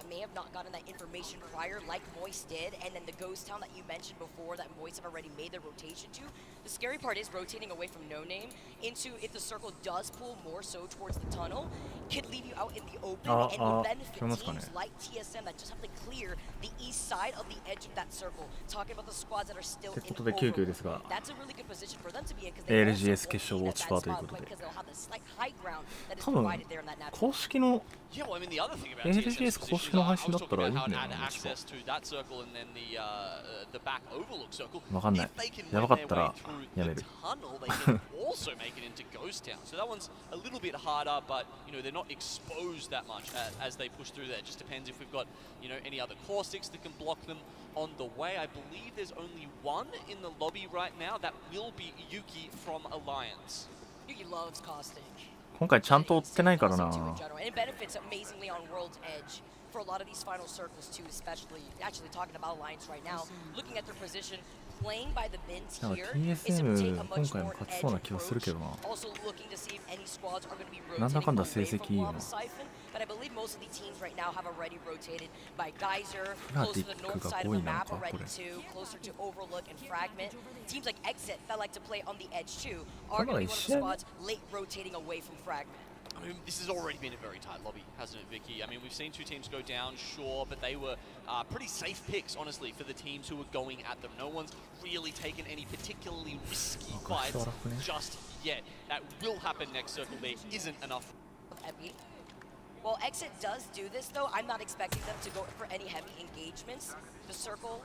may have not gotten that information prior, like Moist did, and then the ghost town that you mentioned before that Moist have already made their rotation to. The scary part is rotating away from No Name into, if the circle does pull more so towards the tunnel, could leave you out in the open and will benefit teams like TSM that just have to clear the east side of the edge of that circle. Talking about the squads that are still in overload. That's a really good position for them to be in because they ALGS 決勝ウォッチパーということで、多分公式の ALGS 公式の配信だったらいいんだよな。わかんない。やばかったらやめる。not exposed that much as they push through there. It just depends if we've got, any other caustics that can block them on the way. I believe there's only one in the lobby right now. That will be Yuki from Alliance. Yuki loves caustic. 今回ちゃんと追ってないからな。And it benefits amazingly on World's Edge for a lot of these final circles too, especially actually talking about Alliance right now. Looking at their position, playing by the bins here is to take a much more edge approach. Also looking to see if any squads are going to be rotating away from Lava Siphon. But I believe most of the teams right now have already rotated by Geyser, close to the north side of the map already too, closer to Overlook and Fragment. Teams like Exit that like to play on the edge too are going to be one of the squads late rotating away from Fragment. I mean, this has already been a very tight lobby, hasn't it, Vicky? I mean, we've seen two teams go down, sure, but they were pretty safe picks, honestly, for the teams who were going at them. No one's really taken any particularly risky fights just yet. That will happen next circle. There isn't enough. Well, Exit does do this, though. I'm not expecting them to go for any heavy engagements. The circle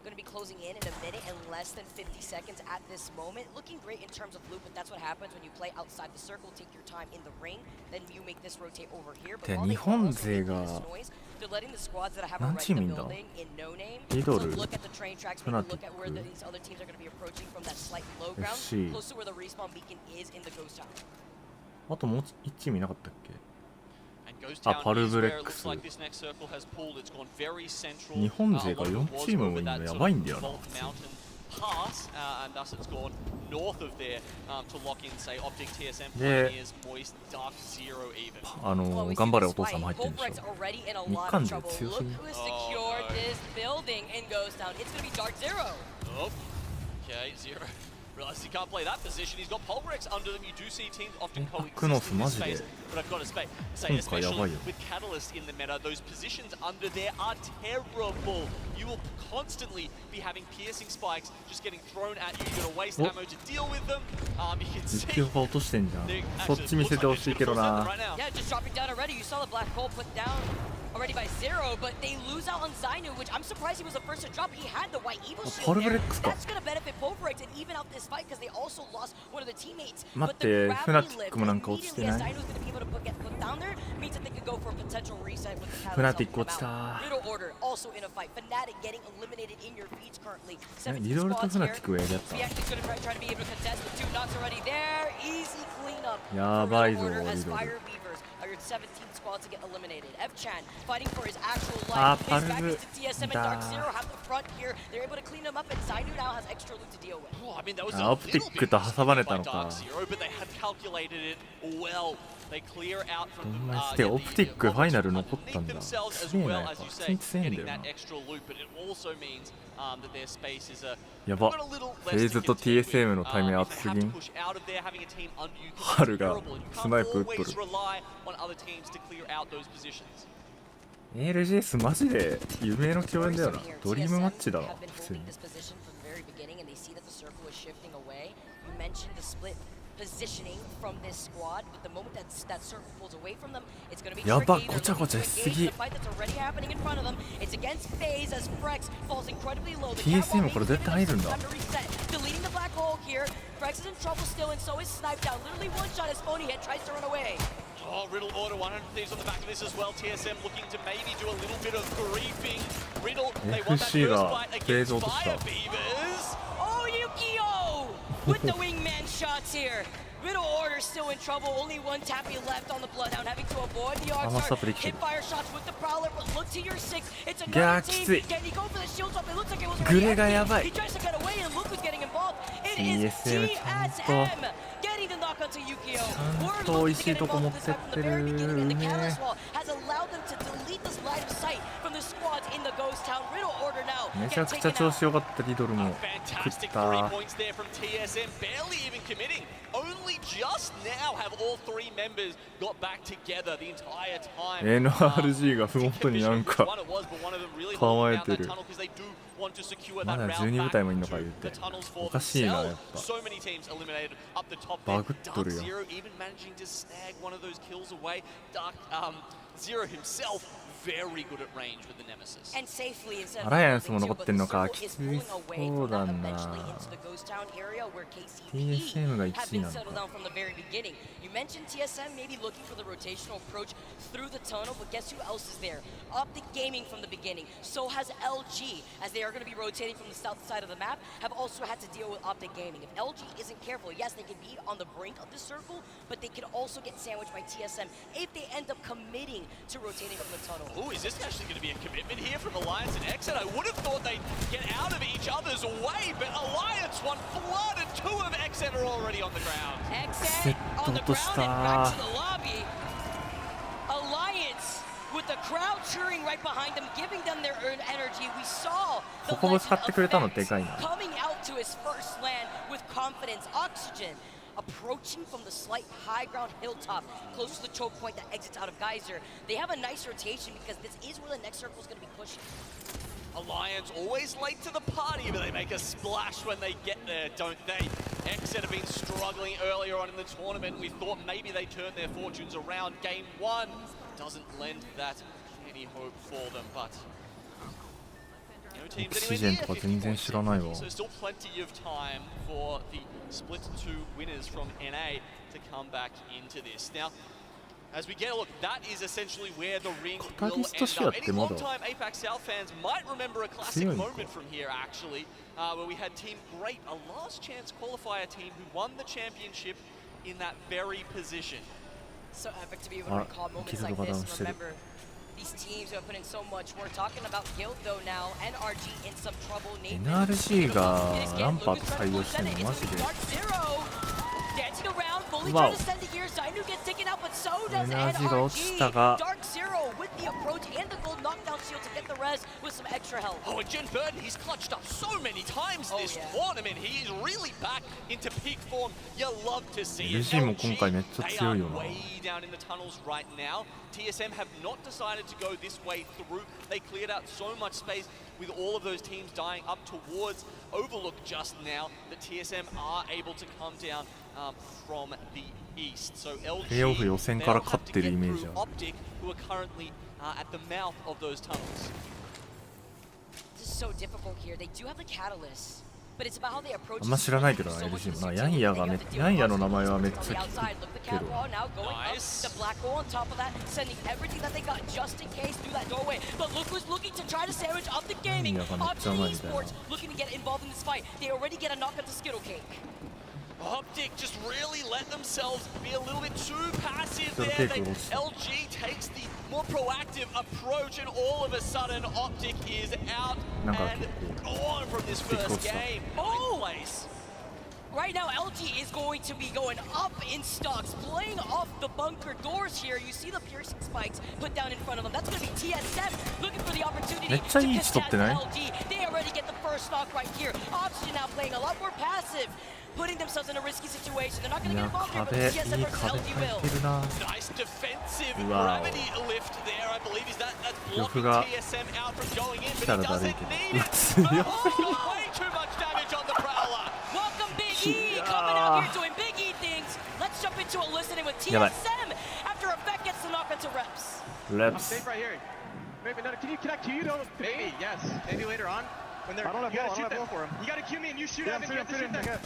going to be closing in a minute and less than 50 seconds at this moment. Looking great in terms of loop, but that's what happens when you play outside the circle. Take your time in the ring, then you make this rotate over here. But while they also make this noise, they're letting the squads that have already the building in No Name to look at the train tracks, maybe look at where these other teams are going to be approaching from that slight low ground, close to where the respawn beacon is in the ghost town. あともう1チームいなかったっけ？あ、パルブレックス。日本勢が4チームもいるのやばいんだよな。で、頑張れお父さんも入ってるんでしょ。日韓勢強すぎ。Realizes he can't play that position. He's got Pulverex under them. You do see teams often coexist in this space. But I've got to say, especially with Catalyst in the meta, those positions under there are terrible. You will constantly be having piercing spikes just getting thrown at you. You're going to waste ammo to deal with them. You can see. Yeah, just dropping down already. You saw the black hole put down already by Zero, but they lose out on Zainu, which I'm surprised he was the first to drop. He had the white Evo shield there. That's going to benefit Pulverex and even out this fight because they also lost one of the teammates. But the gravity lift immediately as Zainu's going to be able to get put down there means that they could go for a potential reset with the Catalyst helping them out. Middle Order also in a fight. Fnatic getting eliminated in your feeds currently. 17 squads here. Fiactic's going to try to be able to contest with 2 knocks already there. Easy cleanup for Middle Order as Fire Weavers are your 17 squads to get eliminated. F-Chan fighting for his actual life. His back is to TSM and Dark Zero have the front here. They're able to clean him up and Zainu now has extra loot to deal with. I mean, that was a little bit by Dark Zero, but they had calculated it well. They clear out from keep themselves as well as you say, getting that extra loot, but it also means that their space is a little less to TSM のタイミング熱すぎん。ハルがスナイプ撃っとる。ALGS マジで夢の共演だよな。ドリームマッチだな、普通に。Positioning from this squad, but the moment that circle pulls away from them, it's going to be やば、ごちゃごちゃしすぎ。 the fight that's already happening in front of them. It's against FaZe as Frex falls incredibly low. The TSM これ絶対入るんだ。 Deleting the black hole here. Frex is in trouble still, and so is Sniped out. Literally one shot as Phony Head tries to run away. Oh, Riddle Order 100 Thieves on the back of this as well. TSM looking to maybe do a little bit of griefing. Riddle, they want that first fight against Fire Beavers. Oh, Yukio! With the wingman shots here. Middle Order still in trouble. Only one tappy left on the Bloodhound, having to avoid the Arc. Hit fire shots with the Prowler, but look to your 6. It's another team. Can he go for the shield up? It looks like it was already happening. He tries to cut away, and Luke was getting involved. It is TSM getting the knock onto Yukio. We're looking to get involved with this from the very beginning, and the Catalyst Wall has allowed them to delete this line of sight. the squads in the ghost town. Riddle order now. めちゃくちゃ調子良かったリドルも食った。 points there from TSM, barely even committing. Only just now have all three members got back together the entire time. NRG が本当になんか構えてる。まだ12部隊もいんのか言って。おかしいな、やっぱ。バグっとるよ。アライアンスも残ってんのか、きついそうだな。TSM が1位なのか。You mentioned TSM maybe looking for the rotational approach through the tunnel, but guess who else is there? Optic Gaming from the beginning. So has LG, as they are going to be rotating from the south side of the map, have also had to deal with Optic Gaming. If LG isn't careful, yes, they can be on the brink of the circle, but they could also get sandwiched by TSM if they end up committing to rotating from the tunnel. Oh, is this actually going to be a commitment here from Alliance and Exit? I would have thought they'd get out of each other's way, but Alliance one flood and two of Exit are already on the ground. Exit on the ground and back to the lobby. Alliance with the crowd cheering right behind them, giving them their earned energy. We saw the coming out to his first land with confidence. Oxygen approaching from the slight high ground hilltop, close to the choke point that exits out of Geyser. They have a nice rotation because this is where the next circle is going to be pushing. Alliance always late to the party, but they make a splash when they get there, don't they? Exit have been struggling earlier on in the tournament. We thought maybe they turned their fortunes around. Game one doesn't lend that any hope for them, but no teams anywhere near 50 points, so still plenty of time for the split two winners from NA to come back into this. Now, as we get a look, that is essentially where the ring will end up. Any long-time APAC South fans might remember a classic moment from here, actually, where we had Team Great, a last chance qualifier team who won the championship in that very position. So epic to be able to recall moments like this and remember these teams who have put in so much. We're talking about Guild though now, NRG in some trouble. NRG がランパーと採用してんのマジで。Dancing around, fully trying to send it here. Zainu gets taken out, but so does NRG. Dark Zero with the approach and the gold knockdown shield to get the res with some extra help. Oh, and Jin Burden, he's clutched up so many times this tournament. He is really back into peak form. You love to see it. LG, they are way down in the tunnels right now. TSM have not decided to go this way through. They cleared out so much space with all of those teams dying up towards Overlook just now that TSM are able to come down from the east. So LG, they'll have to get through Optic, who are currently at the mouth of those tunnels. This is so difficult here. They do have the catalyst, but it's about how they approach. あんま知らないけどな、LG もな。ヤンヤの名前はめっちゃ聞くけど。The black hole on top of that, sending everything that they got just in case through that doorway. But look who's looking to try to sandwich up the gaming. Optic Esports looking to get involved in this fight. They already get a knock at the Skittle Cake. Optic just really let themselves be a little bit too passive there. LG takes the more proactive approach, and all of a sudden, Optic is out and gone from this first game. Oh! Right now, LG is going to be going up in stocks, playing off the bunker doors here. You see the piercing spikes put down in front of them. That's going to be TSM looking for the opportunity to pick down LG. They already get the first stock right here. Oxygen now playing a lot more passive, putting themselves in a risky situation. They're not going to get involved here, but TSM versus LG will. Nice defensive gravity lift there, I believe. That's blocking TSM out from going in, but he doesn't need it. Way too much damage on the Prowler. Welcome Big E coming out here doing Big E things. Let's jump into a listening with TSM after Effect gets the knock into reps. I'm safe right here. Maybe not. Can you connect to you though? Maybe, yes. Maybe later on. When they're, you gotta shoot them for him. You gotta cue me and you shoot him and you have to shoot them.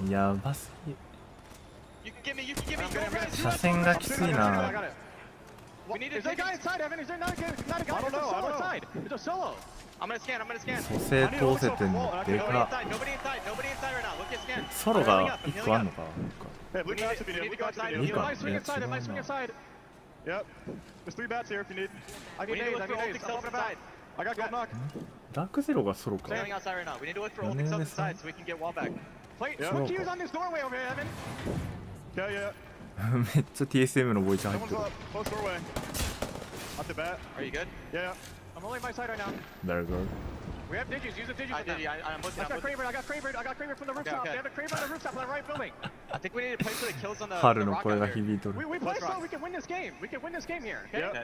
やばすぎ。 You can give me, you can give me. 車線がきついな。 Is there a guy inside, Evan? Is there not a guy? Not a guy. There's a solo inside. There's a solo. I'm gonna scan. I'm gonna scan. 蘇生通せてんのでか。 Nobody inside. Nobody inside right now. Look at scan. ソロが1個あんのか。 We need to go inside. You might swing inside. I might swing inside. Yep. There's 3 bats here if you need. I need nades. I need nades. I got gold knock. ダークゼロがソロか。 Standing outside right now. We need to look for ultic subs inside so we can get wall back. Play. Put cues on this doorway over here, Evan. Yeah, yeah. めっちゃ TSM のボイちゃん入ってる。Off the bat. Are you good? Yeah. I'm only my side right now. Very good. We have digits. Use the digits. I did. I'm looking. I got Kraber from the rooftop. They have a Kraber on the rooftop on the right building. I think we need to play for the kills on the. 春の声が響いとる。 We play so we can win this game. We can win this game here. Okay.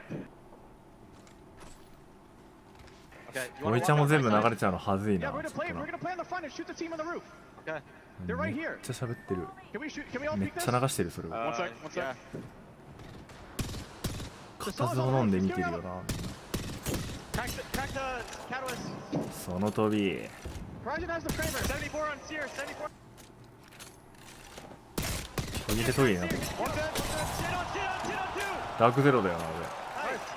Okay. おいちゃんも全部流れちゃうのはずい Yeah, な。 we're gonna play. We're gonna play on the front and shoot the team on the roof. Okay. They're right めっ here. ちゃ喋ってる。 Can we shoot? Can we all めっ peek ち this? ゃ流してるそれを。 One sec. One sec. 固唾を飲んで見てるよな。 Crack the catalyst. その飛び。 Horizon has the Kraber. 74 on Sear. 74. 途切れ途切れになってる。 One dead. One dead. Shit on two. ダークゼロだよな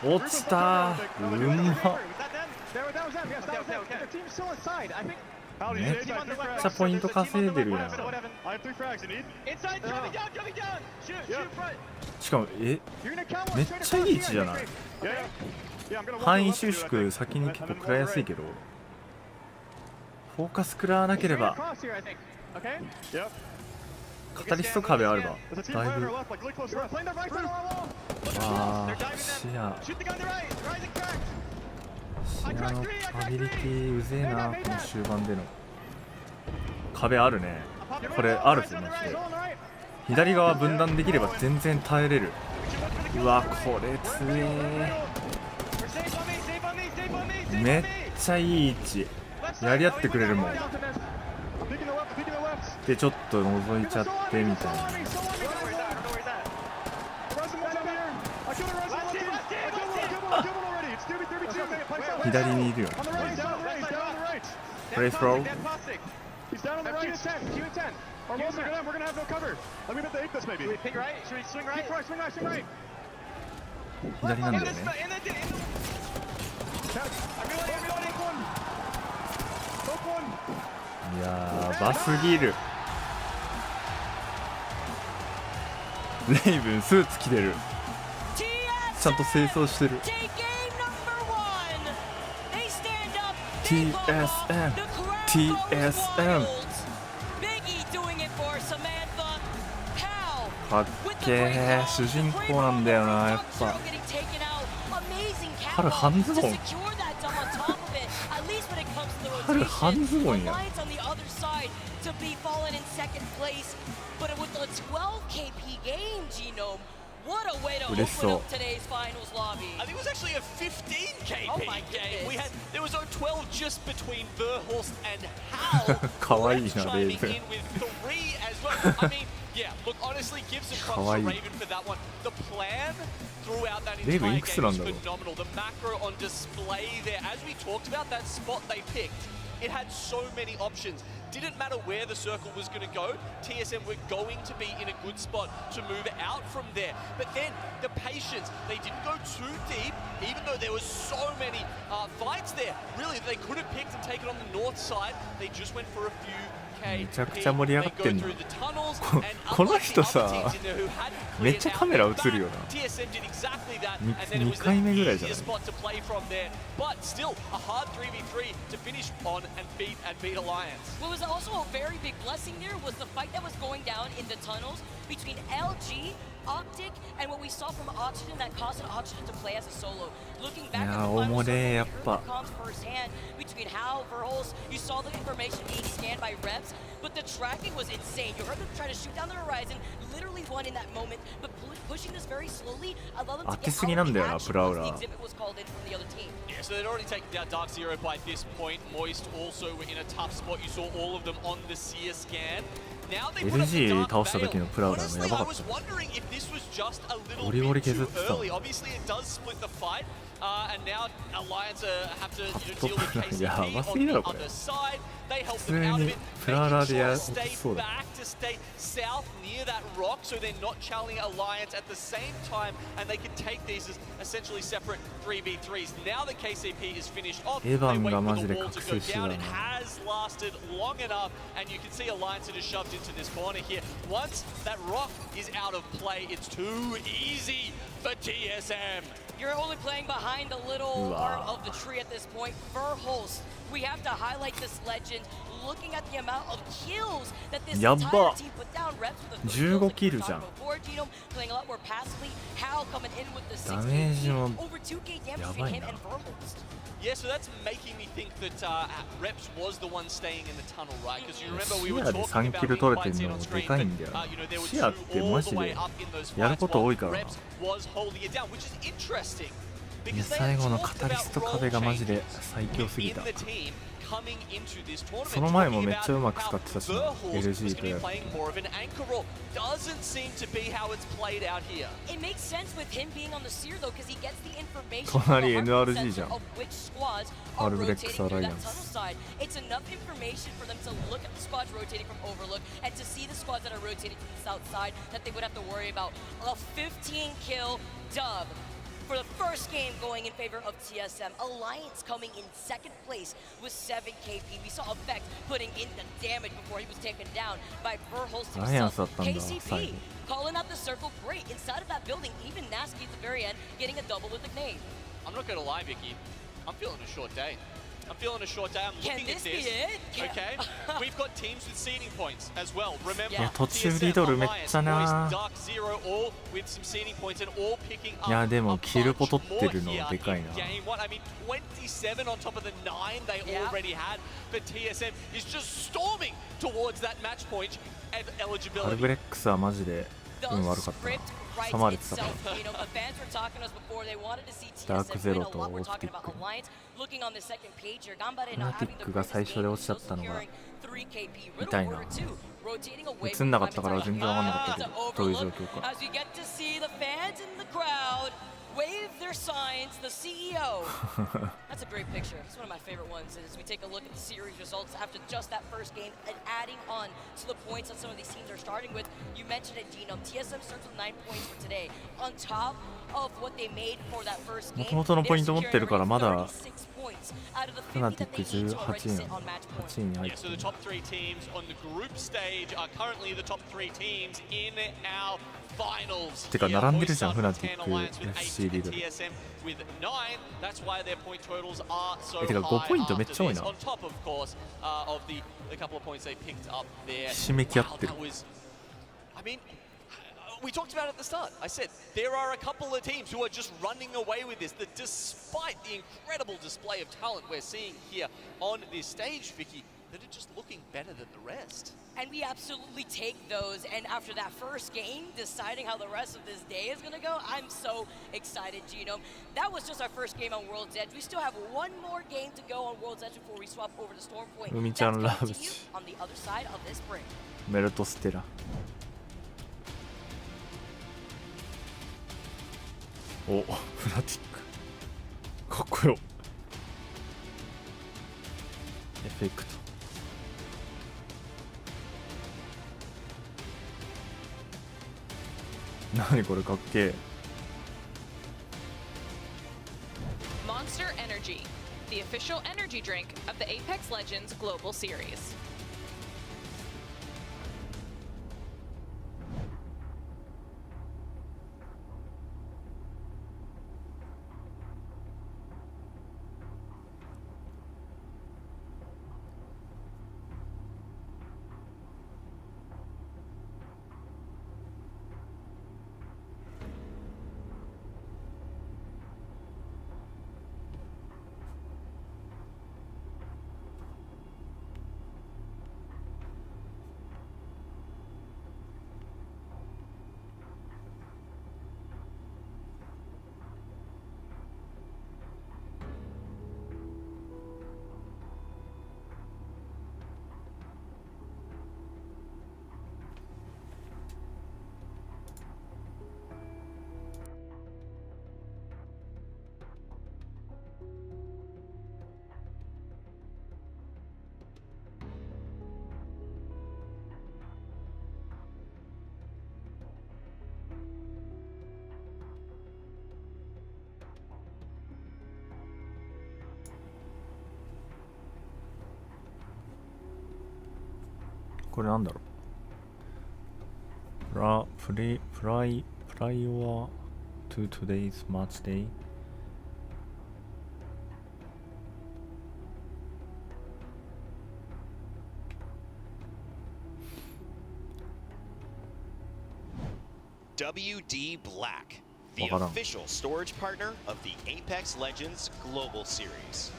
俺。落ちたー。うまっ。 Was that them? That was them. Yes, that was them. The team's still inside. I think. めっちゃポイント稼いでるやん。 I have 3 frags. You need? Inside. Coming down. Coming down. Shoot. Shoot front. しかもYou're gonna count one めっ straight ちゃいい位置じゃない Yeah. Yeah, I'm gonna walk 範 the 囲 left 収 to do it, I 縮 think. 先に結構食らいやすいけどフォーカス食らわなけれ Straight ば across here, I think. Okay? Yep. カタリスト壁あれば There's a team だい right on ぶ our left, like really close to us. Playing the right side of our wall. あ They're ー diving 視 them. 野 Shoot the gun to right. Rising cracked. 視野のアビリティうぜえなこの終盤での壁あるねこれあるぞマジで Zone right. 左側分断できれば全然耐えれるうわこれつえ We're safe on me. Safe on me. Safe on me. ー Safe め on っ me. ちゃいい位置やり合ってくれるもん Down to this. I'm peeking the left. I'm peeking the left. でちょっと覗いちゃってみたいな I don't know where he's at. Horizon one's out here. I killed a Horizon one team. I killed one already. It's 2v2. 左にいるよ On the right. He's down on the right. He's down on the right. Play throw. Dead plastic. He's down on the right. Q10. Our walls are good. We're gonna have no cover. Let me bet they ape this maybe. Should we ping right? Should we swing right? Swing right. Swing right. Swing right. 左なんだ In よ the ね Catch. I'm reloading. One. Poke one. いやーバすぎるレイブンスーツ着てるちゃんと清掃してる TSM TSM かっけー主人公なんだよなやっぱ春半ズボン春半ズボンや嬉しそう I think it was actually a 15 KP game. There was no 12 just between Verhulst and Hal. かわいいな chiming レイブン in with 3 as well. I mean, yeah, look, honestly, give some props to Kawaii. Raven for that one. The plan throughout that Raven entireいくつ game なん is だろう phenomenal. The macro on display there, as we talked about, that spot they picked, it had so many options. Didn't matter where the circle was going to go, TSM were going to be in a good spot to move out from there. But then the patience, they didn't go too deep, even though there was so many fights there. Really, they could have picked and taken on the north side. They just went for a few. めちゃくちゃ盛り上がってんなこの人さめっちゃカメラ映るよな 2回目ぐらいじゃない But still, a hard 3v3 to finish on and beat Alliance. What was also a very big blessing there was the fight that was going down in the tunnels between LG, Optic, and what we saw from Oxygen that caused Oxygen to play as a solo. Looking back at the final circle, we heard the comms firsthand between Hal, Verhulst. You saw the information being scanned by reps, but the tracking was insane. You heard them try to shoot down the horizon, literally one in that moment, but pushing this very slowly allowed them to get out of the action once the exhibit was called in from the other team. Yeah, so they'd already taken down Dark Zero by this point. Moist also were in a tough spot. You saw all of them on the Seer scan. LG 倒した時のプラウラーもやばかったゴリゴリ削ってた And now Alliance have to deal with や KCP ばす on ぎだ the ろこれ other side. They 普 help 通 them out of に it, プラウラー making でや sure 落 to ち stay そうだ back to stay south near that rock, so they're not channeling Alliance at the same time, and they can take these as essentially separate 3v3s. Now that KCP is finished off, they エヴァ wait ンが for マジ the で wall 覚 to go 醒してた down. な It has lasted long enough, and you can see Alliance are just shoved into this corner here. Once that rock is out of play, it's too easy for TSM. You're only playing behind the little part of the tree at this point. Verhulst We have to highlight this legend. Looking at the amount of kills that this や entire ば team put down. Reps with the 15キルじゃん。 playing a lot more passively. Hal coming in with the ダメージも over 2k damage や between ばい him な。 and Vermals. Yeah, so that's making me think that Reps was the one staying in the tunnel, right? Because you remember 視 we were 野で talking 3 about キル being 取れ quite て seen るの on で screen かい that んだよ。 there were 視野って two マ all ジ the way で up in those やる fights こと while 多いからな。 Reps was holding it down, which is interesting. いや最後のカタリスト壁がマジで最強すぎた。その前もめっちゃうまく使ってたしな、LG とやる。隣 NRG じゃん。アルブレックスアライアンス。It's enough information for them to look at the squads rotating from Overlook and to see the squads that are rotating from the south side that they would have to worry about a 15 kill dub for the first game going in favor of TSM. Alliance coming in second place with 7 KP. We saw Effect putting in the damage before he was taken down by Verholst himself. KCP calling out the circle great inside of that building. Even Nasky at the very end getting a double with the nade. I'm not going to lie, Vicky. I'm feeling a short day. I'm feeling a short day. I'm looking at this. Okay, we've got teams with seeding points as well. Remember, いや途中リドルめっちゃな。いやでもキルポ取ってるのでかいな。27 on top of the 9 they already had, but TSM is just storming towards that match point and アルブ eligibility. レックスはマジで運悪かったな。挟まれてたから。ダークゼロとオプティック。フナティックが最初で落ちちゃったのが痛いな。映んなかったから全然わかんなかったけど、どういう状況か。Wave their signs, the CEO. That's a great picture. It's one of my favorite ones as we take a look at the series results after just that first game and adding on to the points that some of these teams are starting with. You mentioned it, Genome. TSM starts with 9 points for today. On top of what they made for that first game, 元々のポイント持ってるからまだ 36 points out of the フナ 50ティ that ック they need to already 18 sit 位 on match point. 8位に入っ Yeah, て so る the top 3 teams on the group stage are currently the top 3 teams in our finals. てか並んでるじゃん、フナティック FC リードル。てか5ポイントめっちゃ多いな。ひしめき合ってる。We talked about it at the start. I said there are a couple of teams who are just running away with this. That despite the incredible display of talent we're seeing here on this stage, Vicky, that are just looking better than the rest. And we absolutely take those. And after that first game, deciding how the rest of this day is going to go, I'm so excited, Genome. That was just our first game on World's Edge. We still have one more game to go on World's Edge before we swap over to Stormpoint. That's coming to you on the other side of this break. メルトステラ。お、フナティック。かっこよ。エフェクト。何これかっけえ。Monster Energy, the official energy drink of the Apex Legends Global Series. これなんだろう。プライオア to today's match day。WD Black, the official storage partner of the Apex Legends Global Series.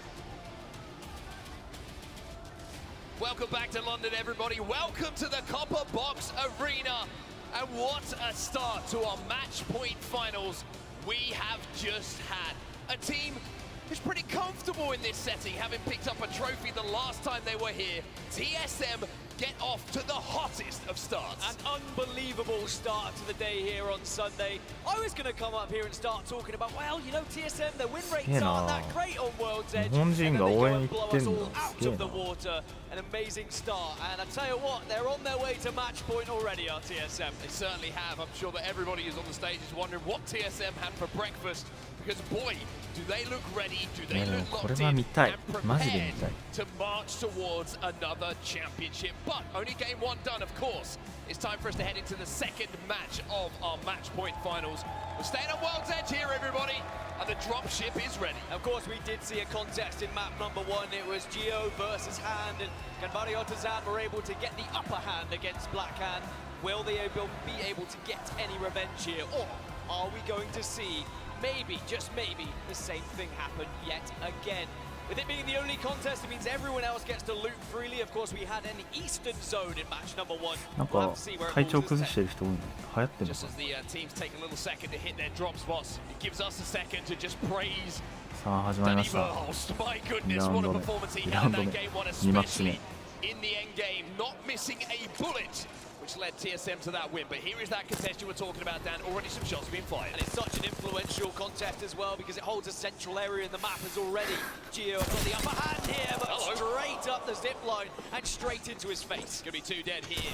Welcome back to London, everybody. Welcome to the Copper Box Arena. And what a start to our match point finals we have just had. A team who's pretty comfortable in this setting, having picked up a trophy the last time they were here. TSM get off to the hottest of starts. An unbelievable start to the day here on Sunday. I was going to come up here and start talking about, well, you know, TSM, their win rates aren't that great on World's Edge. And then they go and blow us all out of the water. An amazing start. And I tell you what, they're on their way to match point already, our TSM. They certainly have. I'm sure that everybody who's on the stage is wondering what TSM had for breakfast. Because boy, do they look ready, do they look locked in and prepared to march towards another championship. But only game one done, of course. It's time for us to head into the second match of our match point finals. We're staying on World's Edge here, everybody, and the dropship is ready. Of course, we did see a contest in map number one. It was Geo versus Hand, and Ganbari Otazan were able to get the upper hand against Black Hand. Will they be able to get any revenge here, or are we going to see maybe, just maybe, the same thing happen yet again? With it being the only contest, it means everyone else gets to loot freely. Of course, we had an Eastern Zone in match number one. なんか体調崩してる人流行ってるの Just か as the teams take a little second to hit their drop spots, it gives us a second to just praise さあ始まりま Danny した Verhulst. My 2 goodness, ラウン what a ド目 performance he 2ラウ had ンド in 目 that game one, 2マッチ目 especially in the end game, not missing a bullet, which led TSM to that win. But here is that contest you were talking about, Dan. Already some shots being fired. And it's such an influential contest as well because it holds a central area in the map as already. Geo got the upper hand here, but straight up the zip line and straight into his face. Gonna be 2 dead here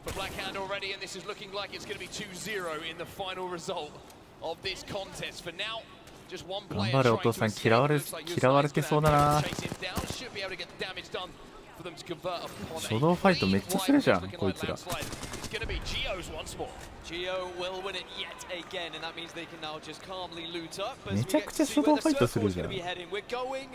for Blackhand already, and this is looking like it's gonna be 2-0 in the final result of this contest. For now, just one player 頑張れお trying 父 to さん escape. 嫌われ Looks like 嫌われてそうだな Chase him down, should be able to get the damage done for them to convert upon 初動ファイトめっちゃするじゃんこいつら It's gonna be Geo's once more. Geo will win it yet again, and that means they can now just calmly loot up as め we ちゃ get く to ちゃ see 初 where 動 the ファイトす circle る is じゃ going ん to be heading. We're going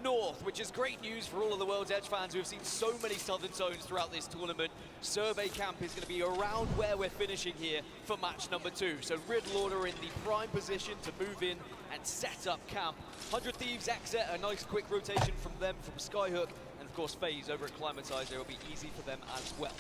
north, which is great news for all of the World's Edge fans who have seen so many southern zones throughout this tournament. Survey camp is going to be around where we're finishing here for match number 2. So Riddle Order in the prime position to move in and set up camp. 100 Thieves exit, a nice quick rotation from them from Skyhook, and of course FaZe over at Climatizer will be easy for them as well.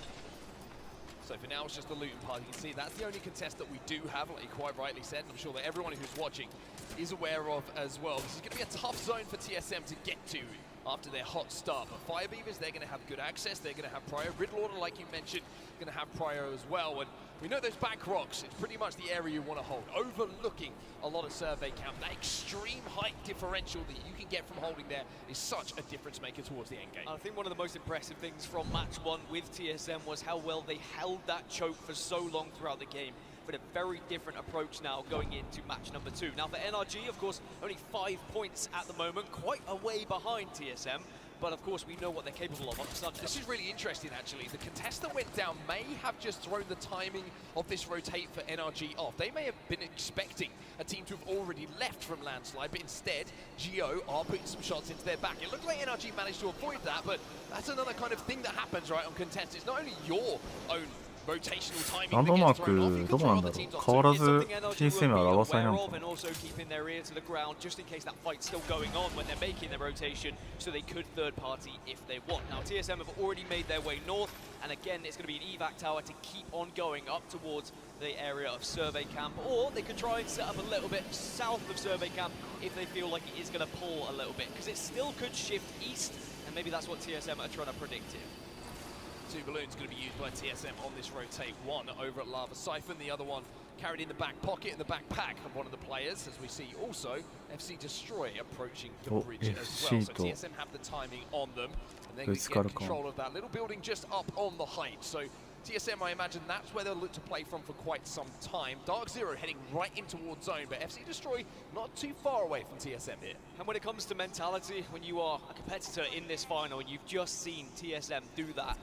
So for now, it's just the looting part. You can see that's the only contest that we do have, like you quite rightly said, and I'm sure that everyone who's watching is aware of as well. This is going to be a tough zone for TSM to get to after their hot start. But Fire Beavers, they're going to have good access. They're going to have prior. Riddle Order, like you mentioned, going to have prior as well. And we know those back rocks, it's pretty much the area you want to hold, overlooking a lot of survey camp. That extreme height differential that you can get from holding there is such a difference maker towards the end game. I think one of the most impressive things from match 1 with TSM was how well they held that choke for so long throughout the game. But a very different approach now going into match number 2. Now for NRG, of course, only 5 points at the moment, quite a way behind TSM. But of course, we know what they're capable of on Sunday. This is really interesting, actually. The contest that went down may have just thrown the timing of this rotate for NRG off. They may have been expecting a team to have already left from Landslide, but instead, Geo are putting some shots into their back. It looked like NRG managed to avoid that, but that's another kind of thing that happens, right, on contests. It's not only your own rotational timing ランドマークどこなんだろう変わらず TSM はラバサイなのか and also keeping their ear to the ground just in case that fight's still going on when they're making their rotation, so they could third party if they want. Now TSM have already made their way north, and again it's going to be an evac tower to keep on going up towards the area of survey camp, or they could try and set up a little bit south of survey camp if they feel like it is going to pull a little bit, because it still could shift east, and maybe that's what TSM are trying to predict here. 2 balloons going to be used by TSM on this rotate. One over at Lava Siphon, the other one carried in the back pocket, in the backpack of one of the players, as we see also FC Destroy approaching the bridge as well. So TSM have the timing on them, and then get control of that little building just up on the height. So TSM, I imagine that's where they'll look to play from for quite some time. Dark Zero heading right in towards zone, but FC Destroy not too far away from TSM here. And when it comes to mentality, when you are a competitor in this final and you've just seen TSM do that,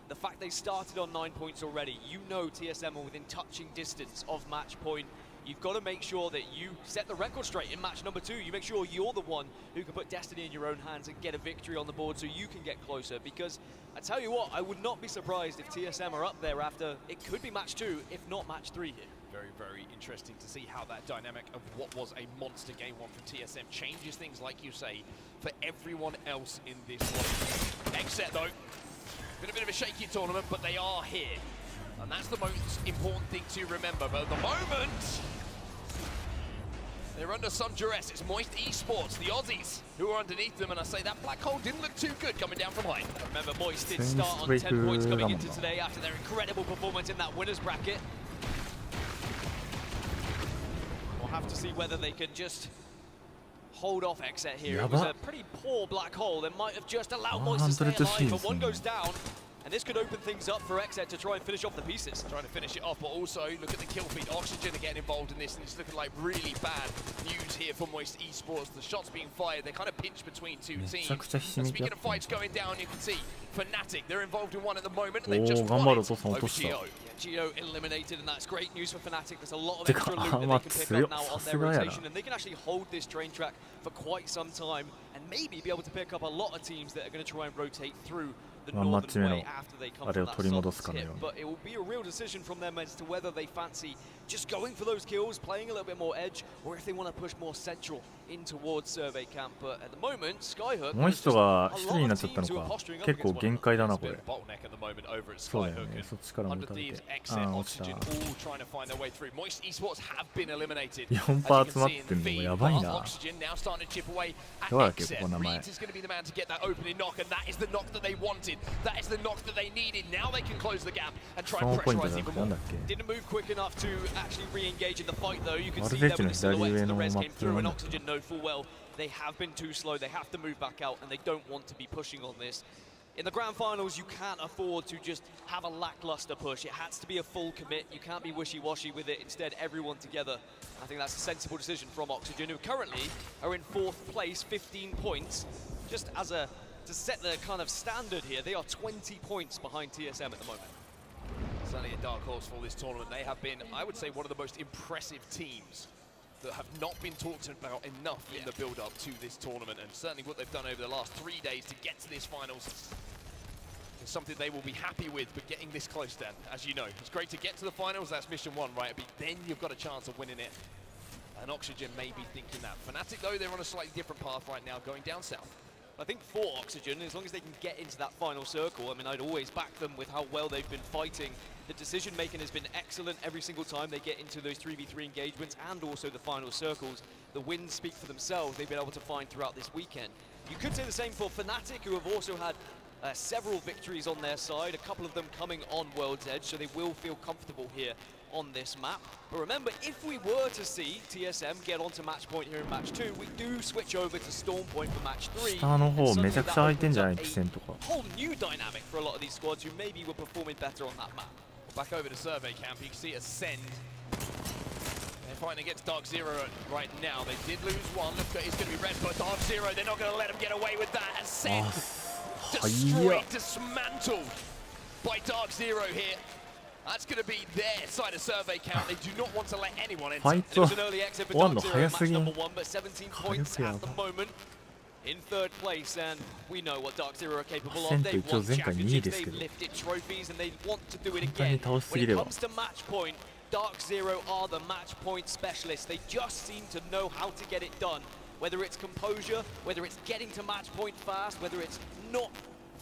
the fact they started on 9 points already, you know TSM are within touching distance of match point. You've got to make sure that you set the record straight in match number 2. You make sure you're the one who can put destiny in your own hands and get a victory on the board so you can get closer. Because I tell you what, I would not be surprised if TSM are up there after it could be match 2, if not match 3 here. Very, very interesting to see how that dynamic of what was a monster game 1 from TSM changes things, like you say, for everyone else in this one. Exit though, been a bit of a shaky tournament, but they are here. And that's the most important thing to remember. But at the moment, they're under some duress. It's Moist Esports, the Aussies, who are underneath them. And I say that black hole didn't look too good coming down from height. Remember, Moist did start on 10 points coming into today after their incredible performance in that winner's bracket. We'll have to see whether they can just hold off Exet here. It was a pretty poor black hole that might have just allowed Moist to stay alive, but one goes down. And this could open things up for Exet to try and finish off the pieces. Trying to finish it off, but also look at the kill feed. Oxygen are getting involved in this, and it's looking like really bad news here for Moist Esports. The shots being fired, they're kind of pinched between two teams. And speaking of fights going down, you can see Fnatic, they're involved in one at the moment, and they've just won it over Geo. Geo eliminated, and that's great news for Fnatic. There's a lot of extra loot that they can pick up now on their rotation, and they can actually hold this train track for quite some time, and maybe be able to pick up a lot of teams that are going to try and rotate through the northern way after they come from that southern tip. But it will be a real decision from them as to whether they fancy just going for those kills, playing a little bit more edge, or if they want to push more central in towards survey camp. But at the moment, Skyhook もう一人が一人になっちゃったのか。結構限界だなこれ。そうだよね。そっちからも打たれて。ああ落ちた。4パー集まってんのもやばいな。どうだっけここ名前。That is the knock that they needed. Now they can close the gap and try 3 and ポイント pressurize じゃなく even てなん more. だっけ。 Didn't move quick enough to actually re-engage in the fight though. You can アル see ゼン there チン when の the 左 silhouettes 上 of の the マ res ッ came プ through な and んだっけ。 Oxygen know full well they have been too slow. They have to move back out and they don't want to be pushing on this. In the grand finals, you can't afford to just have a lackluster push. It has to be a full commit. You can't be wishy-washy with it. Instead, everyone together. I think that's a sensible decision from Oxygen, who currently are in 4th place, 15 points. Just as a to set the kind of standard here, they are 20 points behind TSM at the moment. Certainly a dark horse for this tournament. They have been, I would say, one of the most impressive teams that have not been talked about enough in the build-up to this tournament, and certainly what they've done over the last 3 days to get to this finals is something they will be happy with. But getting this close, Dan, as you know, it's great to get to the finals. That's mission 1, right? But then you've got a chance of winning it. And Oxygen may be thinking that. Fnatic, though, they're on a slightly different path right now, going down south. I think for Oxygen, as long as they can get into that final circle, I mean, I'd always back them with how well they've been fighting. The decision making has been excellent every single time they get into those 3v3 engagements and also the final circles. The wins speak for themselves. They've been able to find throughout this weekend. You could say the same for Fnatic, who have also had several victories on their side, a couple of them coming on World's Edge, so they will feel comfortable here on this map. But remember, if we were to see TSM get onto match point here in match 2, we do switch over to Storm Point for match 3. 下の方めちゃくちゃ空いてんじゃない？地点とか。 Whole new dynamic for a lot of these squads who maybe were performing better on that map. Back over to survey camp, you can see Ascend. They're fighting against Dark Zero right now. They did lose one. Look, it's going to be red, but Dark Zero, they're not going to let them get away with that. Ascend destroyed, dismantled by Dark Zero here. That's going to be their side of survey count. They do not want to let anyone enter. Fight It was an early exit for Dark Zero in match number 1, but 17 points at the moment. In 3rd place, and we know what Dark Zero are capable of. They've won championships, they've lifted trophies, and they want to do it again. When it comes to match point, Dark Zero are the match point specialists. They just seem to know how to get it done. Whether it's composure, whether it's getting to match point fast, whether it's not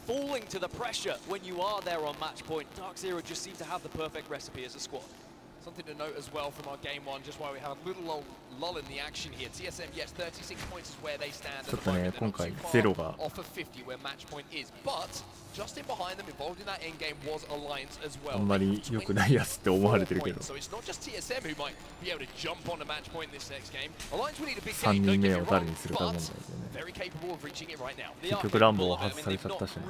falling to the pressure when you are there on match point, Dark Zero just seem to have the perfect recipe as a squad. Something to note as well from our game 1, just while we have a little lull in the action here. TSM, yes, 36 points is where they stand at the moment. They're not too far off of 50 where match point is, but just in behind them, involved in that end game, was Alliance as well. あんまり良くないやつって思われてるけど。 So it's not just TSM who might be able to jump on a match point in this next game. Alliance will need a big game, don't get me wrong, but very capable of reaching it right now. 結局ランボー外されちゃったしね。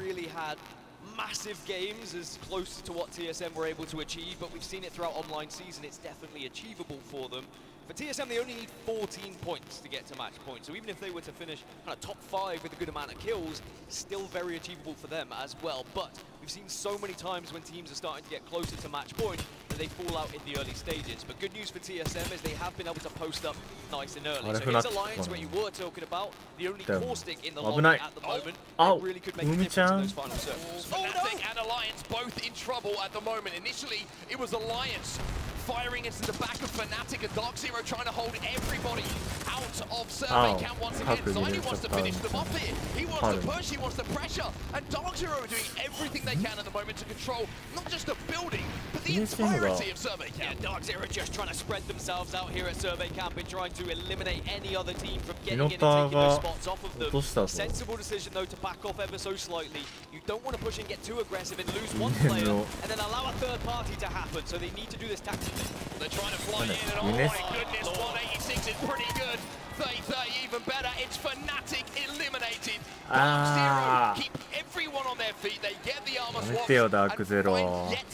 Massive games as close to what TSM were able to achieve, but we've seen it throughout online season. It's definitely achievable for them. For TSM, they only need 14 points to get to match point. So even if they were to finish kind of top 5 with a good amount of kills, still very achievable for them as well. But we've seen so many times when teams are starting to get closer to match point that that they fall out in the early stages. But good news for TSM is they have been able to post up nice and early. So here's Alliance, where you were talking about, the only caustic in the lobby at the moment. It really could make a difference in those final circles. Fnatic and Alliance both in trouble at the moment. Initially, it was Alliance firing into the back of Fnatic and Dark Zero trying to hold everybody out of survey camp once again. Ziny wants to finish them off here. He wants to push, he wants to pressure, and Dark Zero are doing everything they can at the moment to control not just the building, but the entirety of survey camp. Yeah, Dark Zero just trying to spread themselves out here at survey camp and trying to eliminate any other team from getting in and taking those spots off of them. Sensible decision though to back off ever so slightly. You don't want to push and get too aggressive and lose one player and then allow a third party to happen, so they need to do this tactically. They're trying to fly in and oh my goodness, 186 is pretty good. 30 even better. It's Fnatic eliminated. Dark Zero keep everyone on their feet. They get the armor swap and find yet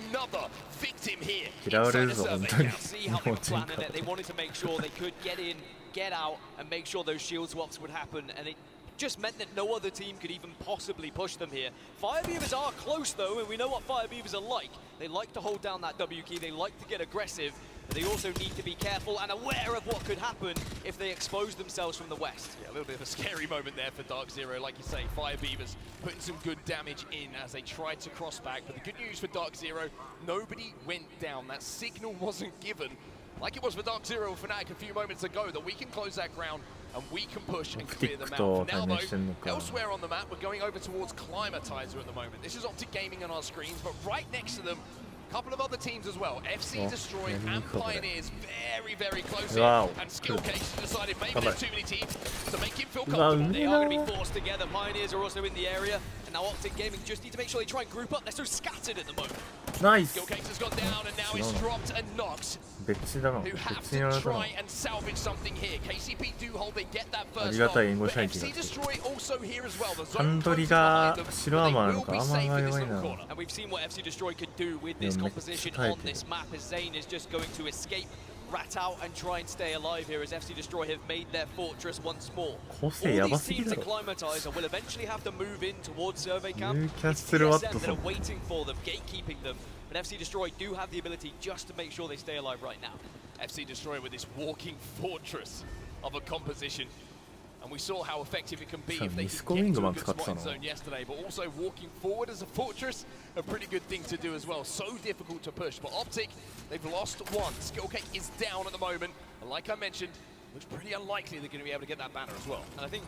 another victim here inside the survey camp. See how they were planning it. They wanted to make sure they could get in, get out, and make sure those shield swaps would happen. And it just meant that no other team could even possibly push them here. Fire Beavers are close though, and we know what Fire Beavers are like. They like to hold down that W key, they like to get aggressive, but they also need to be careful and aware of what could happen if they expose themselves from the west. Yeah, a little bit of a scary moment there for Dark Zero. Like you say, Fire Beavers putting some good damage in as they tried to cross back. But the good news for Dark Zero, nobody went down. That signal wasn't given, like it was for Dark Zero and Fnatic a few moments ago, that we can close that ground and we can push and clear them out. Now though, elsewhere on the map, we're going over towards Climatizer at the moment. This is Optic Gaming on our screens, but right next to them, a couple of other teams as well. FC Destroy and Pioneers very, very close in. And Skillcase decided maybe there's too many teams to make him feel comfortable. They are going to be forced together. Pioneers are also in the area. And now Optic Gaming just need to make sure they try and group up. They're so scattered at the moment. Nice. Skillcase has gone down and now it's dropped and Nox, who have to try and salvage something here. KCP do hold, they get that first knock. But FC Destroy also here as well. The zone closes behind them, they will be safe in this little corner. And we've seen what FC Destroy could do with this composition on this map, as Zane is just going to escape, rat out and try and stay alive here as FC Destroy have made their fortress once more. All these teams in Climatizer will eventually have to move in towards survey camp. It's TSM that are waiting for them, gatekeeping them. But FC Destroy do have the ability just to make sure they stay alive right now. FC Destroy with this walking fortress of a composition. And we saw how effective it can be if they can get into a good spot in zone yesterday, but also walking forward as a fortress, a pretty good thing to do as well. So difficult to push, but Optic, they've lost one. Skillcake is down at the moment, and like I mentioned, looks pretty unlikely they're going to be able to get that banner as well. And I think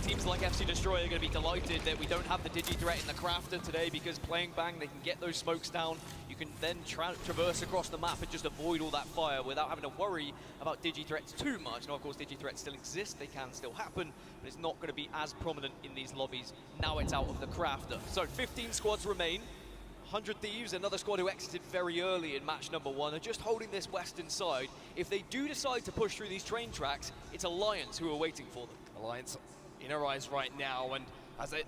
teams like FC Destroy are going to be delighted that we don't have the Digi-Threat in the Crafter today, because playing Bang, they can get those smokes down. You can then traverse across the map and just avoid all that fire without having to worry about Digi-Threats too much. Now, of course, Digi-Threats still exist, they can still happen, but it's not going to be as prominent in these lobbies. Now it's out of the Crafter. So 15 squads remain. 100 Thieves, another squad who exited very early in match number 1, are just holding this western side. If they do decide to push through these train tracks, it's Alliance who are waiting for them. Alliance in her eyes right now, and as they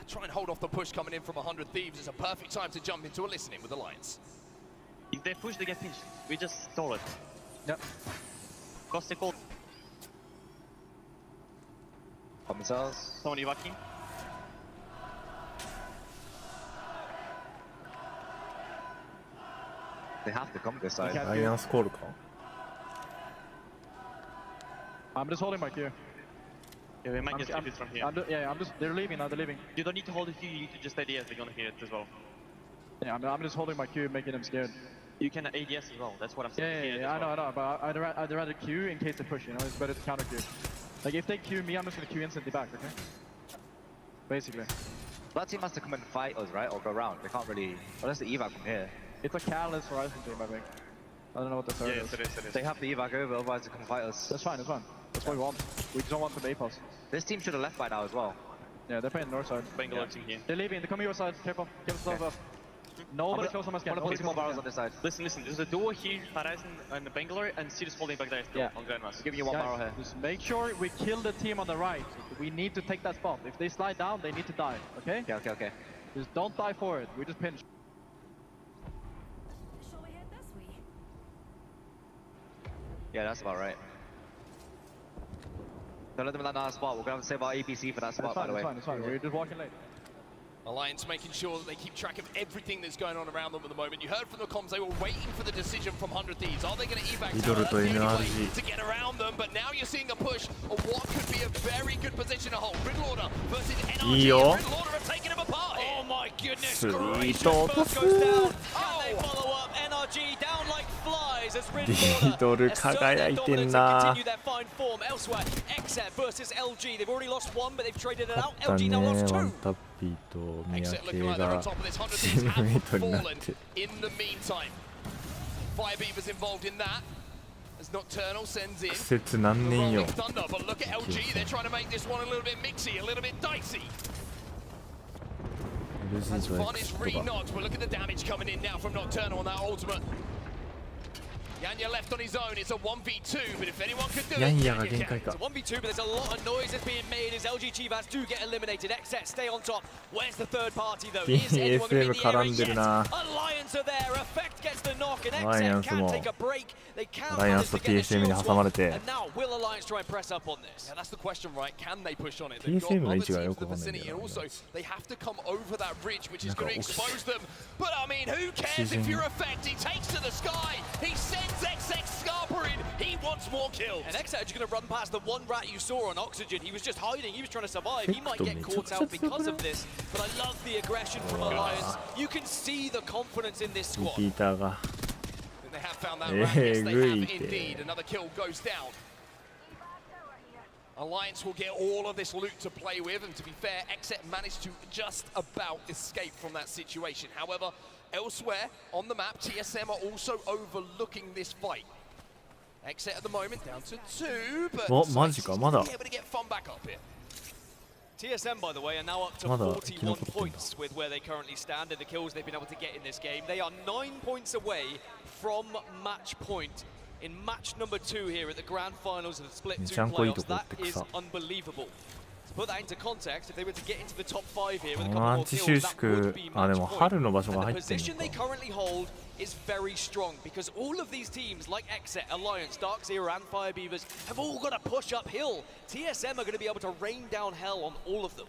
try and hold off the push coming in from 100 Thieves, it's a perfect time to jump into a listening with Alliance. If they push, they get pinched. We just stall it. Yep. Cross the call. Someone evacuating. They have to come this side. Alliance call か I'm just holding my queue. Yeah, we might get sleepers from here. I'm just. They're leaving now. They're leaving. You don't need to hold the queue. You need to just ADS. They're gonna hear it as well. Yeah, I'm just holding my queue, making them scared. You can ADS as well. That's what I'm saying. Yeah, I know. But I'd rather queue in case they push. You know, it's better to counter queue. Like if they queue me, I'm just gonna queue instantly back. Okay. Basically. That team has to come and fight us, right? Or go around. They can't really. Unless the evac from here. It's a Catalyst Horizon team, I think. I don't know what the third is. It is. They have the evac over, otherwise they come fight us. That's fine. That's what we want. We just don't want them A-pos. This team should have left by now as well. Yeah, they're playing north side. Bangalore team here. They're leaving. They're coming your side. Careful. Give yourself up. Nobody close on my scan. I'm gonna put some more barrels on this side. Listen. There's a duo here, Horizon and Bangalore, and City's holding back there still on Grandmas. I'll give you one barrel here. Just make sure we kill the team on the right. We need to take that spot. If they slide down, they need to die. Okay? Okay. Just don't die for it. We just pinch. Yeah, that's about right. Don't let them land on our spot. We're gonna have to save our APC for that spot, by the way. It's fine. We're just walking late. Alliance making sure that they keep track of everything that's going on around them at the moment. You heard from the comms, they were waiting for the decision from 100 Thieves. Are they going to evac tower? That's the only way to get around them, but now you're seeing a push of what could be a very good position to hold. Gridlorder versus NRG. Gridlorder are taking him apart here. Oh my goodness gracious. First goes down. Can they follow up? NRG down like flies as Gridlorder continue their fine form elsewhere. Exet versus LG. They've already lost one, but they've traded it out. LG now lost two. Exit looking like they're on top of this. 100 Thieves have fallen in the meantime. Fire Beavers involved in that. As Nocturnal sends in the Rolling Thunder, but look at LG. They're trying to make this one a little bit mixy, a little bit dicey. As fun as re-knocked, but look at the damage coming in now from Nocturnal on that ultimate. Yanya left on his own, it's a 1v2, but if anyone could do it, Yanya can. It's a 1v2, but there's a lot of noise that's being made as LG Chivas do get eliminated. XZ stay on top. Where's the third party though? Is anyone going to be in the area yet? Alliance are there, Effect gets the knock, and XZ can take a break. They can't manage to get the shield swap, and now will Alliance try and press up on this? Yeah, that's the question, right? Can they push on it? They've got other teams in the vicinity, and also they have to come over that bridge, which is going to expose them. But I mean, who cares if you're Effect? He takes to the sky, he sends XX Scarper in, he wants more kills. And XX is going to run past the one rat you saw on Oxygen. He was just hiding, he was trying to survive. He might get caught out because of this, but I love the aggression from Alliance. You can see the confidence in this squad. They have found that rat, yes they have indeed. Another kill goes down. Alliance will get all of this loot to play with, and to be fair, Exet managed to just about escape from that situation. However, elsewhere on the map, TSM are also overlooking this fight. Exit at the moment down to 2, but able to get fun back up here. TSM, by the way, are now up to 41 points with where they currently stand and the kills they've been able to get in this game. They are 9 points away from match point in match number 2 here at the grand finals of the Split 2 playoffs. That is unbelievable. To put that into context, if they were to get into the top 5 here with a couple more kills, that would be match point. And the position they currently hold is very strong because all of these teams like Exet, Alliance, Dark Zero and Fire Beavers have all got to push uphill. TSM are going to be able to rain down hell on all of them.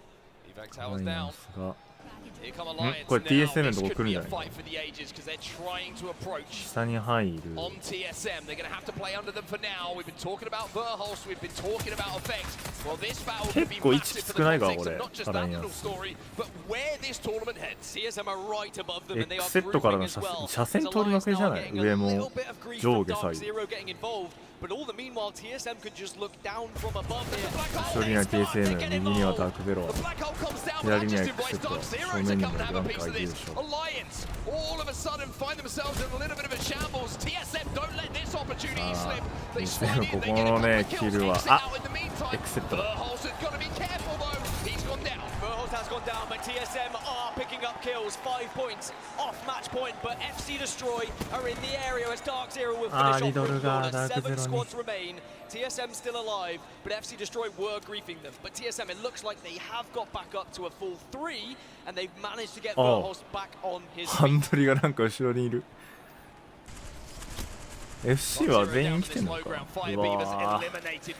Evac towers down. Here come Alliance now. This could be a fight for the ages because they're trying to approach on TSM. They're going to have to play under them for now. We've been talking about Verhulst, we've been talking about Effect. Well, this battle could be massive for the context of not just that little story, but where this tournament heads. TSM are right above them and they are grooving as well. Alliance now getting a little bit of grief from Dark Zero getting involved. But all the meanwhile, TSM could just look down from above here. The black hole comes down, but that just invites Dark Zero to come and have a piece of this. Alliance, all of a sudden, find themselves in a little bit of a shambles. TSM don't let this opportunity slip. They slide in, they get a couple of kills. Exit out in the meantime. Verhulst has got to be careful though. He's gone down. Verhulst has gone down, but TSM are picking up kills. 5 points off match point, but FC Destroy are in the area as Dark Zero will finish off Gridlorder. 7 squads remain. TSM still alive, but FC Destroy were griefing them. But TSM, it looks like they have got back up to a full 3, and they've managed to get Verhulst back on his feet. FC は全員来てんのか。うわぁ。ジ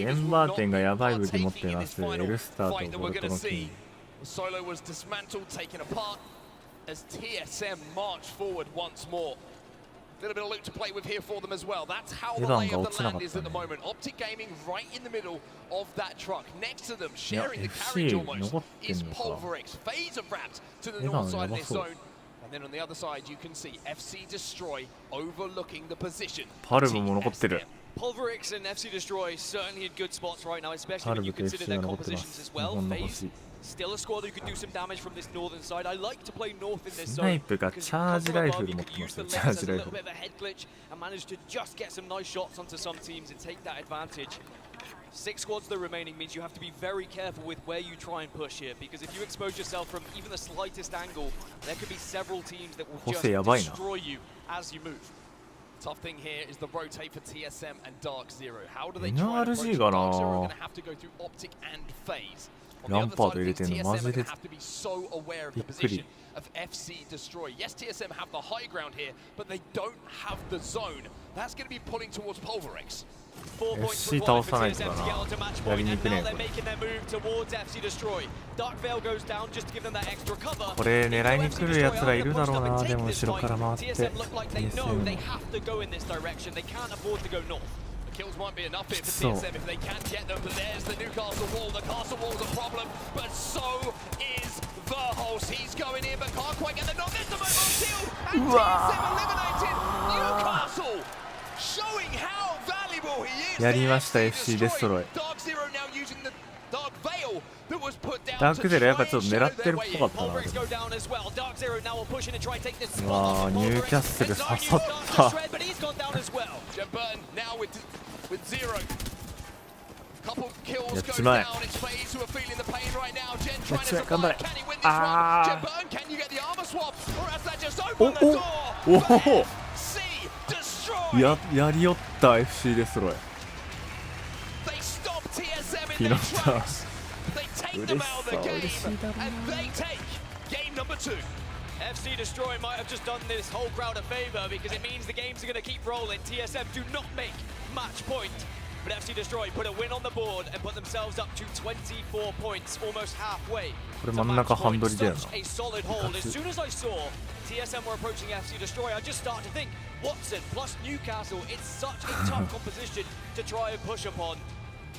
ェンバーテンがやばい武器持ってます。エルスターとボルトのキング。Solo was dismantled, taken apart as TSM march forward once more. A little bit of loot to play with here for them as well. That's how the lay of the land is at the moment. Optic Gaming right in the middle of that truck. Next to them, sharing the carriage almost, is Pulverix. Phase of wrapped to the north side of this zone. And then on the other side, you can see FC Destroy overlooking the position. Pulverix and FC Destroy certainly in good spots right now, especially when you consider their compositions as well. Phase, still a squad who can do some damage from this northern side. I like to play north in this zone because you can come above, you can use the layers as a little bit of a head glitch and manage to just get some nice shots onto some teams and take that advantage. 6 squads though remaining means you have to be very careful with where you try and push here, because if you expose yourself from even the slightest angle, there could be several teams that will just destroy you as you move. Tough thing here is the rotate for TSM and Dark Zero. How do they try and approach it? Dark Zero are going to have to go through Optic and Phase. On the other side of things, TSM are going to have to be so aware of the position of FC Destroy. Yes, TSM have the high ground here, but they don't have the zone. That's going to be pulling towards Pulverix. FC 倒さないとだな。やりにくねこれ。これ狙いに来るやつらいるだろうな。でも後ろから回って TSM Kills might be enough here for TSM if they can get them, but there's the Newcastle wall. The castle wall's a problem, but so is Verhulst. He's going in, but can't quite get the knock. There's the move on shield, and TSM eliminated Newcastle, showing how valuable he is. やりました FC デストロイ。Dark Zero now using the Dark Veil that was put down. ダークゼロやっぱちょっと狙ってるっぽかったな。うわーニューキャッスル刺さった。With Zero. Couple killsやっ go ちまえ。 down. It's FaZe who are feeling the pain right now. Jen や trying っちま to え頑張れ。 survive. Can he win this あ one? ー Jen, can you get the armor swap? Or has that just お opened the door? おお C destroyed. やりよった FC デストロイ。 They stop TSM 拾 in っ their た。 tracks. They take them out of the 嬉し game いだろうな。 and they take game number 2. FC Destroy might have just done this whole crowd a favor because it means the games are going to keep rolling. TSM do not make match point. But FC Destroy put a win on the board and put themselves up to 24 points, almost halfway. これ真ん中半取りだよな。 Such a solid hold. As soon as I saw TSM were approaching FC Destroy, I just started to think, Watson plus Newcastle, it's such a tough composition to try and push upon.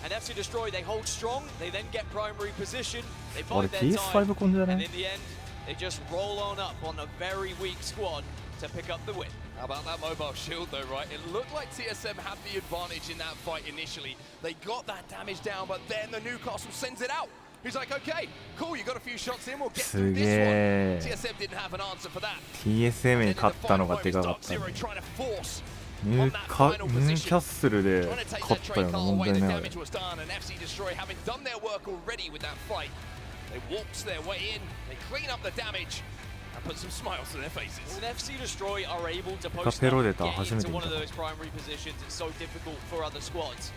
And FC Destroy, they hold strong, they then get primary position, they 俺 bide their time, TS5 コンじゃな and い in the end, they just roll on up on a very weak squad to pick up the win. How about that mobile shield though, right? It looked like TSM had the advantage in that fight initially. They got that damage down, but then the Newcastle sends it out. He's like, okay, cool, you got a few shots in, we'll get through this one. TSM didn't have an answer for that. TSM に勝ったのがでかかったね。ニューキャッスルで勝ったような問題ないあれ。 They walked their way in, they clean up the damage and put some smiles to their faces. When FC Destroy are able to post カペロデタ get 初めて into 見 one た of。those primary positions, it's so difficult for other squads.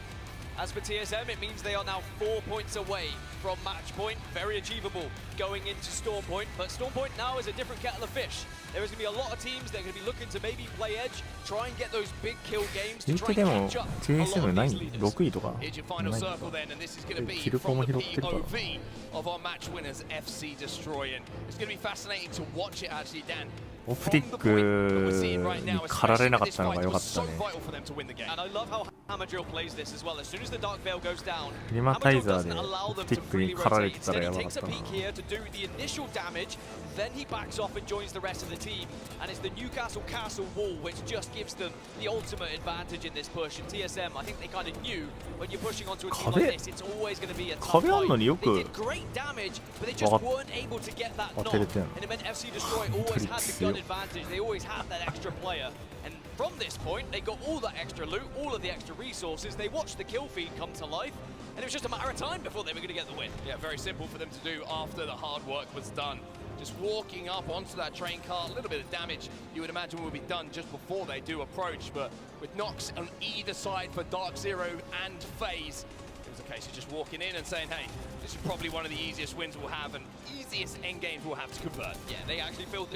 As for TSM, it means they are now 4 points away from match point. Very achievable going into Storm Point, but Storm Point now is a different kettle of fish. There is going to be a lot of teams that are going to be looking to maybe play edge, try and get those big kill games to 言う try て and でも catch up a lot TSM of ない these leaders. 6位とか Here's your な final い circle then, and this is going to be キルコ from も the 拾ってるから POV of our match winners, FC Destroy. And it's going to be fascinating to watch it actually, Dan. オプティックに駆られなかったのが良かったね。 And I love how Hamadrill plays this as well. As soon as the Dark Veil goes down, リマタイ Hamadrill ザー doesn't で allow オ them プテ to ィックに fully 駆られ rotate. てたら Instead, や he ばかっ takes a たな。 peek here to do the initial damage, then he backs off and joins the rest of the team. And it's the Newcastle Castle wall which just gives them the ultimate advantage in this push. And TSM, I think they kind of knew when you're pushing onto a team like this, it's always going to be a tough 壁あんの fight. によ They く did great damage, but they just わかっ weren't able to get that 当 knock. てれてんの。 And it meant FC Destroy always had the gun advantage. They always had that extra player. And from this point, they got all that extra loot, all of the extra resources. They watched the kill feed come to life, and it was just a matter of time before they were going to get the win. Yeah, very simple for them to do after the hard work was done. Just walking up onto that train car, a little bit of damage you would imagine would be done just before they do approach, but with knocks on either side for Dark Zero and FaZe, it was a case of just walking in and saying, hey, this is probably one of the easiest wins we'll have and easiest end games we'll have to convert. Yeah, they actually killed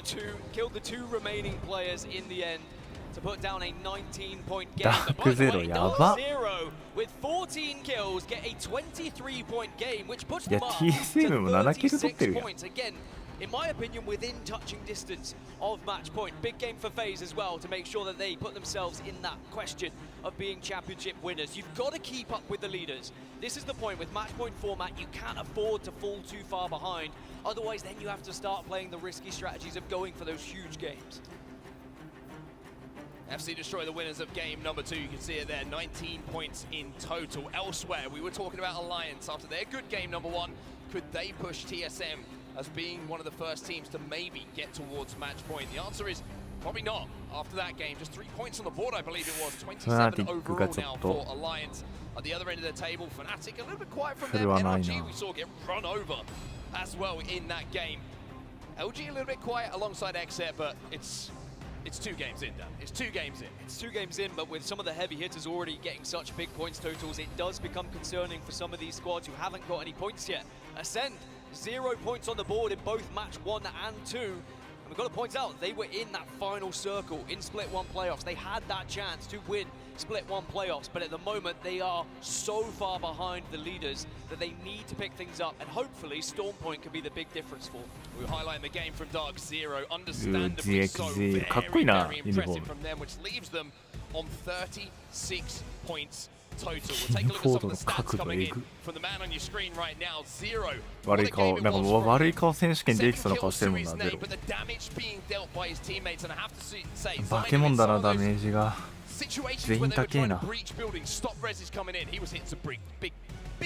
the two remaining players in the end to put down a 19-point game. But by the way, Dark Zero with 14 kills get a 23-point game, which puts them up to 36 points. Again, in my opinion, within touching distance of match point. Big game for FaZe as well to make sure that they put themselves in that question of being championship winners. You've got to keep up with the leaders. This is the point with match point format. You can't afford to fall too far behind. Otherwise, then you have to start playing the risky strategies of going for those huge games. FC Destroy the winners of game number 2. You can see it there, 19 points in total. Elsewhere, we were talking about Alliance after their good game number 1. Could they push TSM as being one of the first teams to maybe get towards match point? The answer is probably not. After that game, just 3 points on the board, I believe it was. 27 overall now for Alliance. At the other end of the table, Fnatic a little bit quiet from them. NRG we saw get run over as well in that game. LG a little bit quiet alongside XSET, but it's 2 games in, Dan. It's 2 games in. It's 2 games in, but with some of the heavy hitters already getting such big points totals, it does become concerning for some of these squads who haven't got any points yet. Ascend, 0 points on the board in both match 1 and 2. And we've got to point out, they were in that final circle in Split 1 playoffs. They had that chance to win Split 1 playoffs, but at the moment they are so far behind the leaders that they need to pick things up, and hopefully Storm Point can be the big difference for them. We're highlighting the game from Dark Zero, understandably so, GX0 very, かっこいいな very ユニフォー impressive ム from them, which leaves them on 36 points total. We'll take a look at some of the stats coming in from the man on your screen right now. Zero. 悪い顔、なんかもう悪い顔選手権できそうな顔してるもんな、ゼロ。 But the damage being dealt by his teammates, and I have to say, 化け物だな、ダメージが。 situations where they were trying to breach buildings, stop reses coming in. He was hitting some big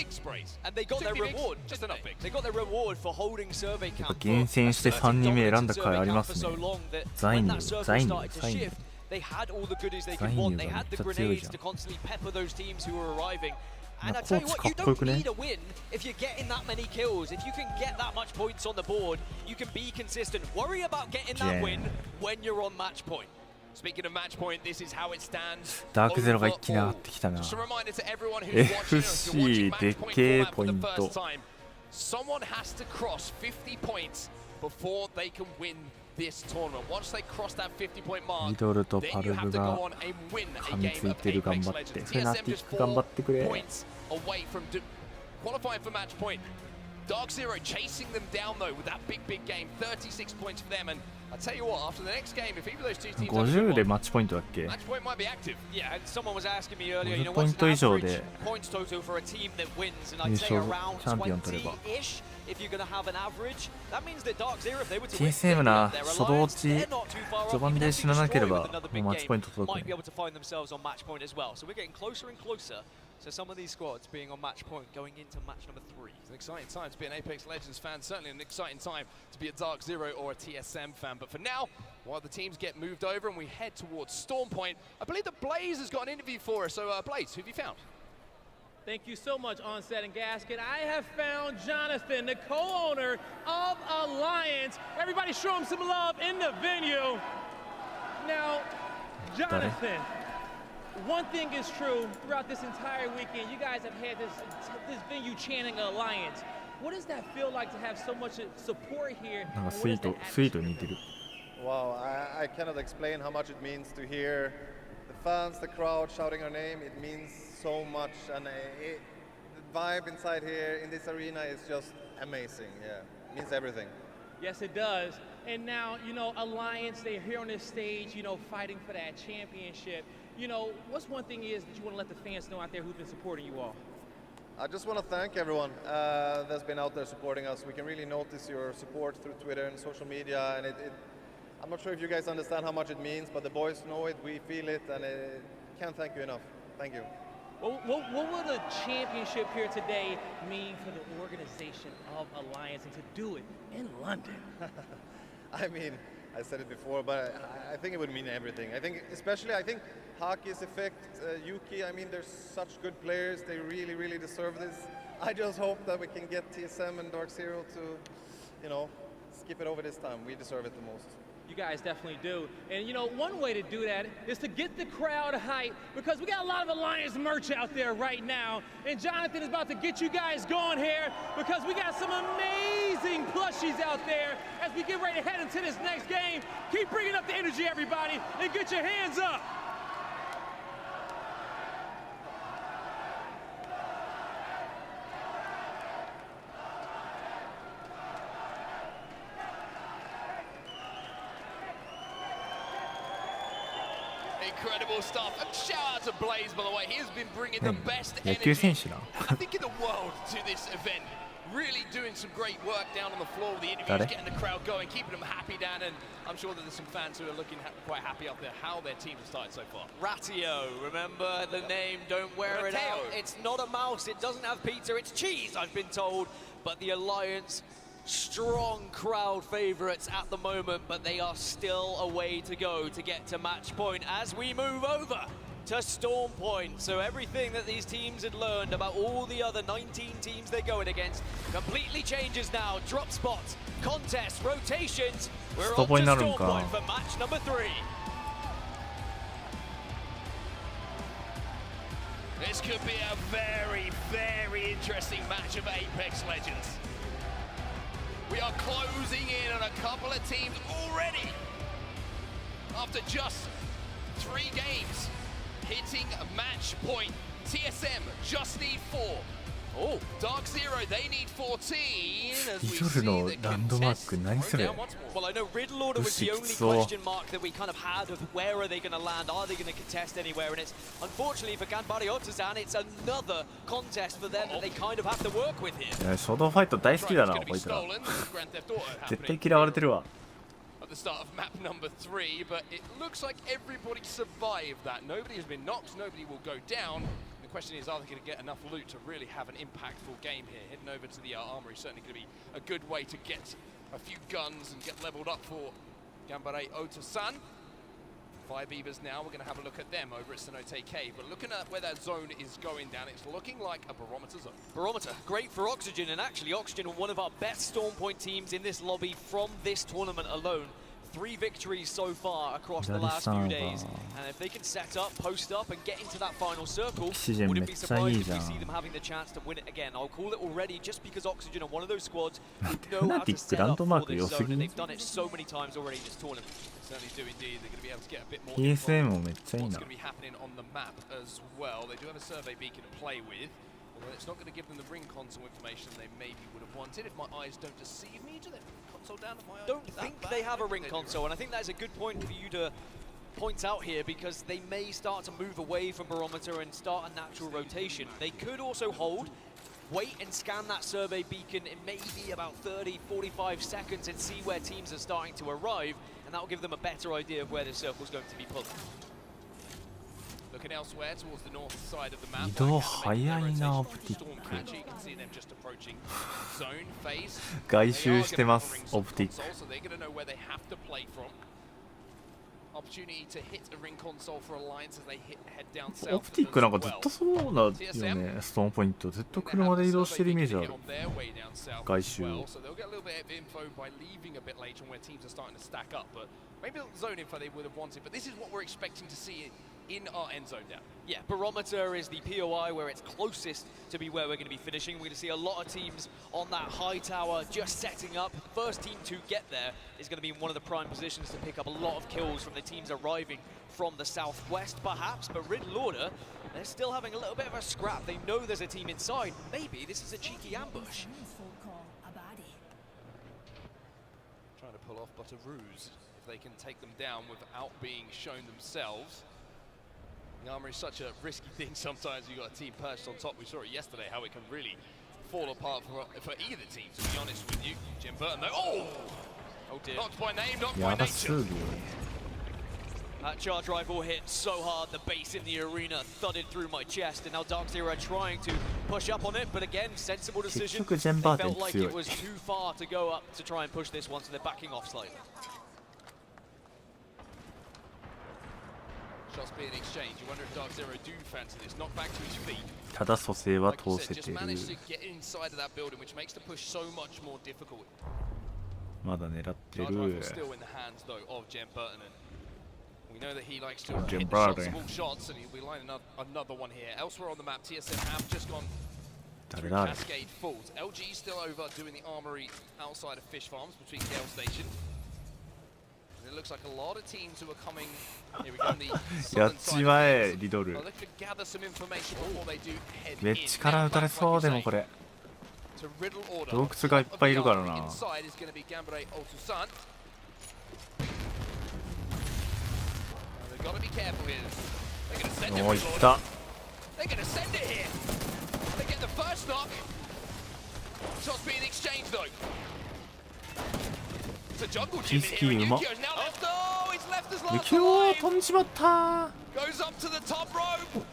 sprays, and they got their reward. Just enough big. They got their reward for holding survey camp. 厳選して3人目選んだ回ありますね。ザイン、ザイン、ザイン。 They had all the goodies they could want. They had the grenades to constantly pepper those teams who were arriving. And I tell you what, you don't need a win if you're getting that many kills. If you can get that much points on the board, you can be consistent. Worry about getting that win when you're on match point. Speaking of match point, this is how it stands. ダークゼロが一気に上がってきたな。 Just a reminder to everyone who's watching, FC でっけえポイント。 Someone has to cross 50 points before they can win this tournament. Once they cross that 50-point mark, ミドルと then パ you ル have ブ to が go on a win a 噛み game つい of てる頑 Apex 張って。 Legends. フェナティ TSM ッ just ク頑張 4ってくれ。 points away from qualifying for match point. Dark Zero chasing them down though with that big game. 36 points for them, and I tell you what, after the next game, if either of those two teams 50でマッチポイントだっけ？ match point might be active. Yeah, and someone was asking me earlier, you know, 50ポイン what's ト the 以上 average で points total for a team that wins? And 優 I'd say 勝 around チャンピオン取れば。 20-ish. If you're going to have an average, that means that Dark Zero, if they were to TSM win, な their 初動打 alliance, ち they're not too far off. 序盤で死ななければもうマッチポイント届く Might be ね。 able to find themselves on match point as well. So we're getting closer and closer to some of these squads being on match point going into match number 3. It's an exciting time to be an Apex Legends fan, certainly an exciting time to be a Dark Zero or a TSM fan. But for now, while the teams get moved over and we head towards Storm Point, I believe that Blaze has got an interview for us. So Blaze, who have you found? Thank you so much, Onset and Gasket. I have found Jonathan, the co-owner of Alliance. Everybody show him some love in the venue. Now, Jonathan, one thing is true throughout this entire weekend. You guys have had this venue chanting Alliance. What does that feel like to have so much support here? なんかスイートに似てる。 Wow, I cannot explain how much it means to hear the fans, the crowd shouting our name. It means so much, and the vibe inside here in this arena is just amazing. Yeah, it means everything. Yes, it does. And now, you know, Alliance, they're here on this stage, you know, fighting for that championship. You know, what's one thing is that you want to let the fans know out there who've been supporting you all? I just want to thank everyone that's been out there supporting us. We can really notice your support through Twitter and social media, and I'm not sure if you guys understand how much it means, but the boys know it, we feel it, and can't thank you enough. Thank you. What will the championship here today mean for the organization of Alliance and to do it in London? I mean, I said it before, but I think it would mean everything. I think Haki's effect, Yuki, I mean, there's such good players. They really, really deserve this. I just hope that we can get TSM and Dark Zero to, you know, skip it over this time. We deserve it the most. You guys definitely do. And you know, one way to do that is to get the crowd hyped, because we got a lot of Alliance merch out there right now. And Jonathan is about to get you guys going here, because we got some amazing plushies out there as we get ready to head into this next game. Keep bringing up the energy, everybody, and get your hands up. Incredible stuff. And shout out to Blaze, by the way. He has been bringing the best 野球選 energy, 手な。 I think, in the world to this event. Really doing some great work down on the floor with the interviews, getting the crowd going, keeping them happy down, and I'm sure that there's some fans who are looking quite happy up there how their team has started so far. Ratio, remember the name, don't wear it out. It's not a mouse, it doesn't have pizza, it's cheese, I've been told. But the Alliance, strong crowd favourites at the moment, but they are still a way to go to get to match point as we move over to Storm Point. So everything that these teams had learned about all the other 19 teams they're going against completely changes now. Drop spots, contests, rotations. We're on to Storm Point for match number 3. This could be a very, very interesting match of Apex Legends. We are closing in on a couple of teams already. After just 3 games, hitting match point. TSM just need 4. Oh, Dark Zero, they need 14. As we see the contest thrown down once more. Well, I know Riddle Order was the only question mark that we kind of had of where are they going to land? Are they going to contest anywhere? And it's unfortunately for Ganbare Otuzan, it's another contest for them that they kind of have to work with here. ショートファイト大好きだな、こいつら。絶対嫌われてるわ。At the start of map number 3, but it looks like everybody survived that. Nobody has been knocked, nobody will go down. The question is, are they going to get enough loot to really have an impactful game here? Heading over to the armory is certainly going to be a good way to get a few guns and get leveled up for Ganbare Otuzan. 5 Beavers now, we're going to have a look at them over at Cenote Cave. But looking at where that zone is going down, it's looking like a Barometer zone. Barometer, great for Oxygen, and actually Oxygen are one of our best Storm Point teams in this lobby from this tournament alone. 3 victories so far across the last few days, and if they can set up, post up, and get into that final circle, wouldn't be surprised if we see them having the chance to win it again. I'll call it already just because Oxygen are one of those squads who know how to set up for this zone, and they've done it so many times already in this tournament. Certainly do indeed. They're going to be able to get a bit more TSM info もめっちゃいい what's な。 going to be happening on the map as well. They do have a survey beacon to play with. Although it's not going to give them the ring console information they maybe would have wanted. If my eyes don't deceive me, do they have a console down? If my eyes Don't think they have a ring console, and I think that is a good point for you to point out here because they may start to move away from Barometer and start a natural rotation. They could also hold, wait and scan that survey beacon in maybe about 30-45 seconds and see where teams are starting to arrive, and that will give them a better idea of where the circle is going to be pulled. Looking elsewhere towards the north side of the map. 移動早いな、オプティック。 You can see them just approaching zone phase. 外周してます、オプティック。 So they're going to know where they have to play from. Opportunity to hit a ring console for Alliance as they head down south. オプティックなんかずっとそうなんだよね、ストーンポイント。ずっと車で移動してるイメージある。外周。 So they'll get a little bit of info by leaving a bit later on where teams are starting to stack up. But maybe the zone info they would have wanted. But this is what we're expecting to see in our end zone down. Yeah, Barometer is the POI where it's closest to be where we're going to be finishing. We're going to see a lot of teams on that high tower just setting up. First team to get there is going to be in one of the prime positions to pick up a lot of kills from the teams arriving from the southwest, perhaps. But Riddle Order, they're still having a little bit of a scrap. They know there's a team inside. Maybe this is a cheeky ambush. Trying to pull off but a ruse. If they can take them down without being shown themselves. The armory is such a risky thing sometimes. You've got a team perched on top. We saw it yesterday how it can really fall apart for either team, to be honest with you. Jim Burton though, oh dear. Not by name, not by nature. That charge rifle hit so hard, the base in the arena thudded through my chest, and now Dark Zero are trying to push up on it, but again, sensible decision. They felt like it was too far to go up to try and push this one, so they're backing off slightly. Shots being exchanged. You wonder if Dark Zero do fancy this. Knock back to his feet. ただ蘇生は通せて Just る。 managed to get inside of that building, which makes the push so much more difficult. まだ狙ってる。 Charge rifle still in the hands though of Jem Burton. We know that he likes to Jem hit the Burton. sensible shots, and he'll be lining up another one here. Elsewhere on the map, TSM have just gone through 誰だ Cascade Falls. LG still over doing the armory outside of Fish Farms between Gale Station. And it looks like a lot of teams who are coming. Here we go on the やっ southern ち side ま of え things. リドル Well, they could gather some information before they do head めっ in. ちから撃たれそうでもこれ To Riddle Order. 洞窟がいっぱいいるからな Inside is going to be Ganbare Otuzan. They've got to be careful here. They're going to send it. おーいっ Riddle た Order. They're going to send it here. They get the first knock. Shots being exchanged though. It's a jungle gym in here. And Yukio's now left. Oh, he's left his ユ last キオ alive. 飛んじまった Goes up to the top rope.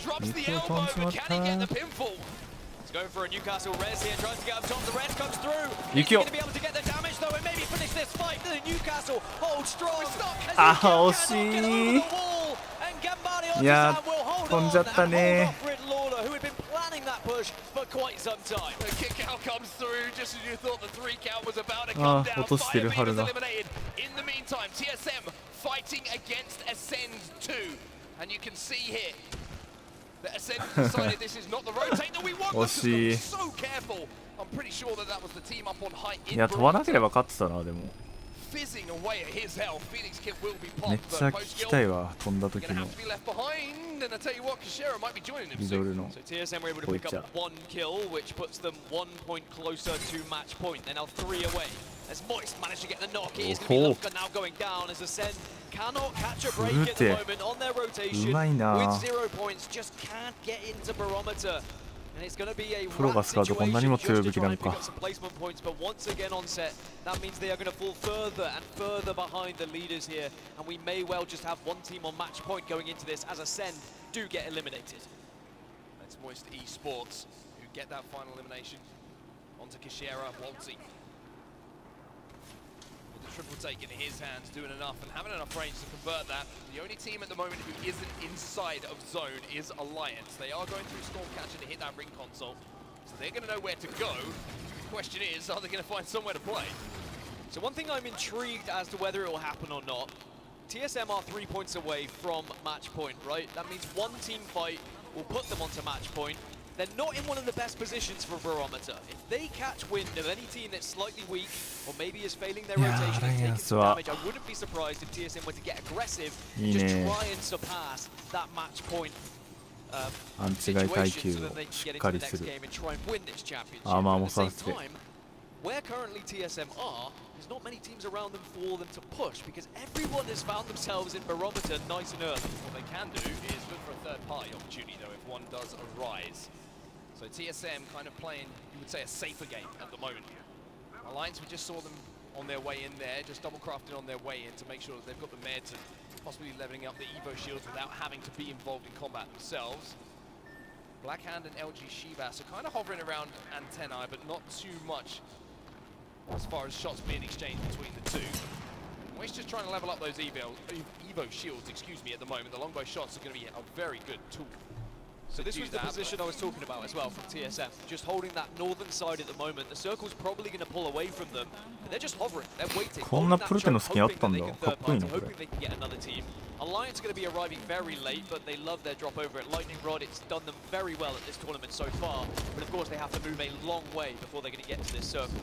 Drops the Yukio elbow, but can he get the 飛んじまった pinfall? He's going for a Newcastle res here, tries to get up top. The res comes through. Yukio. He's going to be able to get the damage though and maybe finish this fight. The Newcastle holds strong. Ah, 惜しい。いや、飛んじゃったね。 who had been planning that push for quite some time. The kick out comes through just as you thought the 3 count was about to come Ah, down. 落としてる、 Fire Beam 春 is 菜。 eliminated. In the meantime, TSM fighting against Ascend 2. And you can see here that Ascend decided this is not the rotate that we want. 惜しい。 So careful. I'm pretty sure that that was the team up on height い in や飛ばな Barometer. ければ勝ってたなでも fizzing away at his health. Phoenix kit will be めっ popped. ちゃ But 聞き post た kill いわ、飛んだ時 gonna の have to be left behind. And I tell you what, Kashira might be joining him ミド soon. ルの So TSM were able to pick up 1 kill, which puts them 1 point closer to match point. They're now 3 away. As Moist managed to get the knock, it is going to be Lufka now going down as Ascend cannot catch a break at the moment on their rotation. うまいな。 With 0 points, just can't get into Barometer. And it's going to be a プロが rat 使うとこんなに situation も just 強い to 武器 try な and の pick か up some placement points. But once again on set, that means they are going to fall further and further behind the leaders here. And we may well just have one team on match point going into this as Ascend do get eliminated. That's Moist Esports who get that final elimination onto Kashira, Waltzy. With the triple take in his hands, doing enough and having enough range to convert that. The only team at the moment who isn't inside of zone is Alliance. They are going through Stormcatcher to hit that ring console, so they're going to know where to go. The question is, are they going to find somewhere to play? So one thing I'm intrigued as to whether it will happen or not, TSM are 3 points away from match point, right? That means one team fight will put them onto match point. They're not in one of the best positions for Barometer. If they catch wind of any team that's slightly weak or maybe is failing their rotation and taking some damage, I wouldn't be surprised if TSM were to get aggressive and just try and surpass that match point アンチ外耐 situation 久 so that を they can し get っ into か the りす next る game and try and win this championship. アーマー At も the さ same せて time, where currently TSM are, there's not many teams around them for them to push because everyone has found themselves in Barometer nice and early. What they can do is look for a third-party opportunity, though, if one does arise. So TSM kind of playing, you would say, a safer game at the moment. Alliance, we just saw them on their way in there, just double-crafting on their way in to make sure that they've got the meds and possibly leveling up the Evo shields without having to be involved in combat themselves. Blackhand and LG Shivas are kind of hovering around antennae, but not too much as far as shots being exchanged between the two. Moist just trying to level up those Evo shields, excuse me, at the moment. The longbow shots are going to be a very good tool. So this was the position I was talking about as well from TSM. Just holding that northern side at the moment. The circle's probably going to pull away from them. But they're just hovering. They're waiting. こんなプルテの隙あったんだ。かっこいいなこれ。 Hoping they can get another team. Alliance are going to be arriving very late, but they love their drop over at Lightning Rod. It's done them very well at this tournament so far. But of course they have to move a long way before they're going to get to this circle.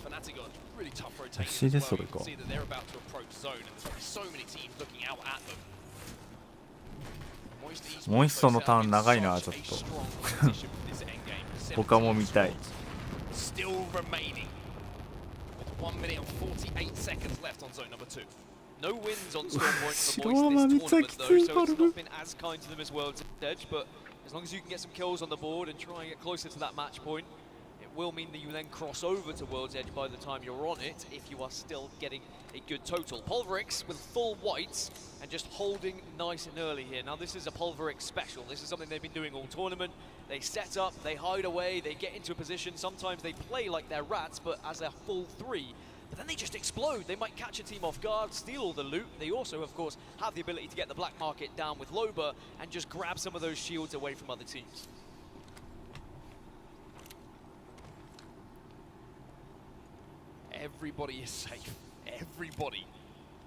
Fnatic got really tough rotation Así de as well. You solo. can see that they're about to approach zone, and there's so many teams looking out at them. モイストのターン長いな、ちょっと。他も見たい。 Still remaining with 1 minute and 48 seconds left on zone number 2. No wins on Storm Point for Moist this tournament though, so it's not been as kind to them as World's Edge, but as long as you can get some kills on the board and try and get closer to that match point, it will mean that you then cross over to World's Edge by the time you're on it, if you are still getting a good total. Pulverix with full whites and just holding nice and early here. Now this is a Pulverix special. This is something they've been doing all tournament. They set up, they hide away, they get into a position. Sometimes they play like they're rats, but as a full 3. But then they just explode. They might catch a team off guard, steal all the loot. They also, of course, have the ability to get the black market down with Loba and just grab some of those shields away from other teams. Everybody is safe. Everybody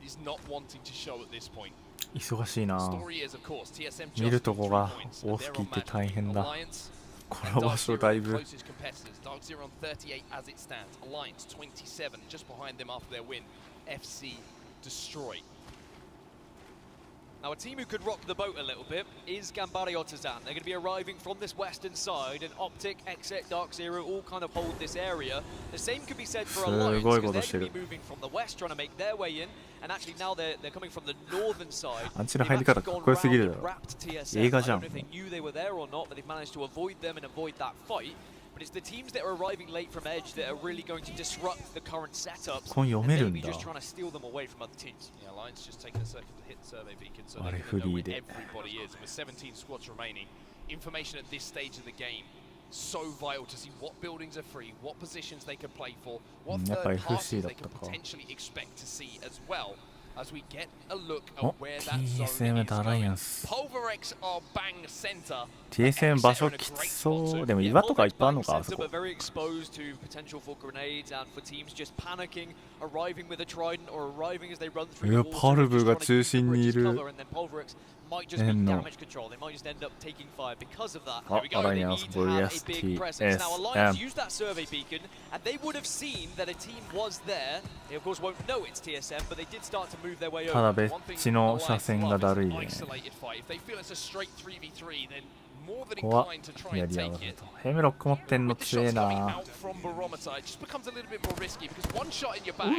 is not wanting to show at this point. 忙しいな。 Story is, of course, TSM 見る just と with こ 3が points, 多 and す they're ぎ on て match 大 point. 変だ。 Alliance こ and の場所 Dark だい Zero ぶ。 closest competitors. Dark Zero on 38 as it stands. Alliance 27, just behind them after their win. FC Destroy. Now a team who could rock the boat a little bit is Gambari Otazan. They're going to be arriving from this western side, and Optic, Exit, Dark Zero all kind of hold this area. The same could be said for Alliance, because they're going to be moving from the west, trying to make their way in, and actually now they're coming from the northern side. あっちの入り方かっこよすぎるだろ。映画じゃん。 I don't know if they knew they were there or not, but they've managed to avoid them and avoid that fight. But it's the teams that are arriving late from Edge that are really going to disrupt the current setups, and maybe just trying to steal them away from other teams. Yeah, Alliance just taking a second to hit the survey beacon, so Ah, they can know where referee. everybody is. And with 17 squads remaining, information at this stage of the game so vital to see what buildings are free, what positions they can play for, what third parties they can potentially expect to see as well. As we get a look at where that zone is going. Pulverix are bang center. TSM 場所きつそう。でも岩とかいっぱいあるのか、あそこ。 But very exposed to potential for grenades and for teams just panicking, arriving with a trident or arriving as they run through the water. パルブが中心にいる。 And then Pulverix might just be damage control. They might just end up taking fire because of that. There we go. They Alliance need to have a big presence. Now, Alliance used that survey beacon, and they would have seen that a team was there. They, of course, won't know it's TSM, but they did start to move their way ただ over. 別地の車線がだるいね。 Isolated fight. If they feel it's a straight 3v3, then more than 怖っ inclined to try や and りやが take る it. と。ヘムロック持ってんの With the 強え shots coming な。 out from Barometer, it just becomes a little bit more risky because one shot in your back,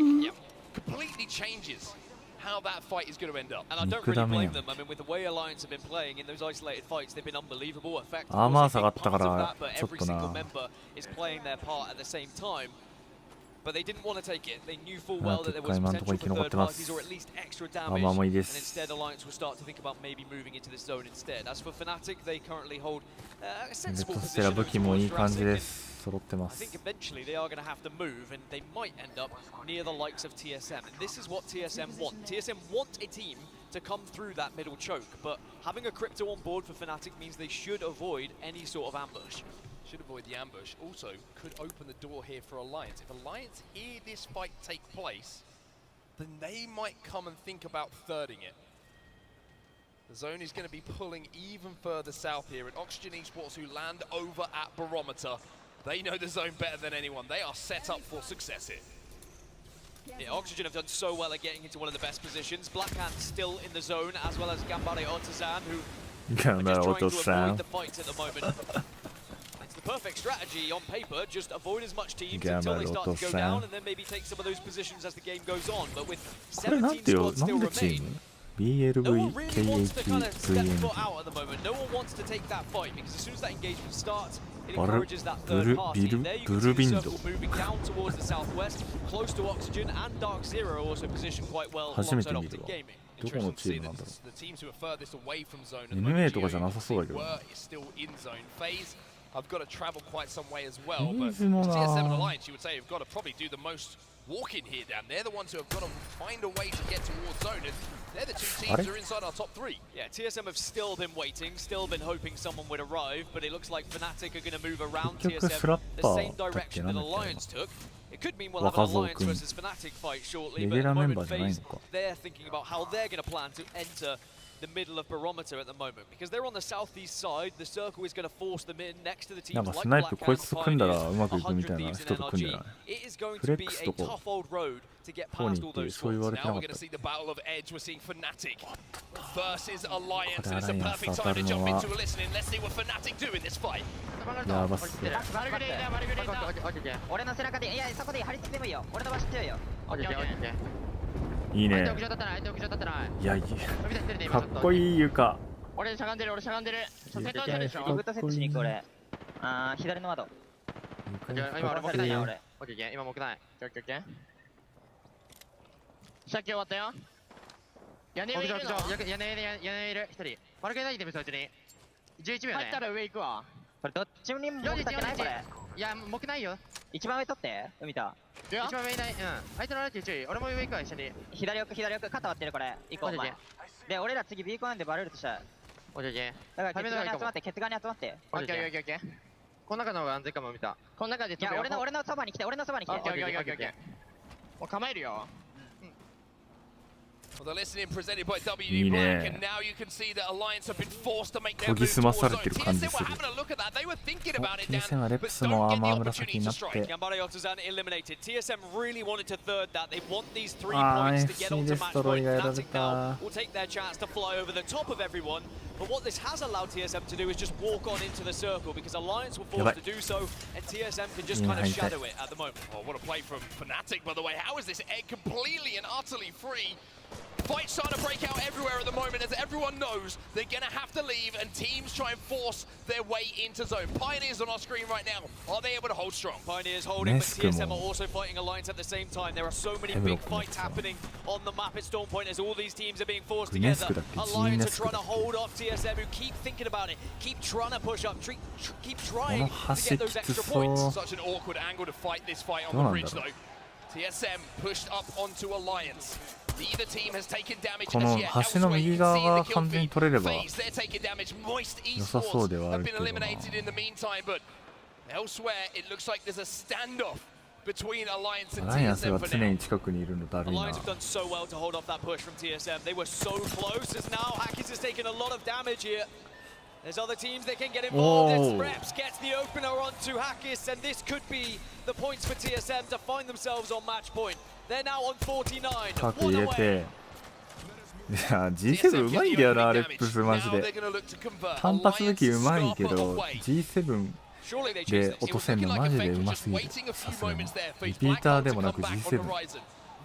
completely changes how that fight is going to end up. And I don't really blame them. I mean, with the way Alliance have been playing in those isolated fights, they've been unbelievable. Effective. アーマー下がったか Part of ら that, but ちょっ every と single な。 member is playing their part at the same time. But they didn't want to take it. They knew full well that there was potential for third parties or at least extra damage. And instead, Alliance will start to think about maybe moving into this zone instead. As for Fnatic, they currently hold a sensible ベトステラ position. 武器もいい感じです。揃ってま I す。 think eventually they are going to have to move, and they might end up near the likes of TSM. And this is what TSM want. TSM want a team to come through that middle choke, but having a crypto on board for Fnatic means they should avoid any sort of ambush. Should avoid the ambush. Also, could open the door here for Alliance. If Alliance hear this fight take place, then they might come and think about thirding it. The zone is going to be pulling even further south here, and Oxygen Esports, who land over at Barometer, they know the zone better than anyone. They are set up for success here. Yeah, Oxygen have done so well at getting into one of the best positions. Blackhand still in the zone, as well as Gambare Otazan, who are just trying to avoid the fights at the moment. It's the perfect strategy on paper. Just avoid as much teams until they start to go down, and then maybe take some of those positions as the game goes on. But with 17 squads still remain, no one really wants to kind of step foot out at the moment. No one wants to take that fight, because as soon as that engagement starts, it encourages that third party. There you can see the circle moving down towards the southwest, close to Oxygen, and Dark Zero also positioned quite well alongside Optic Gaming. どこのチームなんだろ The teams who are furthest away from zone at the NA moment, とかじゃなさそうだけど。 were still in zone phase. I've got to travel quite some way as well, but 水もな。 TS7 Alliance, you would say, have got to probably do the most walking here down. They're the ones who have got to find a way to get towards zone, and they're the two teams who are inside our top three. Yeah, TSM have still been waiting, still been hoping someone would arrive, but it looks like Fnatic are going to move around 結局 TSM フラッ the パー same だっけ direction なん that だっけ Alliance took. It could mean we'll have an Alliance versus Fnatic fight shortly, but at the moment phase, they're thinking about how they're going to plan to enter the middle of Barometer at the moment, because they're on the southeast side. The circle is going to force them in next to the teams なんか like スナイプ Blackhand, こいつと組んだら Pioneers, うまくいくみ 100たいな Thieves 人 and と組んで NRG. ない。 It is going フ to レッ be クス a とこ tough old road to get こうに past 行 all っている those そう言 squads. われて Now な we're かっ going to た。 see the battle of Edge. We're seeing Fnatic versus Alliance, ここで and it's the アライアンス perfect 当 time た to るの jump は into a listening. Let's see what Fnatic do in this fight. やばっすね。俺の背中で、いや、そこで張り付いてもいいよ。俺の場所強いよ。いいね。いや、いい。かっこいい床。俺しゃがんでる。かっリブとセットしに行く俺。あー、左の窓。今俺持ってないよ俺。今持ってない。さっき終わったよ。屋根上いるの？屋根いる。一人。丸けないでそいつに。11秒ね。入ったら上行くわ。これどっちにも持ったってないこれ。いや、持ってないよ。一番上取って、海田。一番上いない。うん。相手のライト注意。俺も上行くわ、一緒に。左奥、肩割ってるこれ。行こうお前。で、俺ら次ビーコンなんでバレるとしたら。オッケーオッケー。だからケツ側に集まって、ケツ側に集まって。オッケーオッケーオッケー。この中の方が安全かも見た。この中で。いや、俺のそばに来て、俺のそばに来て。オッケーオッケーオッケーオッケー。もう構えるよ。Well, the listening presented by WD Black, and now you can see that Alliance have been forced to make their move 研ぎ澄ま towards され zone. てる感じ TSM す were る。 having a look at that. They were thinking about it, TSM は Dan, レッ but プスの don't アー get マ the ー紫 opportunity にな to って。 strike. Gambare Otazan eliminated. TSM really wanted to third that. They want these 3 あー points to get FC onto デ match ストロイ point. がやられ Fnatic た。 now will take their chance to fly over the top of everyone. But what this has allowed TSM to do is just walk on into the circle, because Alliance were forced to do so, and TSM can just kind of shadow it at the moment. Oh, what a play from Fnatic, by the way. How is this egg completely and utterly free? Fights starting to break out everywhere at the moment, as everyone knows they're going to have to leave, and teams try and force their way into zone. Pioneers on our screen right now. Are they able to hold strong? Pioneers holding, but TSM are also fighting Alliance at the same time. There are so many big fights happening on the map at Storm Point as all these teams are being forced together. Alliance are trying to hold off TSM, who keep thinking about it, keep trying to push up, keep trying to get those extra points. Such an awkward angle to fight this fight on the bridge, though. TSM pushed up onto Alliance. Neither team has taken damage この as yet. 橋の右側が完全に取れれば They're taking damage. Moist 良さそう esports ではあ have るけ been どな。 eliminated in the meantime, but elsewhere it looks like there's a standoff between Alliance ア and ライアンス TSM が for 常 now. に近くにいるのだるいな。 Alliance have done so well to hold off that push from TSM. They were so close as now Hackers has taken a lot of damage here. There's other teams that can get involved. It's Reps gets the opener onto Hackers, and this could be the points for TSM to find themselves on match point. They're now on 49. 深く入れて、いや G7 うまいんだよなレップスマジで。単発武器うまいけど G7 で落とせんのマジでうますぎる。さすがにリピーターでもなく G7。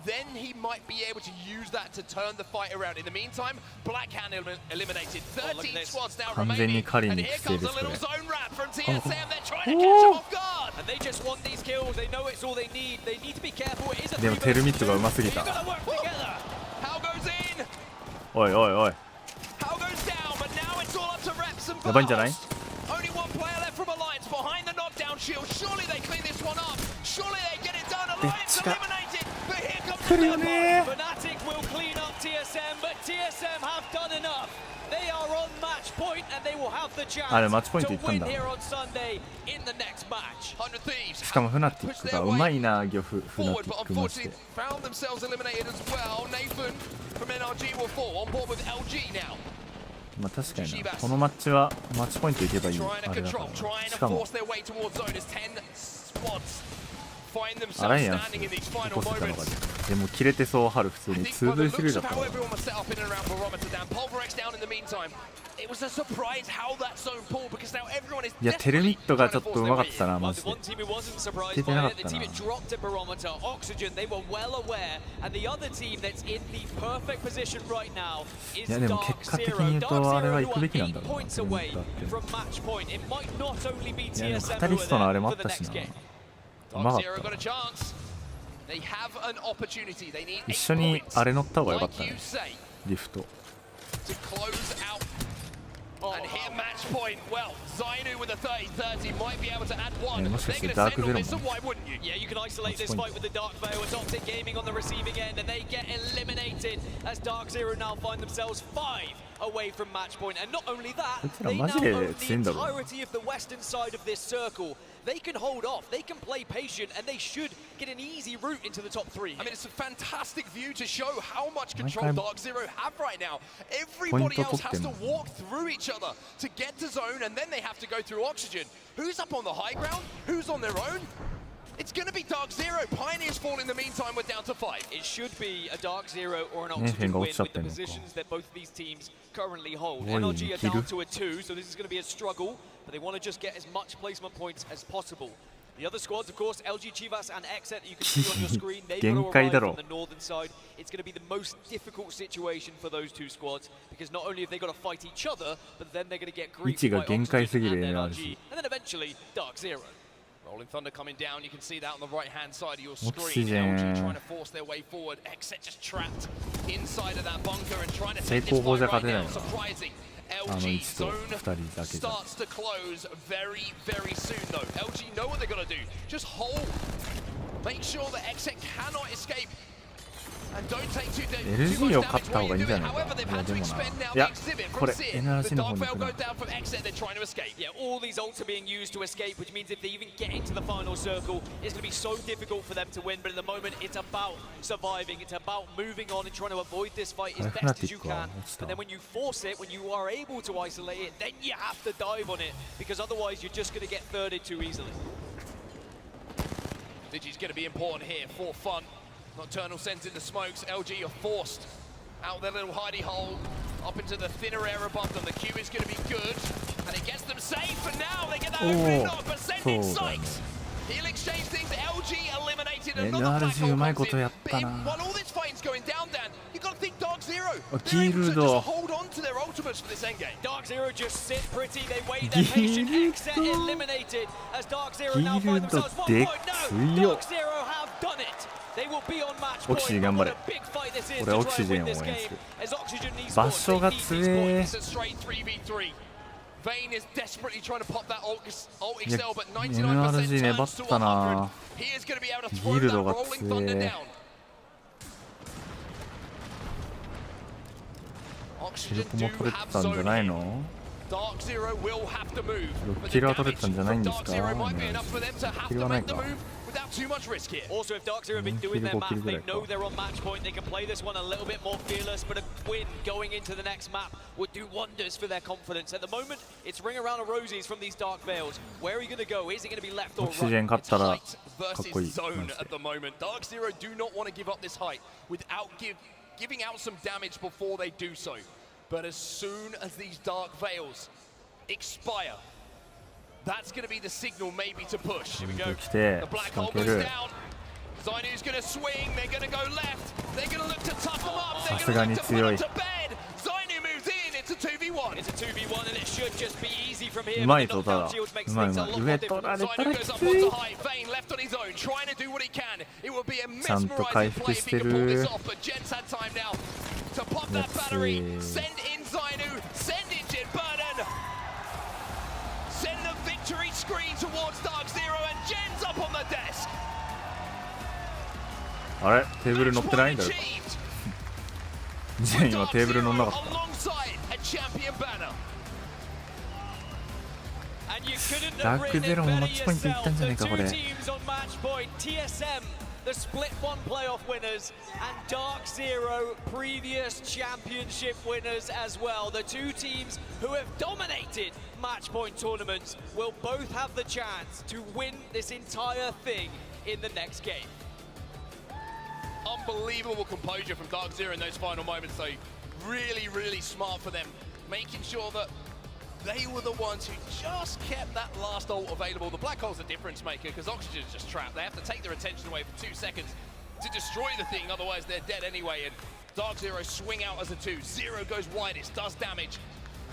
Then he might be able to use that to turn the fight around. In the meantime, Blackhand eliminated. 13 squads now 完全に remaining. 狩り And に here 来て comes る a これ。 little zone wrap from TSM. They're trying to catch him off guard. And they just want these kills. They know it's all they need. They need to be careful. It is a でもテルミットがうますぎ You've た。 got to work together. How goes in? おいおいおい。 How goes down? But now it's all up to Reps and やばいんじゃない？ Only one player left from Alliance behind the knockdown shield. Surely they clean this one up. Surely they get it done. Alliance eliminated. But here comes the double. Fnatic will clean up TSM, but TSM have done enough. They are on match point and they will have the chance あれマッチポイント to いったん win だ。 here on Sunday in the next match. 100 Thieves しかもフナティックがうまいな漁夫フナ forward, ティ but ックもして unfortunately。found themselves eliminated as well. Nathan from NRG will fall on board with LG now. まあ確かになこのマッチはマッチポイントいけばいい Trying あ to れだか control, ら。 trying し to かも force their way towards zone as 10 squads find アラ themselves イアンス standing in these 起 final こせたのが moments. でも切れてそう春普通 I に think by the 2V3 looks だ of った how わ。 everyone was set up in and around Barometer down, Pulverex down in the meantime. It was a surprise how that zone pulled because now everyone is いやテルミットがちょっとうまかったな Well, マ the ジで。 one team who wasn't surprised 出て by なかっ it, the た team な it dropped at Barometer, Oxygen, they were well aware, and the other team that's in the perfect position right now is いやでも Dark 結果的に Zero. 言う Dark とあれは Zero 行 who くべ are きなん 8 だろうな points テルミ away ットだって。 from match point. It might not only be いやでも TSM カタリ who ス are トのあれ there もあ for っ the たし next な。 game. うまか Dark っ Zero た got a chance. They have an opportunity. They need 一 8緒に points. あれ乗った方がよかった Like ね you say, リフト。 to close out. And here match point. Well, Zainu with a 30-30 might be able to add one. もしか They're して going to ダーク send ゼロ on も this, so why wouldn't you? Yeah, you can isolate this Match fight with the Dark Veil. It's Optic Gaming on the receiving end, and they get eliminated as Dark Zero now find themselves 5 away from match point. And not only that, こいつら they マ now ジで own 強 the いんだろうな。 entirety of the western side of this circle. They can hold off, they can play patient, and they should get an easy route into the top 3. I mean, it's a fantastic view to show how much control I'm- Dark Zero have right now. Everybody Point else has to top 10. walk through each other to get to zone, and then they have to go through Oxygen. Who's up on the high ground? Who's on their own? It's going to be Dark Zero. Pioneers fall in the meantime. We're down to 5. It should be a Dark Zero or an Anything Oxygen goes win up with the then, positions that both of these teams currently hold. Boy, NRG are Kiru. down to a 2, so this is going to be a struggle, but they want to just get as much placement points as possible. The other squads, of course, LG Chivas and Exet, that you can see on your screen, they've got to 限界だ arrive ろ from the northern side. It's going to be the most difficult situation for those two squads, because not only have they got to fight each other, but then they're going to get 位置 griefed が by 限界すぎ Oxygen る and NRG NRG, and then eventually Dark Zero. Rolling Thunder coming down. You can see that on the right-hand side of your Oxygen. screen. LG trying to force their way forward. Exet just trapped inside of that bunker and trying to take this 成功法 fight じゃ right 勝てない now. な。 Surprising. あの位 LG 置と zone 2人だけじゃ。 starts to close very, very soon, though. LG know what they're going to do. Just hold. Make sure that Exet cannot escape. And don't take too LG を much 勝った方 damage が while いい you ん do じゃ it. ないか。 However, they've いや had で to も expend な。 now い the や exhibit こ from れ Sid. NRG The の方 Dark に Veil 行くな goes。down from Exet. They're trying to escape. Yeah, all these ults are being used to escape, which means if they even get into the final circle, it's going to be so difficult for them to win. But at the moment, it's about surviving. It's about moving on and trying to avoid this fight as best as you can. But then when you force it, when you are able to isolate it, then you have to dive on it, because otherwise you're just going to get thirded too easily. Digi's going to be important here for fun. Nocturnal sends in the smokes. LG are forced out their little hidey hole up into the thinner air above them. The Q is going to be good, and it gets them safe. And now they get that opening knock, but send in sight. He'll exchange things. LG eliminated. Another black hole comes in. But while all this fighting's going down, Dan, you got to think Dark Zero. They're able to just hold on to their ultimates for this endgame. Dark Zero just sit pretty. They wait their patient. Exet eliminated as Dark Zero now find themselves 1 point. No, Dark Zero have done it. They will be on match point. What a big fight this is to try and win this game. As Oxygen needs 場所が強え。 It's a straight 3v3. Vayne is desperately trying to pop that ult いや XL, but NRG 99% 粘 turns っ to たな。 100. He is going to be able to ギ throw ル that ドが rolling 強 thunder え。 down. キル Oxygen コ do も取れて have たんじゃ zone ない here. の？ Dark Zero will have to move. 6 But キ the ルは取れ damage てたんじゃないん from です Dark か？ Zero might be enough for them to have キル to はない make the か。 move without too much risk here. Also, if Dark Zero have been doing their math, they know they're on match point. They can play this one a little bit more fearless, but a win going into the next map would do wonders for their confidence. At the moment, it's ring around of roses from these Dark Veils. Where are you going to go? Is it going to be left or right? It's height versus zone at the moment. Dark Zero do not want to give up this height without giving out some damage before they do so. But as soon as these Dark Veils expire, that's going to be the signal maybe to push. Here we go. The black hole goes down. Zainu's going to swing. They're going to go left. They're going to look to tough them up. They're going to look to put them to bed. Zainu moves in. It's a 2v1. It's a 2v1 and it should just be easy from here. うまいぞただ。うまいうまい。上取られたらきつい。 Vayne left on his own, trying to do what he can. It will be a mesmerizing play if he can pull this off. But Jen's had time now to pop that battery. Send in Zainu. Send in Jin Burden. Send the victory screen towards Dark Zero, and Jen's up on the desk. あれテーブル乗ってないんだよ。ジェン今テーブル乗んなかった。 ダークゼロもマッチポイントいったんじゃないかこれ。 The split one playoff winners and Dark Zero previous championship winners as well. The two teams who have dominated match point tournaments will both have the chance to win this entire thing in the next game. Unbelievable composure from Dark Zero in those final moments though. Really, really smart for them. Making sure that they were the ones who just kept that last ult available. The black hole's a difference maker because Oxygen's just trapped. They have to take their attention away for 2 seconds to destroy the thing, otherwise they're dead anyway. And Dark Zero swing out as a 2. Zero goes widest, does damage,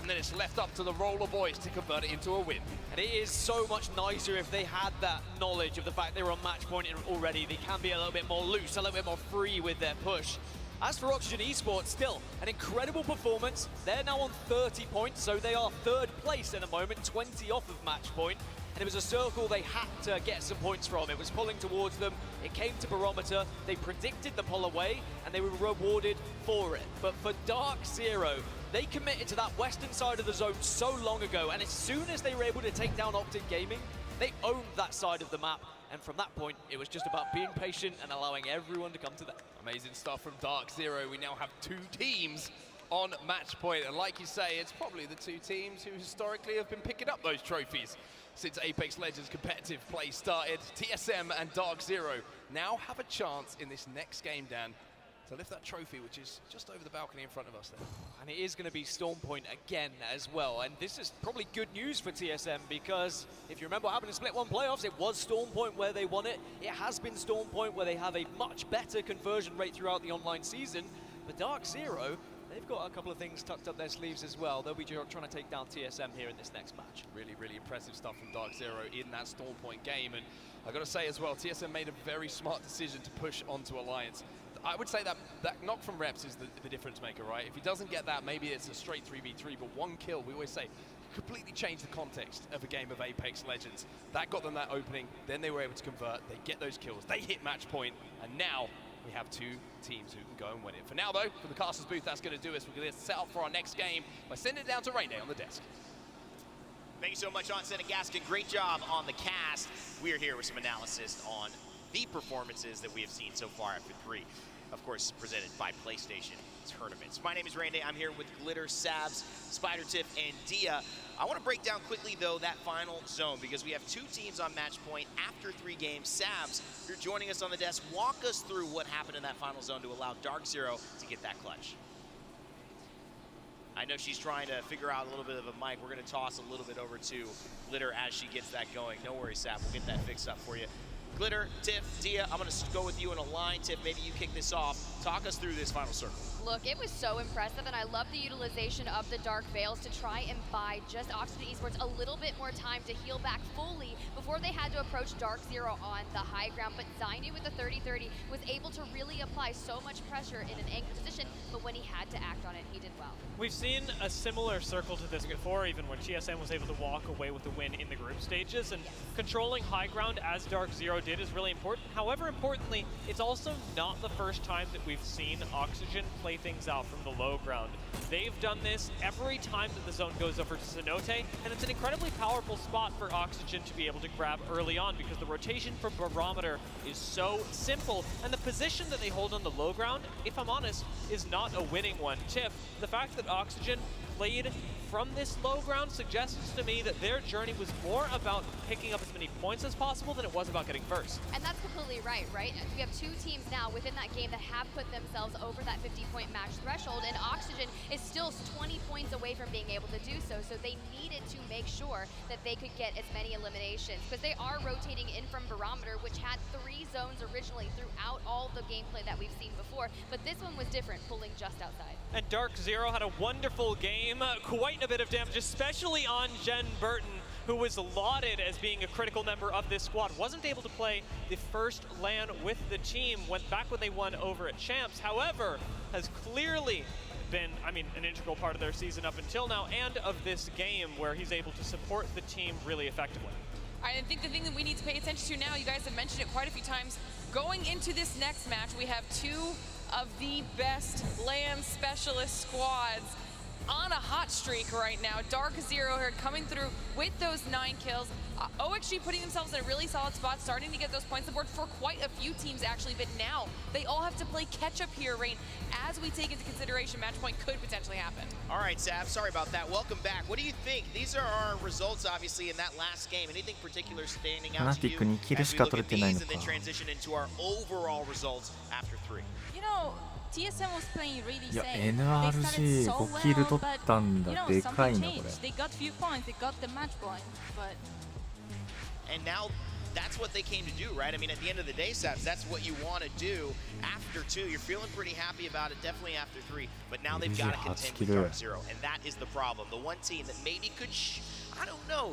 and then it's left up to the Roller Boys to convert it into a win. And it is so much nicer if they had that knowledge of the fact they were on match point already. They can be a little bit more loose, a little bit more free with their push. As for Oxygen Esports, still an incredible performance. They're now on 30 points, so they are third place in the moment, 20 off of match point. And it was a circle they had to get some points from. It was pulling towards them, it came to barometer, they predicted the pull away, and they were rewarded for it. But for Dark Zero, they committed to that western side of the zone so long ago, and as soon as they were able to take down Optic Gaming, they owned that side of the map. And from that point, it was just about being patient and allowing everyone to come to them. Amazing stuff from Dark Zero. We now have 2 teams on match point. And like you say, it's probably the 2 teams who historically have been picking up those trophies since Apex Legends competitive play started. TSM and Dark Zero now have a chance in this next game, Dan, to lift that trophy, which is just over the balcony in front of us there. And it is going to be Storm Point again as well. And this is probably good news for TSM because if you remember what happened in Split 1 playoffs, it was Storm Point where they won it. It has been Storm Point where they have a much better conversion rate throughout the online season. But Dark Zero, they've got a couple of things tucked up their sleeves as well. They'll be trying to take down TSM here in this next match. Really, really impressive stuff from Dark Zero in that Storm Point game. And I got to say as well, TSM made a very smart decision to push onto Alliance. I would say that knock from Reps is the difference maker, right? If he doesn't get that, maybe it's a straight 3v3, but 1 kill, we always say, completely changed the context of a game of Apex Legends. That got them that opening, then they were able to convert, they get those kills, they hit match point, and now we have 2 teams who can go and win it. For now though, for the Casters booth, that's going to do us. We're going to set up for our next game by sending it down to Rain Day on the desk. Thank you so much, Onset and Gaskin. Great job on the cast. We are here with some analysis on the performances that we have seen so far after 3. Of course, presented by PlayStation Tournaments. My name is Randy. I'm here with Glitter, Sabs, Spider Tiff, and Dia. I want to break down quickly, though, that final zone because we have 2 teams on match point after 3 games. Sabs, you're joining us on the desk. Walk us through what happened in that final zone to allow Dark Zero to get that clutch. I know she's trying to figure out a little bit of a mic. We're going to toss a little bit over to Glitter as she gets that going. No worries, Sab. We'll get that fixed up for you. Glitter, Tiff, Dia, I'm going to go with you in a line. Tiff, maybe you kick this off. Talk us through this final circle. Look, it was so impressive, and I love the utilization of the Dark Veils to try and buy just Oxygen Esports a little bit more time to heal back fully before they had to approach Dark Zero on the high ground. But Zainu with the 30-30 was able to really apply so much pressure in an anchored position, but when he had to act on it, he did well. We've seen a similar circle to this before, even when TSM was able to walk away with the win in the group stages, and controlling high ground as Dark Zero Zero did is really important. However, importantly, it's also not the first time that we've seen Oxygen play things out from the low ground. They've done this every time that the zone goes over to Cenote, and it's an incredibly powerful spot for Oxygen to be able to grab early on because the rotation for Barometer is so simple, and the position that they hold on the low ground, if I'm honest, is not a winning one. Tiff, the fact that Oxygen played from this low ground suggests to me that their journey was more about picking up as many points as possible than it was about getting first. And that's completely right? We have two teams now within that game that have put themselves over that 50-point match threshold, and Oxygen is still 20 points away from being able to do so, so they needed to make sure that they could get as many eliminations, because they are rotating in from Barometer, which had 3 zones originally throughout all the gameplay that we've seen before, but this one was different, pulling just outside. And Dark Zero had a wonderful game, quite a bit of damage, especially on Jen Burton, who was lauded as being a critical member of this squad. Wasn't able to play the first LAN with the team, went back when they won over at Champs. However, has clearly been, an integral part of their season up until now, and of this game where he's able to support the team really effectively. I think the thing that we need to pay attention to now, you guys have mentioned it quite a few times, going into this next match, we have 2 of the best LAN specialist squads on a hot streak right now. Dark Zero here coming through with those 9 kills. OXG putting themselves in a really solid spot, starting to get those points on board for quite a few teams actually, but now they all have to play catch up here, Rain, as we take into consideration match point could potentially happen. All right, Sab, sorry about that. Welcome back. What do you think? These are our results, obviously, in that last game. Anything particular standing out to you as we look at these and then transition into our overall results after 3? You know, TSM was playing really いや safe. NRG 5キル取ったんだ。でかいなこれ。 They got few points, they got the match point, but And now that's what they came to do, right? At the end of the day, Sabs, that's what you want to do after 2. You're feeling pretty happy about it, definitely after 3. But now they've got to contend with Dark Zero, and that is the problem. The one team that maybe could,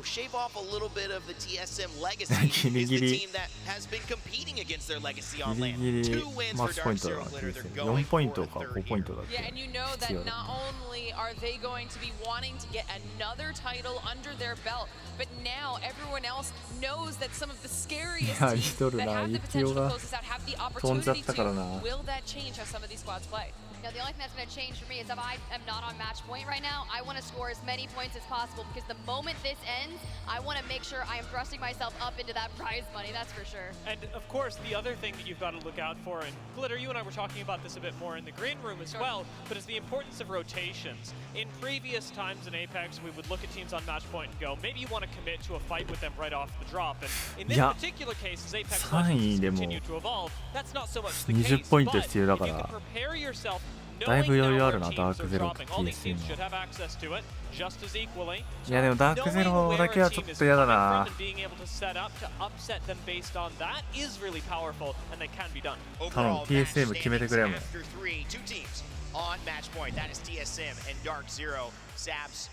shave off a little bit of the TSM legacy is the team that has been competing against their legacy on LAN. 2 wins for Dark Zero Glitter. They're going for the third here. yeah, and you know that not only are they going to be wanting to get another title under their belt, but now everyone else knows that some of the scariest teams that have the potential to close this out have the opportunity to. Will that change how some of these squads play? Now, the only thing that's going to change for me is if I am not on match point right now, I want to score as many points as possible, because the moment this ends, I want to make sure I am thrusting myself up into that prize money, that's for sure. And of course, the other thing that you've got to look out for, and Glitter, you and I were talking about this a bit more in the green room as well, but it's the importance of rotations. In previous times in Apex, we would look at teams on match point and go, maybe you want to commit to a fight with them right off the drop. And in this particular case, as Apex Legends continue to evolve, that's not so much the case, but if you can prepare yourself, knowing now where teams are dropping, all these teams should have access to it just as equally. いやでもダークゼロだけはちょっと嫌だな。 being able to set up to upset them based on that is really powerful, and they can be done. 頼む TSM 決めてくれもん。 After 3, 2 teams on match point. That is TSM and Dark Zero. Sabs,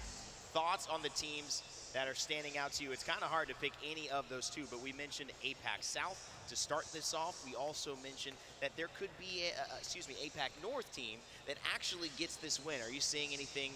thoughts on the teams that are standing out to you? It's kind of hard to pick any of those 2, but we mentioned APAC South to start this off. We also mentioned that there could be APAC North team that actually gets this win. Are you seeing anything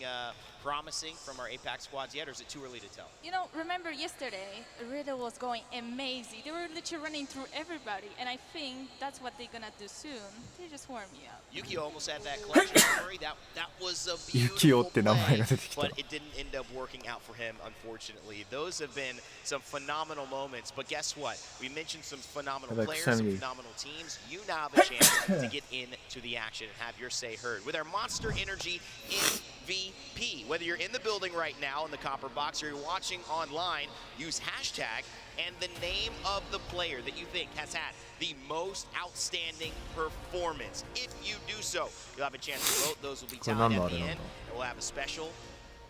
promising from our APAC squads yet, or is it too early to tell? You know, remember yesterday, Riddle was going amazing. They were literally running through everybody, and I think that's what they're gonna do soon. They just warm me up. Yukio almost had that clutch victory. That was a beautiful play, but it didn't end up working out for him, unfortunately. Those have been some phenomenal moments, but guess what? We mentioned some phenomenal players, some phenomenal teams. You now have a chance to get into the action and have your say heard with our Monster Energy MVP. Whether you're in the building right now in the copper box or you're watching online, use hashtag and the name of the player that you think has had the most outstanding performance. If you do so, you'll have a chance to vote. Those will be tallied at the end, and we'll have a special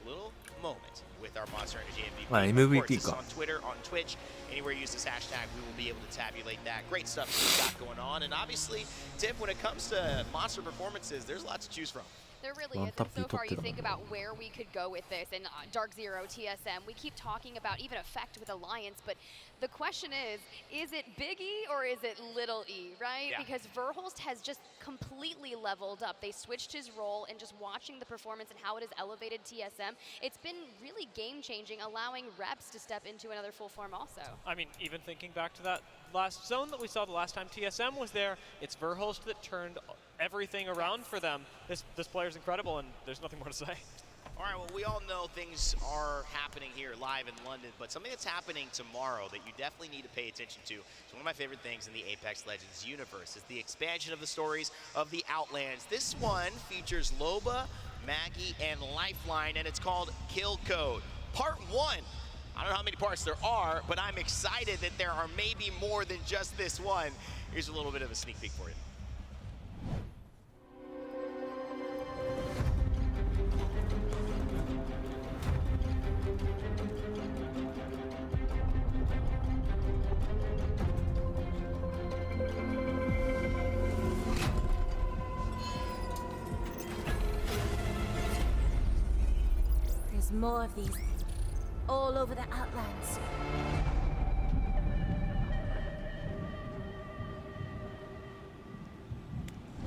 little moment with our Monster Energy MVP. Of course, it's on Twitter, on Twitch, anywhere you use this hashtag, we will be able to tabulate that. Great stuff we've got going on, and obviously, Tiff, when it comes to Monster performances, there's lots to choose from. There really One is. tap And so far, you to think about where we could go with this and Dark Zero, TSM. We keep talking about even Effect with Alliance, but the question is it Big E or is it Little E, right? Yeah. Because Verhulst has just completely leveled up. They switched his role, and just watching the performance and how it has elevated TSM, it's been really game-changing, allowing reps to step into another full form also. I mean, even thinking back to that last zone that we saw the last time TSM was there, it's Verhulst that turned everything around for them. This player's incredible, and there's nothing more to say. All right, well, we all know things are happening here live in London, but something that's happening tomorrow that you definitely need to pay attention to is one of my favorite things in the Apex Legends universe, is the expansion of the stories of the Outlands. This one features Loba, Maggie, and Lifeline, and it's called Kill Code. Part 1. I don't know how many parts there are, but I'm excited that there are maybe more than just this one. Here's a little bit of a sneak peek for you. There's more of these all over the Outlands.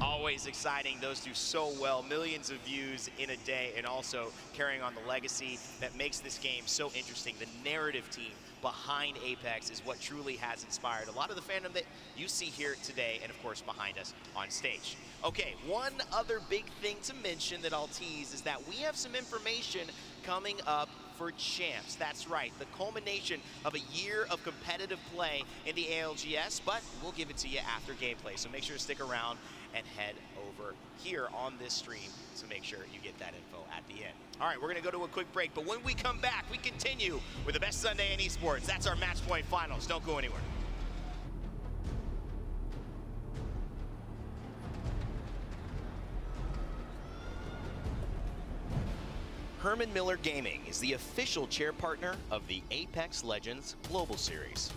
Always exciting. Those do so well. Millions of views in a day, and also carrying on the legacy that makes this game so interesting. The narrative team behind Apex is what truly has inspired a lot of the fandom that you see here today, and of course behind us on stage. Okay, one other big thing to mention that I'll tease is that we have some information coming up for Champs. That's right, the culmination of a year of competitive play in the ALGS, but we'll give it to you after gameplay, so make sure to stick around and head over here on this stream to make sure you get that info at the end. All right, we're gonna go to a quick break, but when we come back, we continue with the best Sunday in esports. That's our Match Point Finals. Don't go anywhere. Herman Miller Gaming is the official chair partner of the Apex Legends Global Series.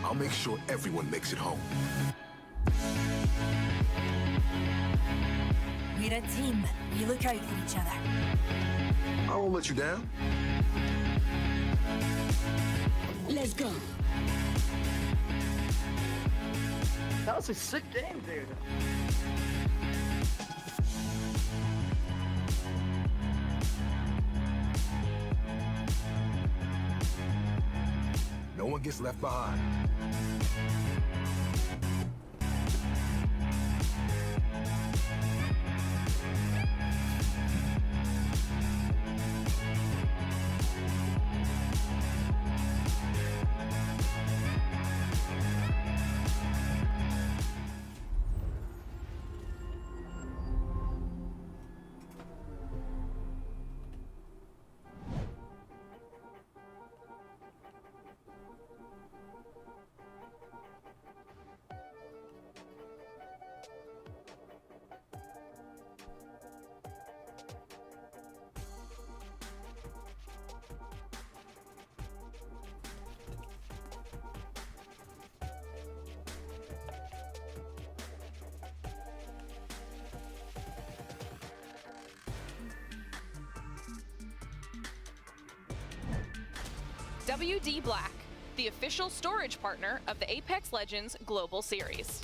I'll make sure everyone makes it home. We're a team. We look out for each other. I won't let you down. Let's go. That was a sick game, dude. No one gets left behind. WD Black, the official storage partner of the Apex Legends Global Series.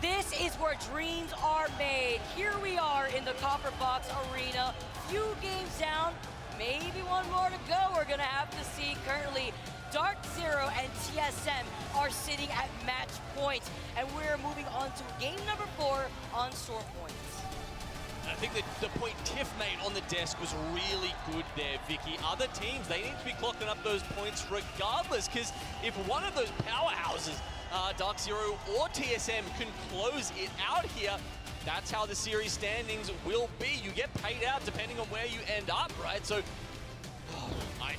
This is where dreams are made. Here we are in the Copper Box Arena. Few games down, maybe one more to go. We're gonna have to see. Currently, Dark Zero and TSM are sitting at match point, and we're moving on to game number 4 on store points. I think that the point Tiff made on the desk was really good there, Vicky. Other teams, they need to be clocking up those points regardless, because if one of those powerhouses, Dark Zero or TSM, can close it out here, that's how the series standings will be. You get paid out depending on where you end up, right? So,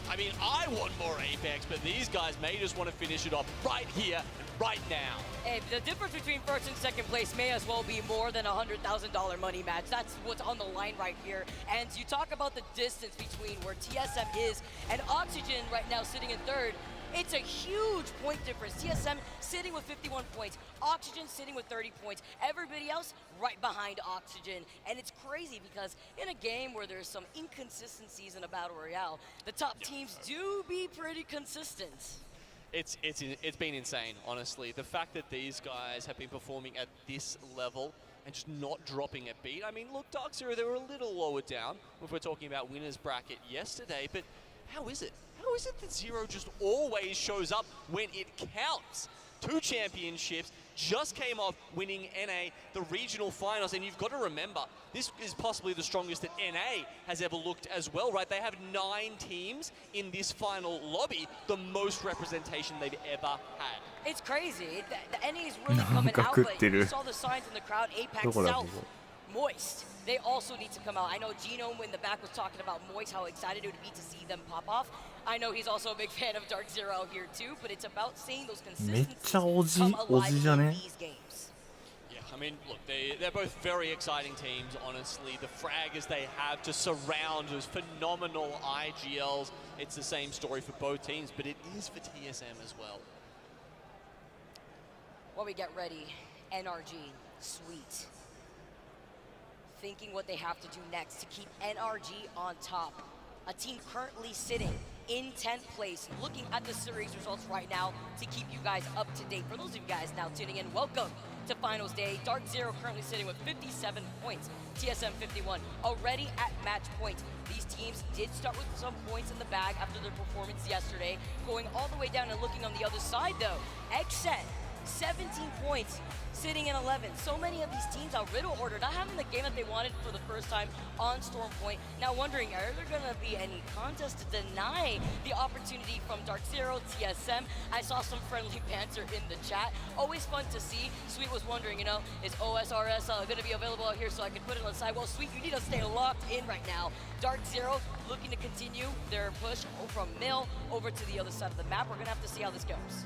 I mean, I want more Apex, but these guys may just want to finish it off right here and right now. Hey, the difference between first and second place may as well be more than a $100,000 money match. That's what's on the line right here. And you talk about the distance between where TSM is and Oxygen right now sitting in third. It's a huge point difference. TSM sitting with 51 points, Oxygen sitting with 30 points, everybody else right behind Oxygen. And it's crazy because in a game where there's some inconsistencies in a battle royale, the top teams do be pretty consistent. It's been insane, honestly. The fact that these guys have been performing at this level and just not dropping a beat. I mean, look, Dark Zero, they were a little lower down if we're talking about winners bracket yesterday, but how is it? How is it that Zero just always shows up when it counts? 2 championships, just came off winning NA, the regional finals, and you've got to remember, this is possibly the strongest that NA has ever looked as well, right? They have 9 teams in this final lobby, the most representation they've ever had. It's crazy. The NA is really coming out, but you saw the signs in the crowd. Apex South, Moist. They also need to come out. I know Genome in the back was talking about Moist, how excited it would be to see them pop off. I know he's also a big fan of Dark Zero out here too, but it's about seeing those consistencies come alive in these games. Yeah, I mean, look, they're both very exciting teams, honestly. The fraggers they have to surround those phenomenal IGLs. It's the same story for both teams, but it is for TSM as well. While we get ready, NRG, sweet. Thinking what they have to do next to keep NRG on top. A team currently sitting in 10th place, looking at the series results right now to keep you guys up to date. For those of you guys now tuning in, welcome to Finals Day. Dark Zero currently sitting with 57 points, TSM 51, already at match point. These teams did start with some points in the bag after their performance yesterday, going all the way down and looking on the other side though. XN, 17 points, sitting in 11. So many of these teams are Riddle Order, not having the game that they wanted for the first time on Storm Point. Now wondering, are there going to be any contests to deny the opportunity from Dark Zero, TSM? I saw some friendly banter in the chat. Always fun to see. Sweet was wondering, you know, is OSRS going to be available out here so I can put it on the side? Well, Sweet, you need to stay locked in right now. Dark Zero looking to continue their push from Mill over to the other side of the map. We're going to have to see how this goes.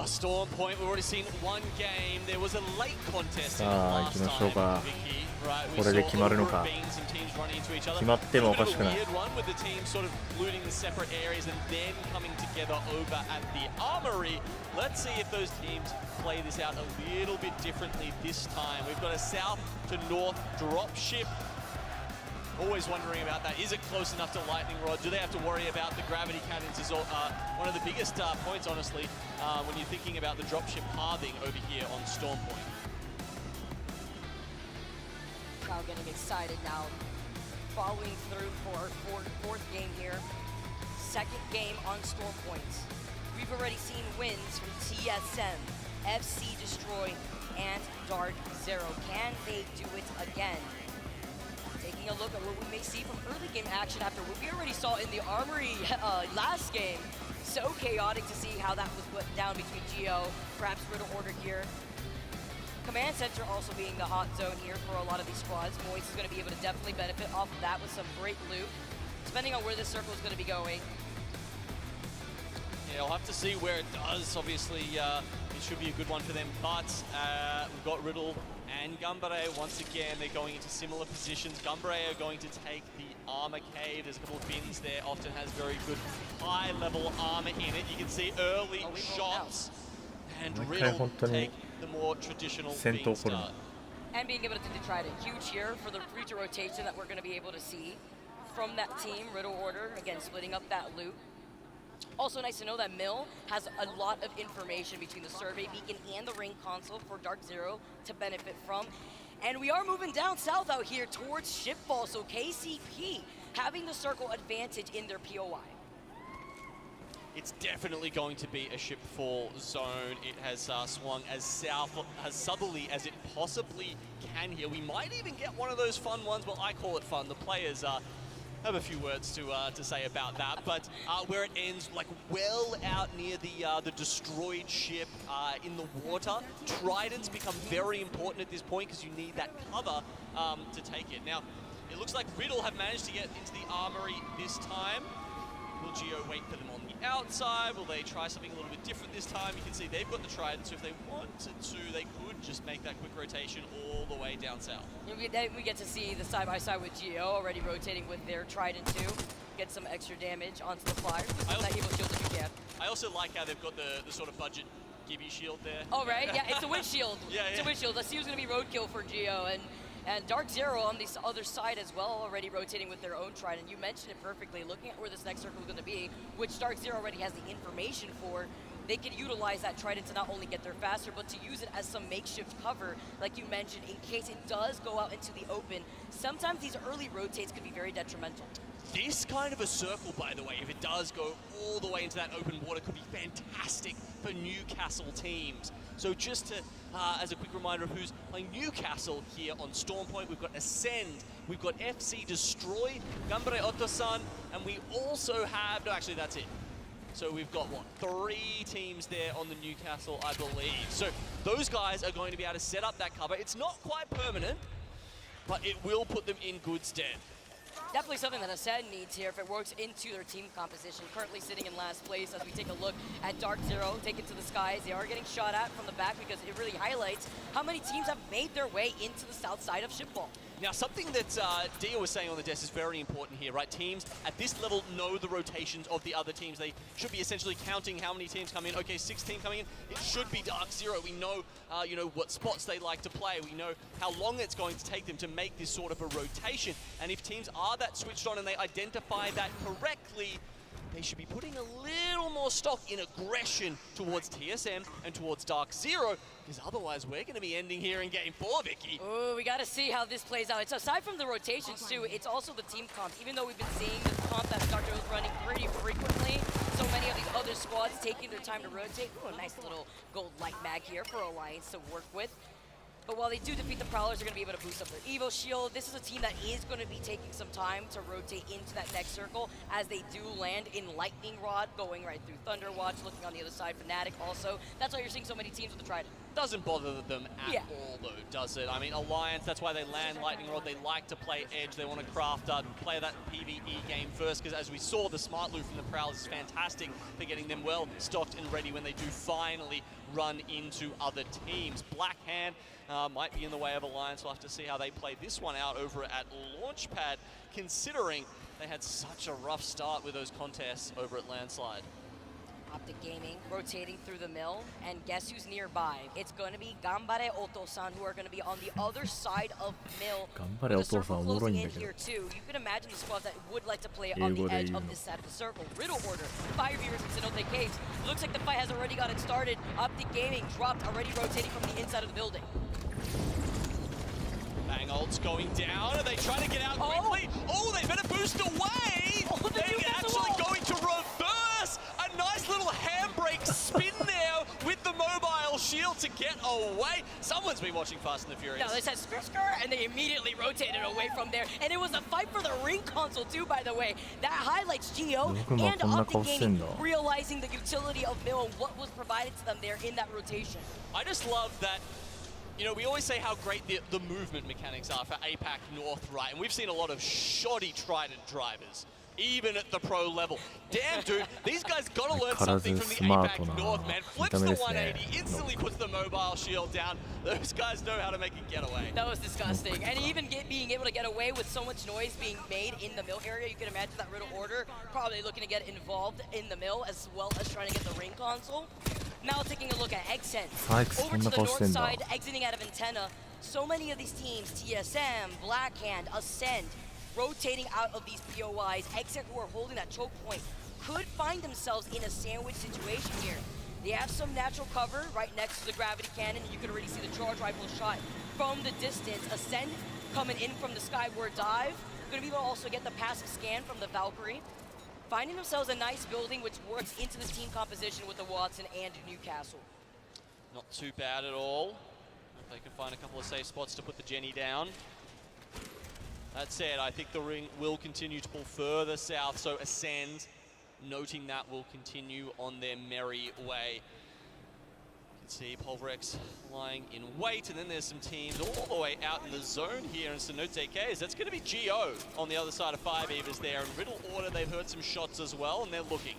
Storm Point, we've already seen one game. There was a late contest in the last time, Vicky. Right, we saw over being some teams running into each other. A bit of a weird one with the teams sort of looting the separate areas and then coming together over at the Armory. Let's see if those teams play this out a little bit differently this time. We've got a south to north drop ship. Always wondering about that. Is it close enough to Lightning Rod? Do they have to worry about the gravity cannons? Is one of the biggest points, honestly, when you're thinking about the dropship halving over here on Storm Point. Crowd getting excited now. Following through for our fourth game here. Second game on Storm Point. We've already seen wins from TSM, FC Destroy, and Dark Zero. Can they do it again? Taking a look at what we may see from early game action after what we already saw in the Armory last game. So chaotic to see how that was put down between Geo, perhaps Riddle Order here. Command Center also being the hot zone here for a lot of these squads. Moist is going to be able to definitely benefit off of that with some great loot, depending on where this circle is going to be going. Yeah, I'll have to see where it does. Obviously, it should be a good one for them, but we've got Riddle and Gumbare. Once again, they're going into similar positions. Gumbare are going to take the armor cave. There's a couple of bins there. Often has very good high-level armor in it. You can see early shots. And Riddle take the more traditional bin start. And being able to try it. Huge here for the future rotation that we're going to be able to see from that team. Riddle Order, again, splitting up that loot. Also nice to know that Mill has a lot of information between the survey beacon and the ring console for Dark Zero to benefit from. And we are moving down south out here towards Shipfall, so KCP having the circle advantage in their POI. it's definitely going to be a shipfall zone. It has swung as southerly as it possibly can here. We might even get one of those fun ones. Well, I call it fun. The players have a few words to say about that, but where it ends, like well out near the destroyed ship in the water, tridents become very important at this point because you need that cover to take it. Now, it looks like Riddle have managed to get into the armory this time. Will Geo wait for them on the outside? Will they try something a little bit different this time? You can see they've got the trident, so if they wanted to, they could just make that quick rotation all the way down south. We get to see the side-by-side with Geo already rotating with their trident too. Get some extra damage onto the flyer. That evil shield if you can. I also like how they've got the sort of budget Gibby shield there. Oh, right? Yeah, it's a windshield. It's a windshield. Let's see who's going to be roadkill for Geo. And Dark Zero on the other side as well, already rotating with their own trident. You mentioned it perfectly. Looking at where this next circle is going to be, which Dark Zero already has the information for, they can utilize that trident to not only get there faster, but to use it as some makeshift cover, like you mentioned, in case it does go out into the open. Sometimes these early rotates can be very detrimental. This kind of a circle, by the way, if it does go all the way into that open water, could be fantastic for Newcastle teams. So just to, as a quick reminder of who's playing Newcastle here on Stormpoint, we've got Ascend, we've got FC Destroy, Gambare Otosan, and we also have, no, actually that's it. So we've got, what, 3 teams there on the Newcastle, I believe. So those guys are going to be able to set up that cover. It's not quite permanent, but it will put them in good stead. Definitely something that Ascend needs here if it works into their team composition. Currently sitting in last place as we take a look at Dark Zero, take it to the skies. They are getting shot at from the back because it really highlights how many teams have made their way into the south side of Shipball. Now, something that Dia was saying on the desk is very important here, right? Teams at this level know the rotations of the other teams. They should be essentially counting how many teams come in. Okay, 16 coming in. It should be Dark Zero. We know, you know, what spots they like to play. We know how long it's going to take them to make this sort of a rotation. And if teams are that switched on and they identify that correctly, they should be putting a little more stock in aggression towards TSM and towards Dark Zero, because otherwise we're going to be ending here in Game 4, Vicky. Oh, we got to see how this plays out. It's aside from the rotations too, it's also the team comps. Even though we've been seeing the comp that Dark Zero is running pretty frequently, so many of these other squads taking their time to rotate. Ooh, a nice little gold light mag here for Alliance to work with. But while they do defeat the Prowlers, they're going to be able to boost up their Evo Shield. This is a team that is going to be taking some time to rotate into that next circle as they do land in Lightning Rod, going right through Thunder Watch, looking on the other side, Fnatic also. That's why you're seeing so many teams with the Trident. Doesn't bother them at all, though, does it? I mean, Alliance, that's why they land Lightning Rod. They like to play Edge. They want to craft play that PvE game first, because as we saw, the Smart Loot from the Prowlers is fantastic for getting them well stocked and ready when they do finally run into other teams. Black Hand might be in the way of Alliance. We'll have to see how they play this one out over at Launchpad, considering they had such a rough start with those contests over at Landslide. Optic Gaming rotating through the mill, and guess who's nearby? It's going to be Gambare Otosan, who are going to be on the other side of mill. Gambare the circle Otosan closing in here too. You can imagine the squads that would like to play on the edge of this side of the circle. Riddle Order, Fire Viewers, and Cenote Caves. Looks like the fight has already gotten started. Optic Gaming dropped, already rotating from the inside of the building. Bang ult's going down. Are they trying to get out quickly? Oh, they better boost away! They're actually going to reverse! A nice little handbrake spin there with the mobile shield to get away. Someone's been watching Fast and the Furious. No, they said skr, and they immediately rotated away from there. And it was a fight for the ring console too, by the way. That highlights Geo and Optic Gaming realizing the utility of Mill and what was provided to them there in that rotation. I just love that. You know, we always say how great the movement mechanics are for APAC North, right? And we've seen a lot of shoddy Trident drivers, even at the pro level. Damn, dude, these guys got to learn something from the APAC North, man. Flips the 180, instantly puts the mobile shield down. Those guys know how to make a getaway. That was disgusting. And even being able to get away with so much noise being made in the mill area, you can imagine that Riddle Order probably looking to get involved in the mill as well as trying to get the ring console. Now taking a look at Exent. Over to the north side, exiting out of Antenna. So many of these teams, TSM, Blackhand, Ascend, rotating out of these POIs. Exent, who are holding that choke point, could find themselves in a sandwich situation here. They have some natural cover right next to the gravity cannon. You can already see the charge rifle shot from the distance. Ascend coming in from the skyward dive. Gonna be able to also get the passive scan from the Valkyrie. finding themselves a nice building which works into this team composition with the Watson and Newcastle. Not too bad at all. If they can find a couple of safe spots to put the Jenny down. That said, I think the ring will continue to pull further south, so Ascend, noting that, will continue on their merry way. You can see Pulverex lying in wait, and then there's some teams all the way out in the zone here in Cenote Caves. That's going to be Geo on the other side of 5 Evas there, and Riddle Order, they've heard some shots as well, and they're looking.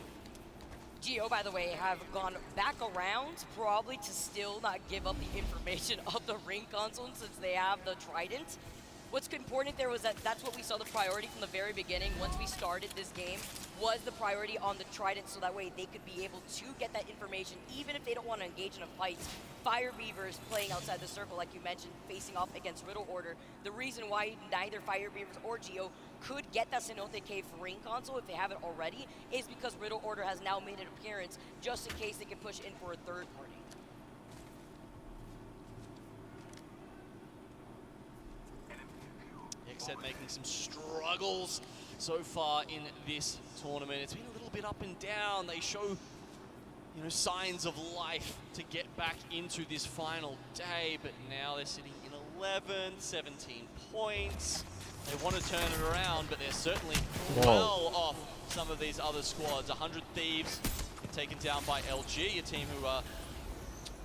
Geo, by the way, have gone back around, probably to still not give up the information of the ring console since they have the Trident. What's important there was that that's what we saw the priority from the very beginning. Once we started this game, was the priority on the Trident, so that way they could be able to get that information, even if they don't want to engage in a fight. Fire Beavers playing outside the circle, like you mentioned, facing off against Riddle Order. The reason why neither Fire Beavers or Geo could get that Cenote Cave ring console if they haven't already is because Riddle Order has now made an appearance just in case they can push in for a third party. Except making some struggles so far in this tournament. It's been a little bit up and down. They show, you know, signs of life to get back into this final day, but now they're sitting in 11, 17 points. They want to turn it around, but they're certainly well off some of these other squads. 100 Thieves taken down by LG, a team who I'd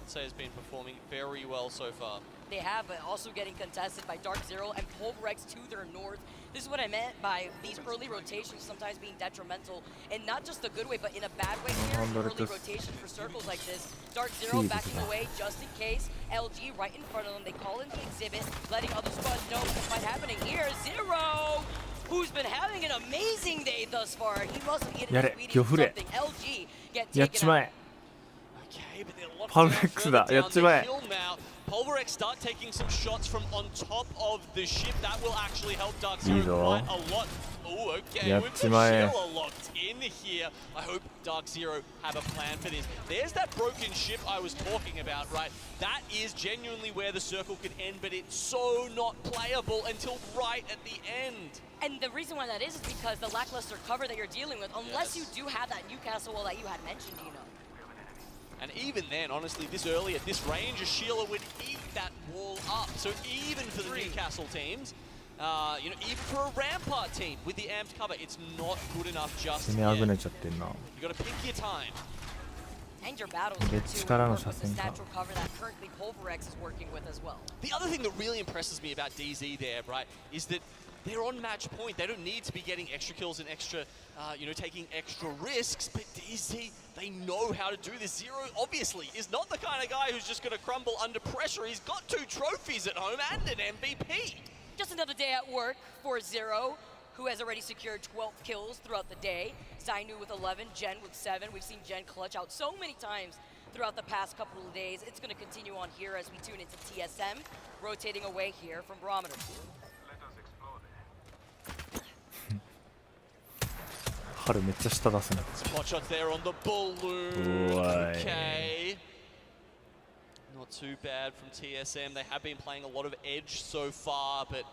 say has been performing very well so far. They have, but also getting contested by Dark Zero and Pulverex to their north. This is what I meant by these early rotations sometimes being detrimental, and not just the good way, but in a bad way here. Early rotations for circles like this. Dark Zero backing away just in case. LG right in front of them. They call in the exhibit, letting other squads know what might happen here. Zero, who's been having an amazing day thus far. He must have eaten a sweetie or something. LG get taken out. Okay, but they're locked Pulverexだ。やっちまえ。 Pulverex start taking some shots from on top of the ship. That will actually help Dark Zero quite a lot. Oh, okay. We've got Sheila locked in here. I hope Dark Zero have a plan for this. There's that broken ship I was talking about, right? That is genuinely where the circle could end, but it's so not playable until right at the end. And the reason why that is because the lackluster cover that you're dealing with, unless you do have that Newcastle wall that you had mentioned, you know. And even then, honestly, this early at this range, a Sheila would eat that wall up. So even for the Newcastle teams, you know, even for a Rampart team with the amped cover, it's not good enough just yet. You got to pick your time. And your battles too, with the natural cover that currently Pulverex is working with as well. The other thing that really impresses me about DZ there, right, is that they're on match point. They don't need to be getting extra kills and extra, you know, taking extra risks. But DZ, they know how to do this. Zero, obviously, is not the kind of guy who's just going to crumble under pressure. He's got 2 trophies at home and an MVP. Just another day at work for Zero, who has already secured 12 kills throughout the day. Zainu with 11, Jen with 7. We've seen Jen clutch out so many times throughout the past couple of days. It's going to continue on here as we tune into TSM, rotating away here from Barometer. Spot shot there on the balloon. Okay. Not too bad from TSM. They have been playing a lot of edge so far, but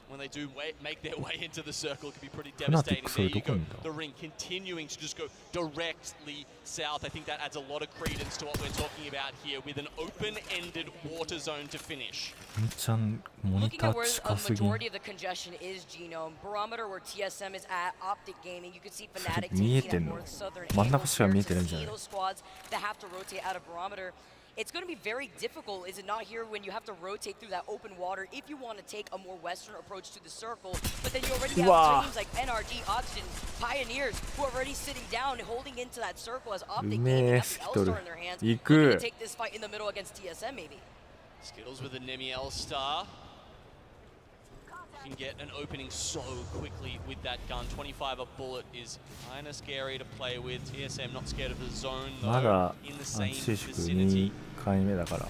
when they do make their way into the circle, it can be pretty devastating. There you go. The ring continuing to just go directly south. I think that adds a lot of credence to what we're talking about here with an open-ended water zone to finish. Looking at where a majority of the congestion is, Genome, Barometer where TSM is at, Optic Gaming, you can see Fnatic taking at North Southern Angles to see those squads that have to rotate out of Barometer. It's going to be very difficult, is it not, here when you have to rotate through that open water if you want to take a more western approach to the circle. But then you already have teams like NRG, Oxygen, Pioneers who are already sitting down, holding into that circle as Optic Gaming have the L-Star in their hands. Looking to take this fight in the middle against TSM maybe. Skittles with the Nemi L-Star. Can get an opening so quickly with that gun. 25 a bullet is kind of scary to play with. TSM not scared of the zone though, in the same vicinity. 回目だから。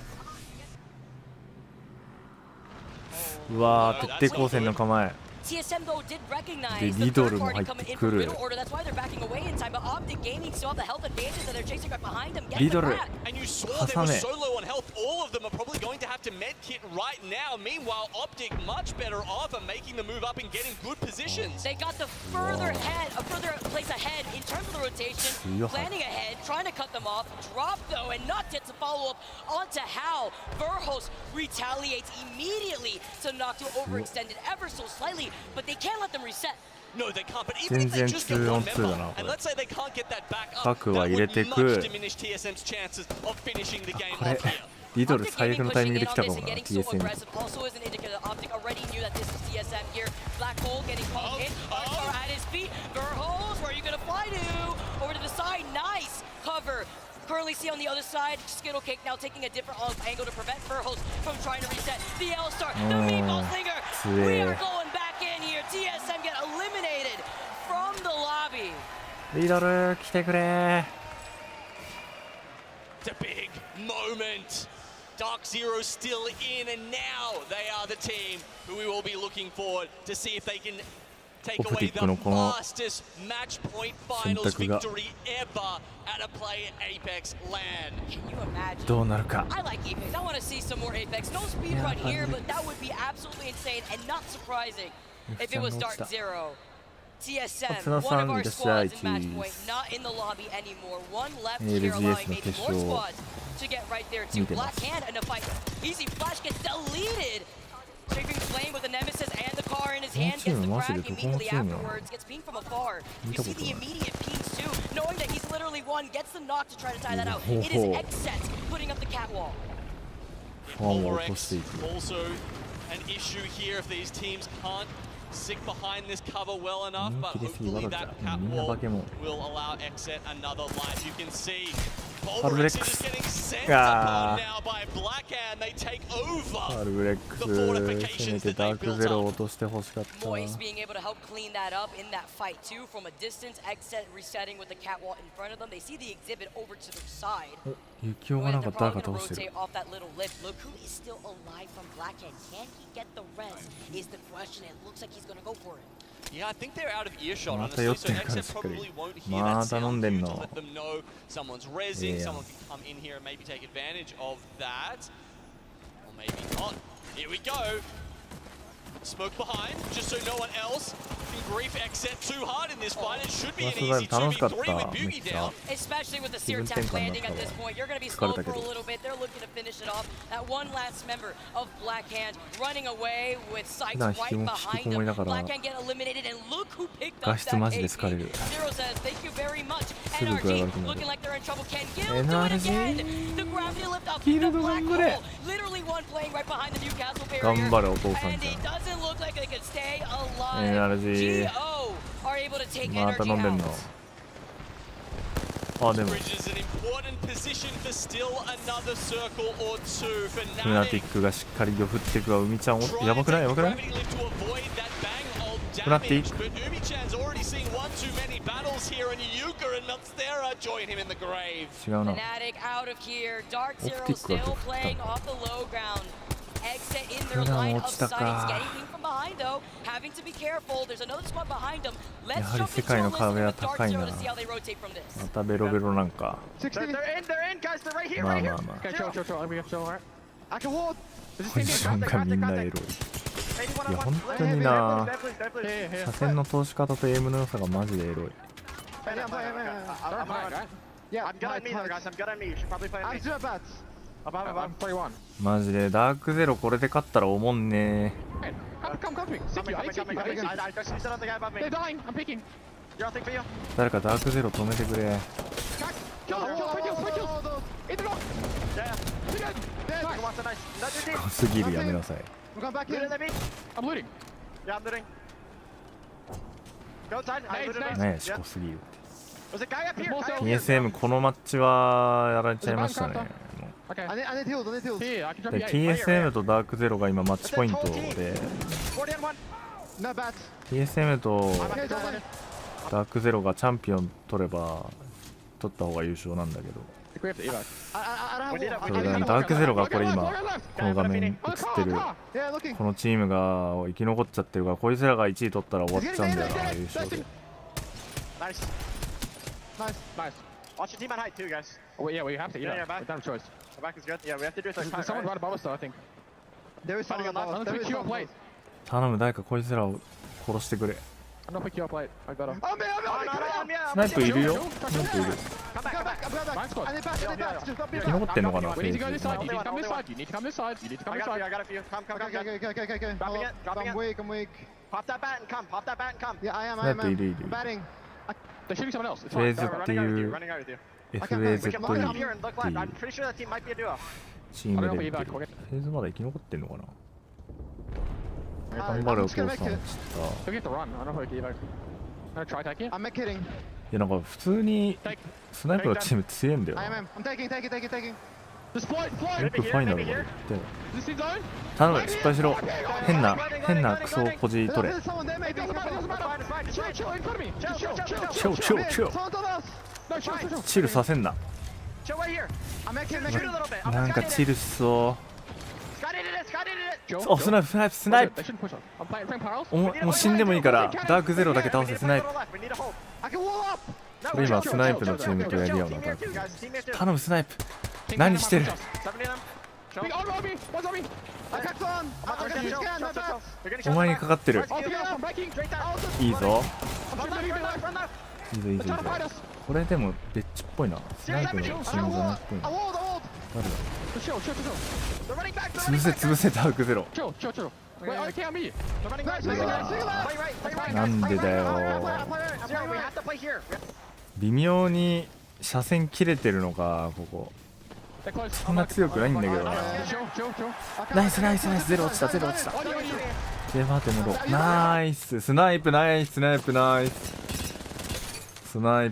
うわー、徹底抗戦の構え。TSM though did recognize De the Lidl thirdも party 入って coming in く from る。 middle order. That's why they're backing away in time. But Optic Gaming still have the health advantage that they're chasing right behind them. Getting the Lidl grab. And you saw they were so low on health. All of them are probably going to have to med kit right now. Meanwhile, Optic much better off and making the move up and getting good positions. They got the further place ahead in terms of the rotation, planning ahead, trying to cut them off. Drop though, and not get to follow up onto Hal. Verhos retaliates immediately, so Noctu overextended ever so slightly, but they can't let them reset. No, they can't. But even if they just get one member, and let's say they can't get that back up, that would much diminish TSM's chances of finishing the game off here. リドル最悪のタイミングで来たかもな TSM。 Also is an indicator that Optic already knew that this is TSM here. Black hole getting called in. Arthur at his feet. Verhos, where are you gonna fly to? Over to the side. Nice cover. Currently see on the other side, Skittle Cake now taking a different angle to prevent Verhos from trying to reset. The L-Star, the Meatball Slinger. We are going back in here. TSM get eliminated from the lobby. リドル来てくれ。 It's a big moment. Dark Zero still in, and now they are the team who we will be looking forward to see if they can take away the fastest match point finals victory ever at a play Apex LAN. Can you imagine? どうなるか。 I like Apex. I want to see some more Apex. No speed run here, but that would be absolutely insane and not surprising if it was Dark Zero. TSM, one of our squads in match point, not in the lobby anymore. One left here, allowing maybe more squads to get right there too. Black Hand in a fight. Easy Flash gets deleted. Triggering Flame with the Nemesis and the car in his hand, gets the crack immediately afterwards, gets pinged from afar. You see the immediate pings too, knowing that he's literally one, gets the knock to try to tie that out. It is X-Set putting up the catwalk. Also an issue here if these teams can't stick behind this cover well enough, but hopefully that catwalk will allow X-Set another life. You can see Pulverex is just getting sent upon now by Blackhand. They take over the fortifications that they built up. Moist being able to help clean that up in that fight too from a distance. X-Set resetting with the catwalk in front of them. They see the exhibit over to their side. ユキオがなんか誰か倒してる。 rotate off that little lip. Look who is still alive from Blackhand. Can he get the res? Is the question. It looks like he's gonna go for it. Yeah, I think they're out of earshot, honestly, so X-Set probably won't hear that また sound 飲んでん to の。 let them know someone's rezzing, someone can come in here and maybe take advantage of that. Or maybe not. Here we go. Smoke behind, just so no one else can grief X-Set too hard in this fight. It should be an easy 2v3 with Bugi down. Especially with the Sear Tech landing at this point. You're going to be slow for a little bit. They're looking to finish it off. That one last member of Blackhand running away with Sykes right behind him. Blackhand get eliminated, and look who picked up that AP. Zero says, thank you very much. NRG looking like they're in trouble. Can Gil do it again? The gravity lift up the black hole. Literally one playing right behind the Newcastle barrier. And it doesn't look like they could stay alive. GO are able to take energy out. あ、でも Bridge is an important position for still another circle or two. フナティックがしっかり魚振っていくわ。海ちゃんやばくないやばくない？フナティック But Umi-chan's already seen one too many battles here, and Yuka and Melstera join him in the grave. 違うな。 Fnatic out of here. Dark Zero still playing off the low ground. Exit in their line of sights. Getting pinged from behind though. Having to be careful. There's another squad behind them. Let's jump into a listen with Dark Zero to see how they rotate from this. またベロベロなんか。 They're in, guys. They're right here, まあ right ま here. あまあ。 Okay, chill, alright. I can hold. ポジションがみんなエロい。いや本当にな。車線の通し方とエイムの良さがマジでエロい。 Yeah, I'm good on me there, guys. I'm good on me. You should probably play me. I'm zero bats. I'm 31. マジでダークゼロこれで勝ったらおもんね。 Come to me. They're dying. I'm picking. You're nothing for you. 誰かダークゼロ止めてくれ。 Kill. In the rock. Yeah. 濃すぎるやめなさい。 We're going back in. I'm looting. Yeah, I'm looting. Go inside. I looted. ねえ、しこすぎる。 There's a guy up here. TSM このマッチはやられちゃいましたね。Okay. I need heals. Here, I can dropで TSM とダークゼロが今マッチポイントで No bats. TSM とダークゼロがチャンピオン取れば取った方が優勝なんだけど we have to evac. I それだね、ダークゼロがこれ今この画面映ってる Yeah, looking. このチームが生き残っちゃってるからこいつらが1位取ったら終わっちゃうんだよな優勝で。 Nice. Nice. Nice. Watch your team at height too, guys. Oh, wait, yeah, we have to evac. Yeah, back. We don't have a choice. The back is good. Yeah, we have to do it. There's someone right above us, though, I think. There is someone above us. Unless we queue up late. 頼む誰かこいつらを殺してくれ。 I don't know if we queue up late. I got him. スナイプいるよ。スナイプいる。 Come back. Mine squad.生き残ってんのかな。 We need to go this side. You need to come this side. You need to come this side. You need to come I this got a side. few. I got a few. Come. Okay. Dropping it. Dropping I'm it. weak. I'm weak. Pop that bat and come. Pop that bat and come. Yeah, I am. スナイプいるいる。 Batting. They're shooting someone else. It's フェー fine. ズっていう Running out with you. FAZ って We can look い up here う and look left. I'm pretty sure that team might be a duo. チームで見てる。フェーズまだ生き残ってんのかな。頑張れお父さん。ちょっ We have to run. I don't know if we can evac. I'm gonna try taking it. I'm kidding. いやなんか普通にスナイプのチーム強いんだよ I な。 am. I'm taking. Just fly. よくファイナルまで行って。 This is zone. 頼む失敗しろ。変なクソポジ取れ。 There's someone there, maybe. Doesn't matter. Chill in front of me. Just chill. チョ Someone's on us. No, chill. チルさせんな。 Chill right here. I'm making. Shoot a little bit. なんかチルしそ Scott did it. Scott did it. う。おスナイプ。 They shouldn't push us. I'm playing Piles. もう死んでもいいからダークゼロだけ倒せスナイプ。 We need a hold. I can wall up. これ今スナイプのチームとやり合うなダークゼロ。頼むスナイプ。何してる。 70 of them. Big on me. One's on me. I got on. I got you scan. My bad. They're getting お前にかかってる。 All together. I'm breaking. Straight down. いいぞ。 I'm shooting maybe left. いいぞいいぞいいぞ。これでもベッチっぽいな。スナイプのチームじゃないっぽいな。 I walled. 誰だ。 Chill. They're running back. 潰せダークゼロ。 Chill. Wait, okay on me. They're running back. Nice, Play nice, right. なんでだよ。 Zero, we have to play here. 微妙に車線切れてるのかここ。 They're close. そんな強くないんだけどな。 Chill. ナイスゼロ落ちた。で待って戻ろう。ナイススナイプナイス。スナイ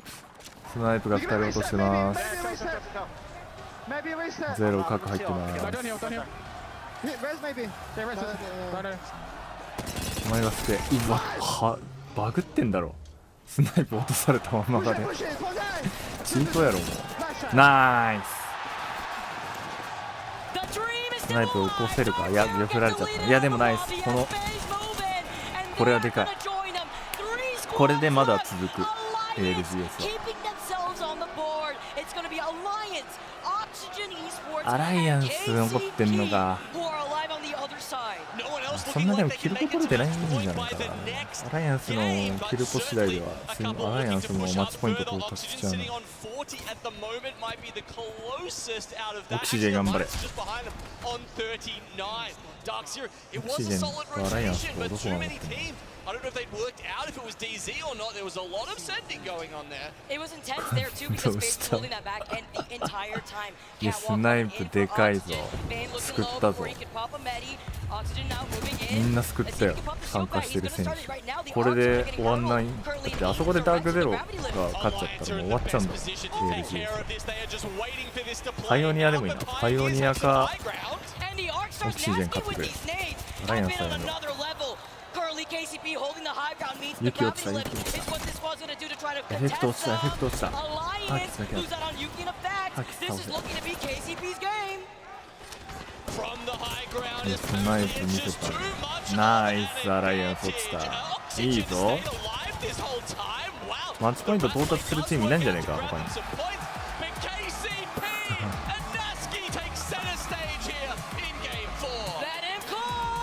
プが2人落としてます。 Maybe a reset. ゼロ角入ってます。 Down here. Res maybe. Yeah, res. No. お前が捨て。うわはバグってんだろ。スナイプ落とされたままがね。 Push it. One guy. チートやろも Nice う。 shot. ナイス。 The dream is ス still ナイプを起こせるか。 alive. いやよくられちゃった。いやでもナイス。これはでかい。これでまだ続く ALGS は。アライアンス残ってんのか。そんなでもキルポ取れてないんじゃないかな。アライアンスのキルポ次第ではアライアンスもマッチポイント到達しちゃうの。オキシジェン頑張れ。オキシジェンとアライアンスとどこが残ってるの。 I don't know if they'd worked out if it was DZ or not. There was a lot of sending going on there. It was intense there too because Space was holding that back and the entire time. いやスナイプでかいぞ。救ったぞ。みんな救ったよ。参加してる選手。これで終わんない。だってあそこでダークゼロが勝っちゃったらもう終わっちゃうんだもん。ALGS。パイオニアでもいいな。パイオニアかオキシジェン勝ってくれ。アライアンスはやめろ。 KCP holding the high ground meets the ユキ落ちた gravity ユキ limit. 落ち It's what this squad's gonna do to try to た。エフェクト落 contest ちたエフェクト落ちた。 Alliance lose out on Yuki in effect. This is looking to be KCP's game. From the high ground, スナイプ見てた。ナイスアライアンス落ちた。いいぞ。マッチポイント到達するチームいないんじゃないか他に。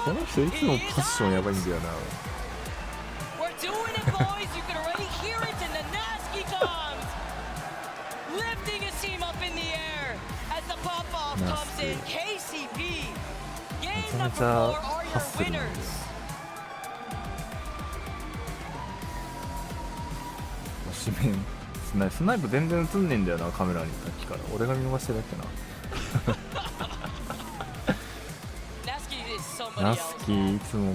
この人いつもパッションやばいんだよな。 We're doing it, boys. You can already hear it in the Nasky comes. Lifting his team up in the air as the pop-off comes in. KCP. Game number 4 are your winners. スナイプ全然映んねえんだよなカメラにさっきから。俺が見逃してるだけな。ナスキーいつも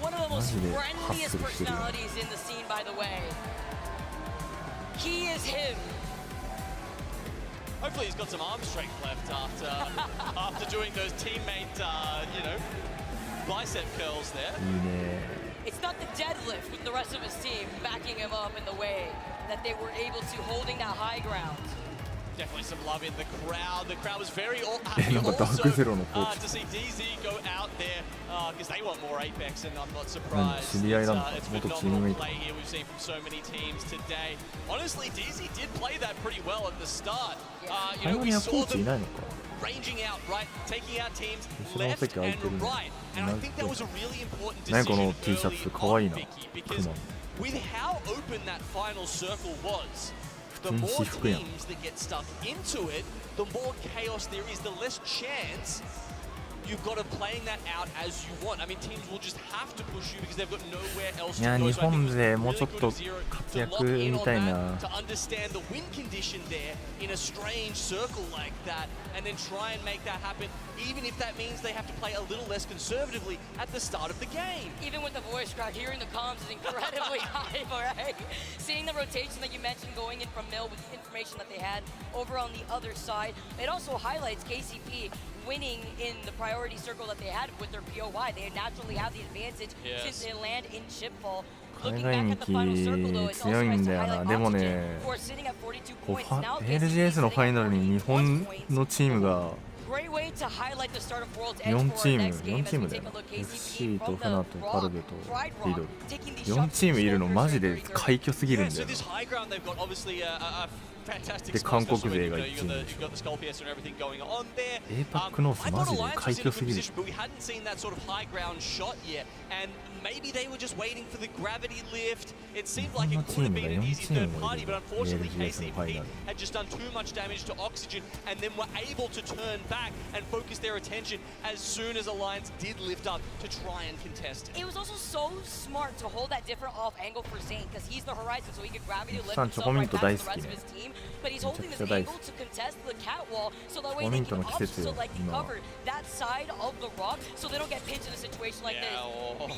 マジでハッスルしてるよ。 Hopefully he's got some arm strength left after doing those teammate, bicep curls there. いいね。 It's not the deadlift with the rest of his team backing him up in the way that they were able to holding that high ground. Definitely some love in the crowd. The crowd was very happy also to see DZ go out there because they want more Apex, and I'm not surprised. It's a phenomenal play here we've seen from so many teams today. Honestly, DZ did play that pretty well at the start. You know, we saw them ranging out, right, taking out teams left and right, and I think that was a really important decision early on, Vicky, because with how open that final circle was, the more teams that get stuck into it, the more chaos there is, the less chance you've got of playing that out as you want. I mean, teams will just have to push you because they've got nowhere else to go. So I think it was really good of Zero to lock in on that, to understand the win condition there in a strange circle like that, and then try and make that happen, even if that means they have to play a little less conservatively at the start of the game. Even with the voice crack, hearing the comms is incredibly high, right? Seeing the rotation that you mentioned going in from Mill with the information that they had over on the other side, it also highlights KCP winning in the priority circle that they had with their POI. They naturally have the advantage since they land in Chipfall. Looking back at the final circle, though, it's also nice to highlight Oxygen, who are sitting at 42 points. Now ALGS のファイナルに日本のチームが Great way to highlight the start of World's Edge 4 for チ our ーム next game as we だ take よ a look ね KCP FC と from フナ the とパルベと Pride リド Rock, taking these 4 shots チームいるのマジで very 快挙すぎるんだ So よ this high ground, they've got obviously a fantastic で spot, 韓国 especially 勢 when が you 1 チ know, ーム you've got the Skull Piercer and everything going on there. APAC ノース I マ thought ジで Alliance 快 was in a 挙す good ぎる position, but we hadn't seen that sort of high ground shot yet, and maybe they were just waiting for the gravity lift. It seemed like it could have been an easy third party, but unfortunately KCP had just done too much damage to Oxygen, and then were able to turn back and focus their attention as soon as Alliance did lift up to try and contest it. It was also so smart to hold that different off angle for Zane because he's the horizon, so he could gravity lift さんチョ himself コミン right ト back 大 to 好 the き rest of ね his team. But he's holding め this ちゃくちゃ大 angle 好き to contest the catwall, so that way コ they ミント can の季節 also よ like 今は cover that side of the rock, so they don't get pinched in a situation like this.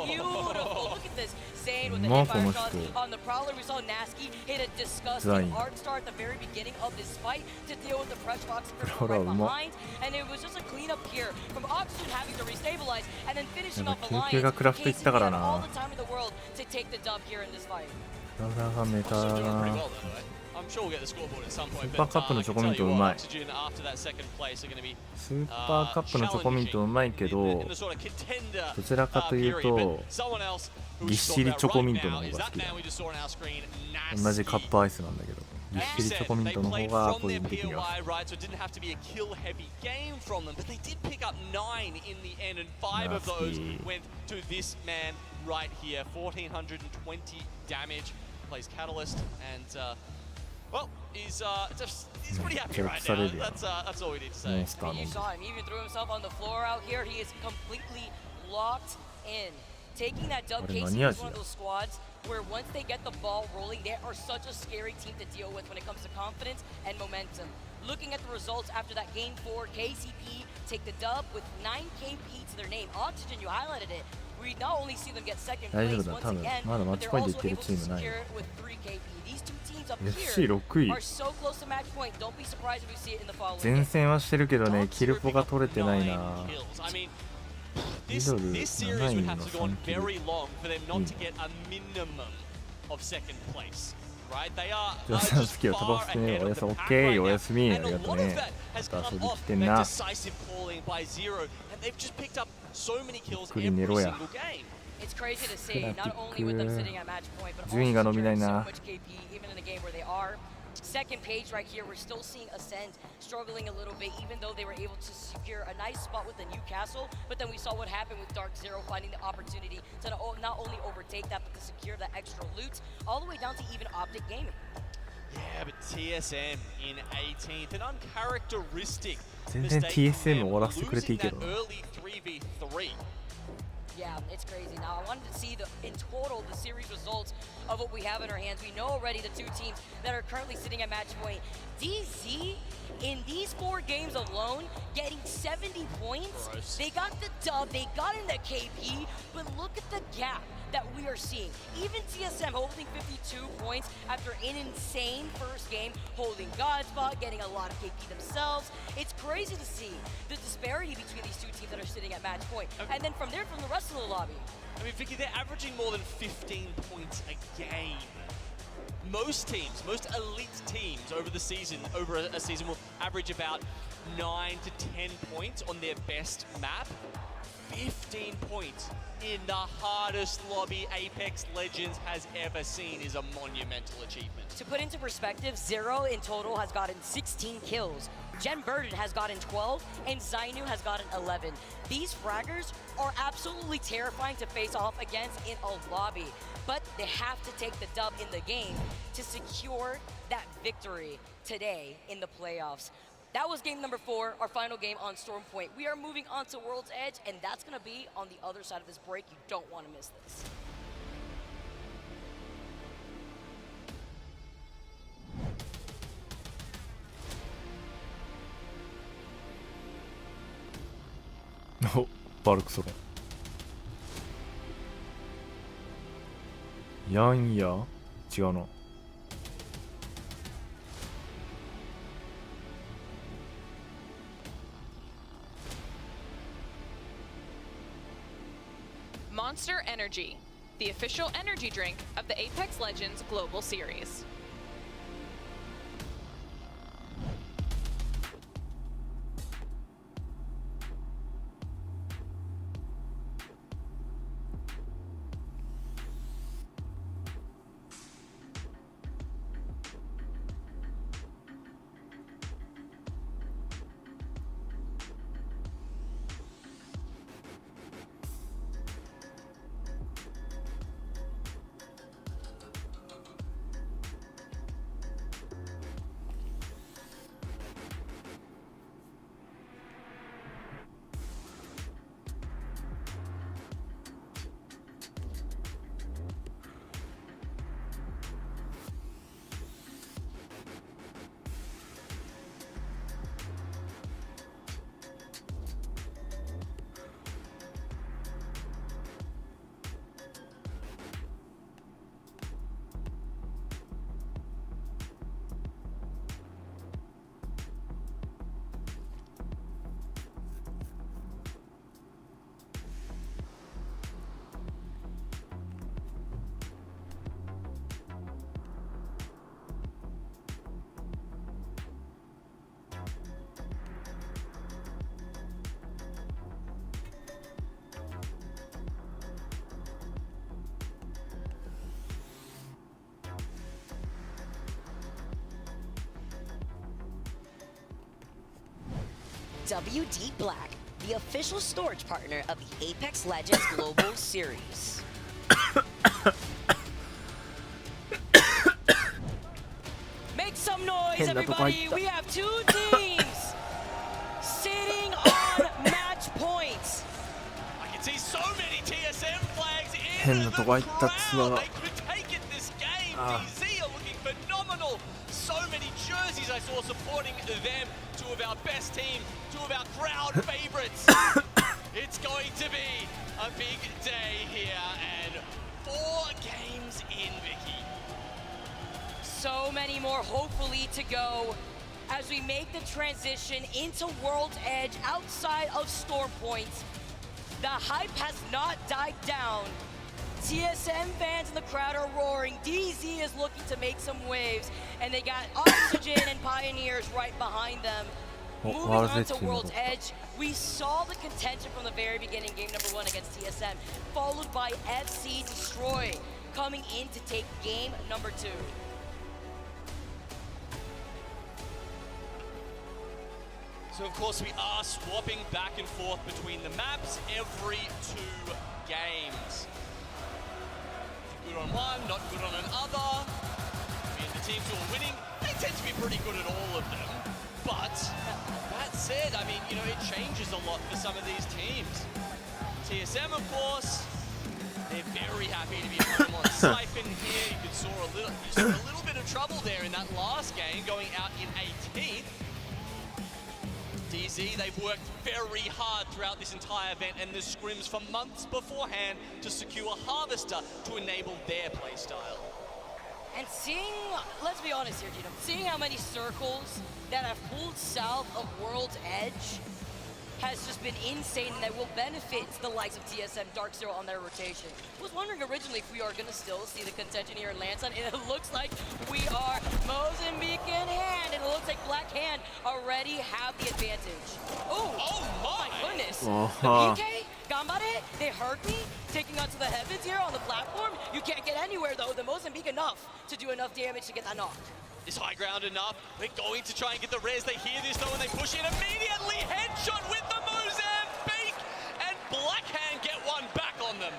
Beautiful. Look at this. Zane with the Ma, hipfireこの shot 人 on the Prowler. We saw Nasky hit a ザイ disgusting ン hard start at the very beginning of this fight to deal with the pressure box from ほら right うま behind, and it was just a cleanup here from Oxygen having to restabilize and then finishing やっ off ぱ Alliance. 休憩がクラフトいったから KCP had all な the time in the world to take the dub here in this fight. 体がメタ Doing pretty な well, though, eh? I'm sure we'll get the scoreboard at some point, スーパーカップの I チョ can コミ tell ント you う what, まい Oxygen after that second place are going to be スーパーカップのチョコミントうまいけど in the sort of contender どちらかという period, と but someone else ぎっ who's しり sorted チョ out コ right ミントの now 方 is が好 that きだ man we just saw on our screen, 同じカッ Nasty. プアイスなんだけどぎっしりチョコミン They トの方 played が from 個 their 人的には POI, right? So it didn't have to be a kill-heavy game from them, but they did pick up 9 in the end, and 5 of those Nasty. went to this man right here. 1,420 damage. Plays Catalyst, and well, he's pretty happy right now. That's all we need to say. I mean, you saw him. He even threw himself on the floor out here. He is completely locked in. Taking that dub, KC is one of those squads where once they get the ball rolling, they are such a scary team to deal with when it comes to confidence and momentum. Looking at the results after that game 4, KCP take the dub with 9 KP to their name. Oxygen, you highlighted it. We not only see them get second 大 place 丈夫だ once 多分 again, まだマッ but チ they're ポイントいっ also てる able チー to ムない secure it with 3 KP. These two teams up FC here 6位 are so close to match point. Don't be surprised if we see it in the following 前 game. 線はしてるけどねキルポが取れてないな I mean, ミ this ドル series 7 would 位の have to go on 3キル very long for them not to get a minimum of second place. Right? They are ジョーさん好 just きを飛ば far してね ahead お of や the す pack オッケー right お now. やすみあ And り a がとう lot of ね that has また come 遊び off 来てん that な decisive calling by Zero, and they've just picked up so many kills ゆっくり every 寝ろや single game. It's crazy to see, not only with them sitting at match point, but also 順位が伸びない securing so な much KP, even in a game where they are. Second page right here, we're still seeing Ascend struggling a little bit, even though they were able to secure a nice spot with the Newcastle. But then we saw what happened with Dark Zero finding the opportunity to not only overtake that, but to secure that extra loot, all the way down to even Optic Gaming. Yeah, but TSM in 18th, an uncharacteristic 全然 mistake TSM from 終わらせてくれていい losing けど that な early 3v3. Yeah, it's crazy. Now, I wanted to see in total the series results of what we have in our hands. We know already the two teams that are currently sitting at match point. DZ, in these 4 games alone, getting 70 points. Gross. They got the dub, they got in the KP, but look at the gap that we are seeing. Even TSM holding 52 points after an insane first game, holding Godspot, getting a lot of KP themselves. It's crazy to see the disparity between these two teams that are sitting at match point. And then from there, from the rest of the lobby. I mean, Vicky, they're averaging more than 15 points a game. most teams, most elite teams over the season, over a season will average about 9 to 10 points on their best map. 15 points in the hardest lobby Apex Legends has ever seen is a monumental achievement. To put into perspective, Zero in total has gotten 16 kills. Jen Burden has gotten 12, and Zainu has gotten 11. These fraggers are absolutely terrifying to face off against in a lobby, but they have to take the dub in the game to secure that victory today in the playoffs. That was game number 4, our final game on Storm Point. We are moving on to World's Edge, and that's going to be on the other side of this break. You don't want to miss this.お、バルクソロン。ヤンヤ違うな。Monster Energy, the official energy drink of the Apex Legends Global Series. WD Black, the official storage partner of the Apex Legends Global Series. Make some noise, everybody! We have 2 teams sitting on match points. I can see so many TSM flags in 変なとこ入ったっつうのが。 They could take it this game. DZ are looking phenomenal. So many jerseys I saw supporting them. 2 of our best team, 2 of our crowd favorites. It's going to be a big day here, and 4 games in, Vicky. So many more hopefully to go as we make the transition into World's Edge outside of Storm Point. The hype has not died down. TSM fans in the crowd are roaring. DZ is looking to make some waves, and they got Oxygen and Pioneers right behind them. Moving on to World's Edge, we saw the contention from the very beginning, game number 1 against TSM, followed by FC Destroy coming in to take game number 2. So of course we are swapping back and forth between the maps every 2 games. Good on one, not good on another. I mean, the teams who are winning, they tend to be pretty good at all of them. But that said, I mean, you know, it changes a lot for some of these teams. TSM, of course, they're very happy to be home on Siphon here. You saw a little bit of trouble there in that last game, going out in 18th. DZ, they've worked very hard throughout this entire event and the scrims for months beforehand to secure Harvester to enable their playstyle. And seeing, let's be honest here, Gino, seeing how many circles that have pulled south of World's Edge, has just been insane and that will benefit the likes of TSM Dark Zero on their rotation. I was wondering originally if we are going to still see the contention here in Lanson, and it looks like we are Mozambique in hand, and it looks like Black Hand already have the advantage. Oh my goodness. The PK, Gambare, they heard me, taking onto the heavens here on the platform. You can't get anywhere though, the Mozambique enough to do enough damage to get that knock. Is high ground enough? They're going to try and get the res. They hear this though and they push in immediately. Headshot with the Mozambique! And Black Hand get one back on them.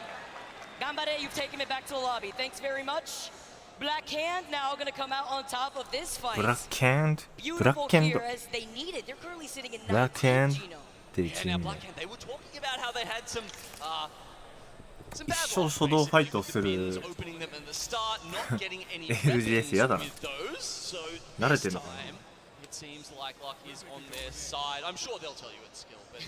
Gambare, you've taken it back to the lobby. Thanks very much. Black Hand now going to come out on top of this fight. Black Hand? Beautiful here as they need it. They're currently sitting in 19 Gino. Yeah, now Black Hand, they were talking about how they had some bad 一生初動ファイトする ALGS 嫌だな。慣れてるのかな。 It seems like luck is on their side. I'm sure they'll tell you it's skill, but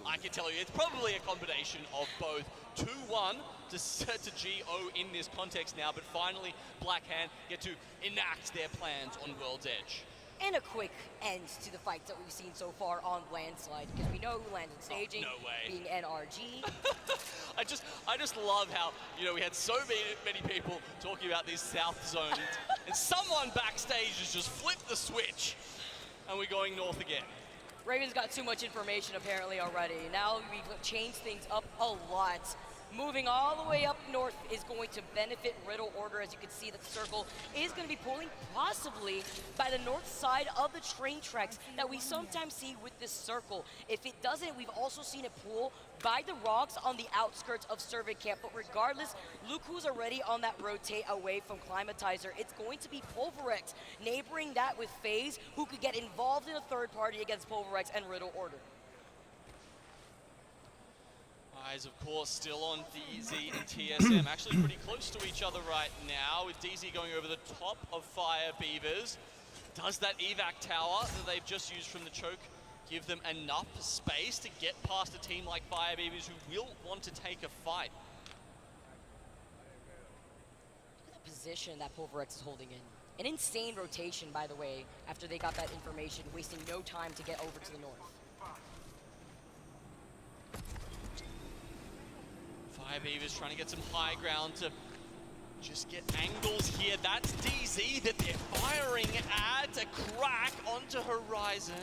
I can tell you it's probably a combination of both. 2-1 to GO in this context now, but finally Black Hand get to enact their plans on World's Edge. And a quick end to the fights that we've seen so far on Landslide, because we know who landed staging, being NRG. I just love how, you know, we had so many people talking about this South Zone, and someone backstage has just flipped the switch, and we're going north again. Raven's got too much information apparently already. Now we've changed things up a lot. Moving all the way up north is going to benefit Riddle Order. As you can see, that the circle is going to be pulling possibly by the north side of the train tracks that we sometimes see with this circle. If it doesn't, we've also seen it pull by the rocks on the outskirts of Survey Camp. But regardless, look who's already on that rotate away from Climatizer. It's going to be Pulverex, neighboring that with FaZe, who could get involved in a third party against Pulverex and Riddle Order. Eyes, of course, still on DZ and TSM, actually pretty close to each other right now, with DZ going over the top of Fire Beavers. Does that evac tower that they've just used from the choke give them enough space to get past a team like Fire Beavers who will want to take a fight? Look at the position that Pulverex is holding in. An insane rotation, by the way, after they got that information, wasting no time to get over to the north. Fire Beavers trying to get some high ground to just get angles here. That's DZ that they're firing at. A crack onto Horizon.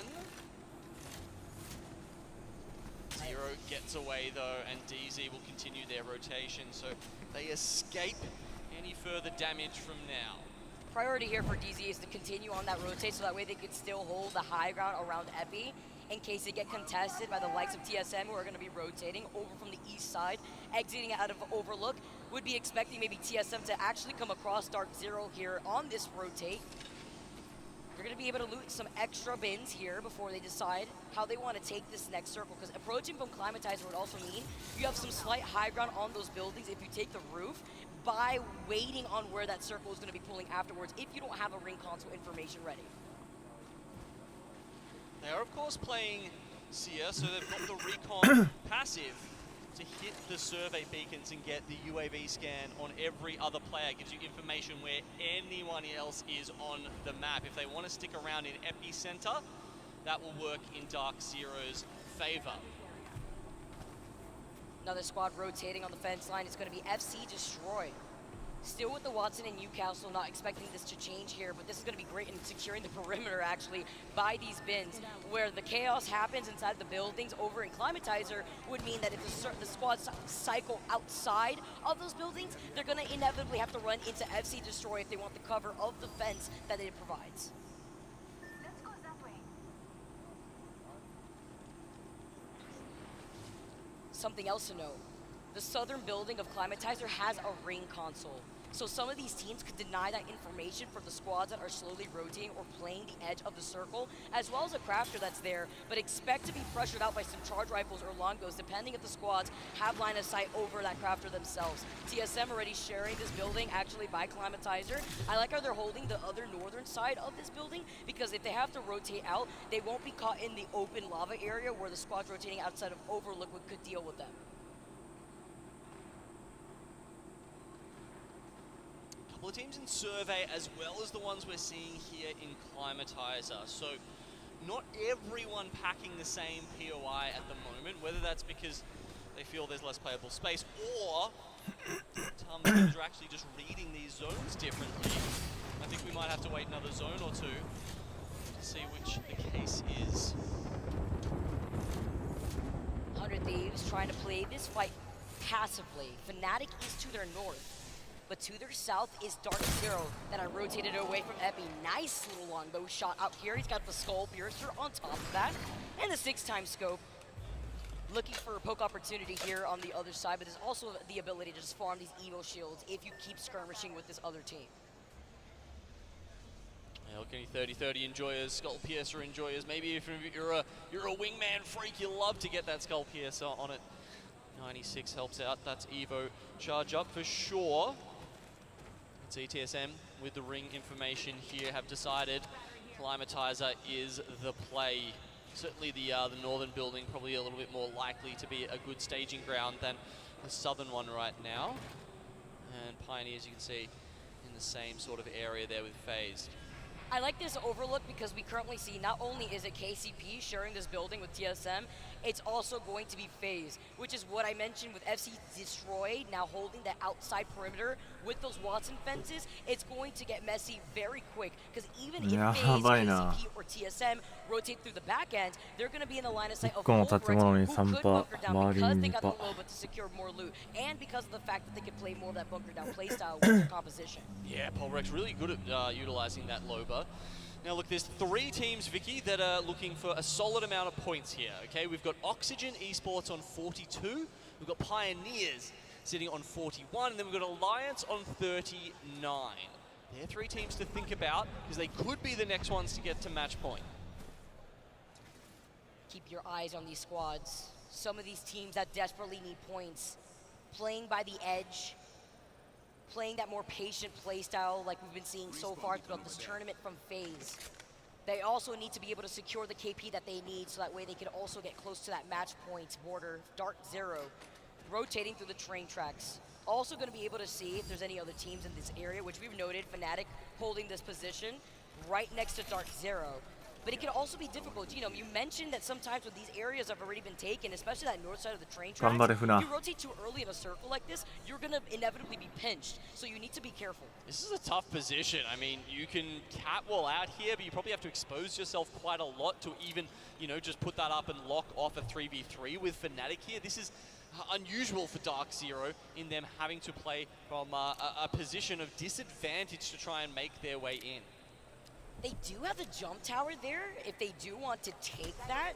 Zero gets away though, and DZ will continue their rotation, so they escape any further damage from now. Priority here for DZ is to continue on that rotate so that way they could still hold the high ground around Epi in case they get contested by the likes of TSM, who are going to be rotating over from the east side, exiting out of Overlook. Would be expecting maybe TSM to actually come across Dark Zero here on this rotate. They're going to be able to loot some extra bins here before they decide how they want to take this next circle, because approaching from Climatizer would also mean you have some slight high ground on those buildings if you take the roof by waiting on where that circle is going to be pulling afterwards if you don't have a ring console information ready. They are, of course, playing Seer, so they've got the recon passive to hit the survey beacons and get the UAV scan on every other player. Gives you information where anyone else is on the map. If they want to stick around in Epicenter, that will work in Dark Zero's favor. Another squad rotating on the fence line. It's going to be FC Destroy. Still with the Watson and Newcastle, not expecting this to change here, but this is going to be great in securing the perimeter, actually, by these bins. Where the chaos happens inside the buildings over in Climatizer would mean that if the squads cycle outside of those buildings, they're going to inevitably have to run into FC Destroy if they want the cover of the fence that it provides. Something else to know. The southern building of Climatizer has a ring console. So some of these teams could deny that information for the squads that are slowly rotating or playing the edge of the circle, as well as a crafter that's there, but expect to be pressured out by some charge rifles or longbows, depending if the squads have line of sight over that crafter themselves. TSM already sharing this building, actually by Climatizer. I like how they're holding the other northern side of this building, because if they have to rotate out, they won't be caught in the open lava area where the squads rotating outside of Overlook could deal with them. Couple of teams in Survey, as well as the ones we're seeing here in Climatizer. So not everyone packing the same POI at the moment, whether that's because they feel there's less playable space or teams are actually just reading these zones differently. I think we might have to wait another zone or two to see which the case is. 100 Thieves trying to play this fight passively. Fnatic is to their north, but to their south is Dark Zero that I rotated away from Epi. Nice little longbow shot out here. He's got the Skull Piercer on top of that, and the 6-time scope. Looking for a poke opportunity here on the other side, but there's also the ability to just farm these Evo shields if you keep skirmishing with this other team. Yeah, look, any 30-30 enjoyers, Skull Piercer enjoyers. Maybe if you're a wingman freak, you love to get that Skull Piercer on it. 96 helps out. That's Evo charge up for sure. It's ETSM with the ring information here have decided Climatizer is the play. Certainly the northern building probably a little bit more likely to be a good staging ground than the southern one right now. And Pioneers, you can see, in the same sort of area there with FaZe. I like this overlook because we currently see not only is it KCP sharing this building with TSM, it's also going to be FaZe, which is what I mentioned with FC Destroy now holding the outside perimeter with those Watson fences. It's going to get messy very quick because even if FaZe, KCP, or TSM rotate through the back end, they're going to be in the line of sight of Wolverines who could bunker down because they got the Loba to secure more loot and because of the fact that they could play more of that bunker down playstyle with their composition. Yeah, Polrex really good at utilizing that Loba. Now look, there's 3 teams, Vicky, that are looking for a solid amount of points here, okay? We've got Oxygen Esports on 42, we've got Pioneers sitting on 41, and then we've got Alliance on 39. They're 3 teams to think about, because they could be the next ones to get to match point. Keep your eyes on these squads. Some of these teams that desperately need points, playing by the edge, playing that more patient playstyle like we've been seeing so far throughout this tournament from FaZe. They also need to be able to secure the KP that they need so that way they can also get close to that match point border. Dark Zero rotating through the train tracks. Also going to be able to see if there's any other teams in this area, which we've noted, Fnatic holding this position right next to Dark Zero. But it can also be difficult. You know, you mentioned that sometimes when these areas have already been taken, especially that north side of the train tracks, you rotate too early in a circle like this, you're going to inevitably be pinched. So you need to be careful. This is a tough position. I mean, you can catwall out here, but you probably have to expose yourself quite a lot to even, you know, just put that up and lock off a 3v3 with Fnatic here. This is unusual for Dark Zero in them having to play from a position of disadvantage to try and make their way in. They do have the jump tower there if they do want to take that.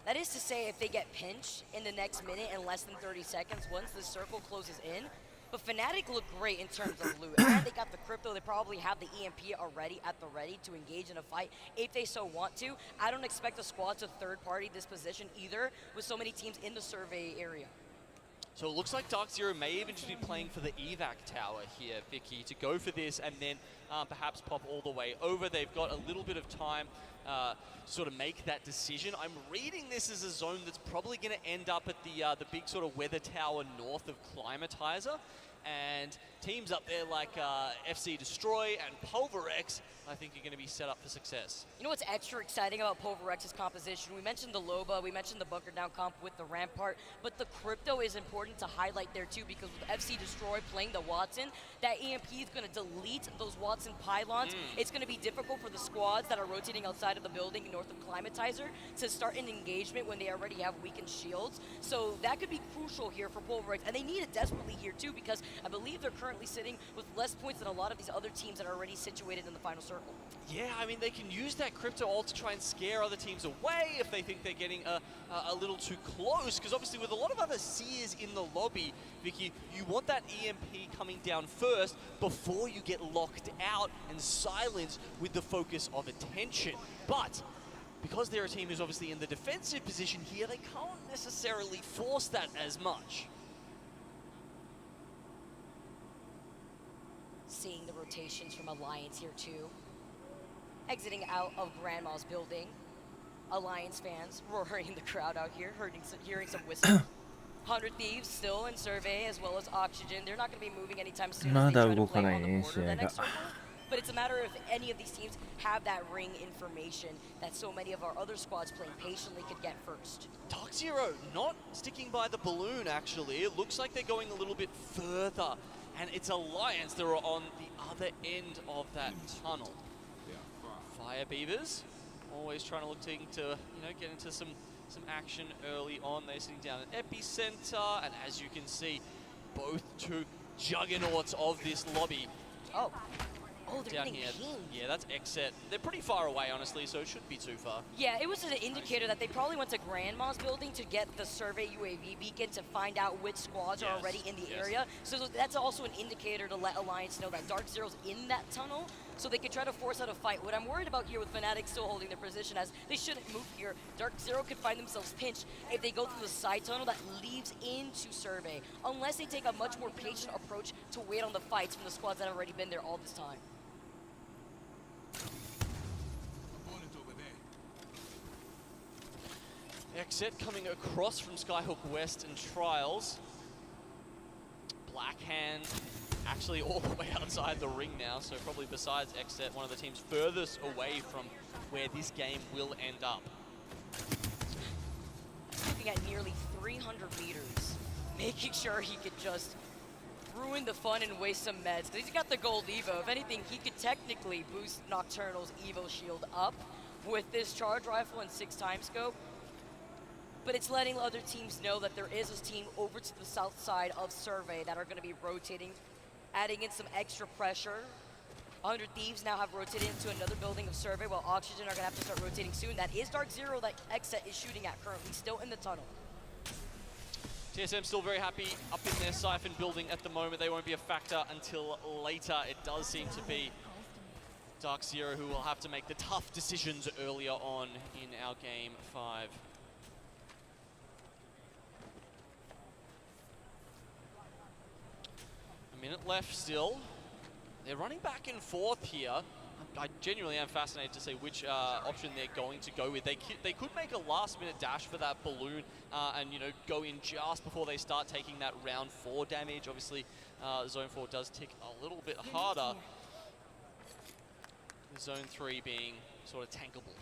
That is to say if they get pinched in the next minute and less than 30 seconds once the circle closes in. But Fnatic look great in terms of loot. And they got the crypto, they probably have the EMP already at the ready to engage in a fight if they so want to. I don't expect the squad to third party this position either with so many teams in the survey area. So it looks like Dark Zero may even just be playing for the evac tower here, Vicky, to go for this and then perhaps pop all the way over. They've got a little bit of time to sort of make that decision. I'm reading this as a zone that's probably going to end up at the big sort of weather tower north of Climatizer. And teams up there like FC Destroy and Pulverex, I think are going to be set up for success. You know what's extra exciting about Pulverex's composition? We mentioned the Loba, we mentioned the bunker down comp with the Rampart, but the crypto is important to highlight there too because with FC Destroy playing the Watson, that EMP is going to delete those Watson pylons. It's going to be difficult for the squads that are rotating outside of the building north of Climatizer to start an engagement when they already have weakened shields. So that could be crucial here for Pulverex, and they need it desperately here too because I believe they're currently sitting with less points than a lot of these other teams that are already situated in the final circle. Yeah, I mean, they can use that crypto ult to try and scare other teams away if they think they're getting a little too close, because obviously with a lot of other seers in the lobby, Vicky, you want that EMP coming down first before you get locked out and silenced with the focus of attention. But because they're a team who's obviously in the defensive position here, they can't necessarily force that as much. Seeing the rotations from Alliance here too. Exiting out of Grandma's building. Alliance fans roaring in the crowd out here, hearing some whistles. 100 Thieves still in survey as well as Oxygen. They're not going to be moving anytime soon. As they try to play on the border of that next circle. but it's a matter of any of these teams have that ring information that so many of our other squads playing patiently could get first. Dark Zero not sticking by the balloon, actually. It looks like they're going a little bit further, and it's Alliance that are on the other end of that tunnel. Fire Beavers always trying to look to get into some action early on. They're sitting down at Epicenter, and as you can see, both two juggernauts of this lobby. Oh, they're Down getting here. pinged. Yeah, that's Xset. They're pretty far away, honestly, so it shouldn't be too far. Yeah, it was an indicator that they probably went to Grandma's building to get the survey UAV beacon to find out which squads are already in the area. So that's also an indicator to let Alliance know that Dark Zero's in that tunnel, so they could try to force out a fight. What I'm worried about here with Fnatic still holding their position, as they shouldn't move here. Dark Zero could find themselves pinched if they go through the side tunnel that leads into survey, unless they take a much more patient approach to wait on the fights from the squads that have already been there all this time. Xset coming across from Skyhook West and Trials. Blackhand actually all the way outside the ring now, so probably besides Xset, one of the teams furthest away from where this game will end up. Looking at nearly 300 meters, making sure he could just ruin the fun and waste some meds. Because he's got the gold Evo. If anything, he could technically boost Nocturnal's Evo shield up with this charge rifle and 6x scope. But it's letting other teams know that there is a team over to the south side of Survey that are going to be rotating, adding in some extra pressure. 100 Thieves now have rotated into another building of Survey, while Oxygen are going to have to start rotating soon. That is Dark Zero that Xset is shooting at currently, still in the tunnel. TSM still very happy up in their Siphon building at the moment. They won't be a factor until later. It does seem to be Dark Zero who will have to make the tough decisions earlier on in our Game 5. A minute left still. They're running back and forth here. I genuinely am fascinated to see which option they're going to go with. They could make a last-minute dash for that balloon and go in just before they start taking that round 4 damage. Obviously, Zone 4 does tick a little bit harder. Zone 3 being sort of tankable.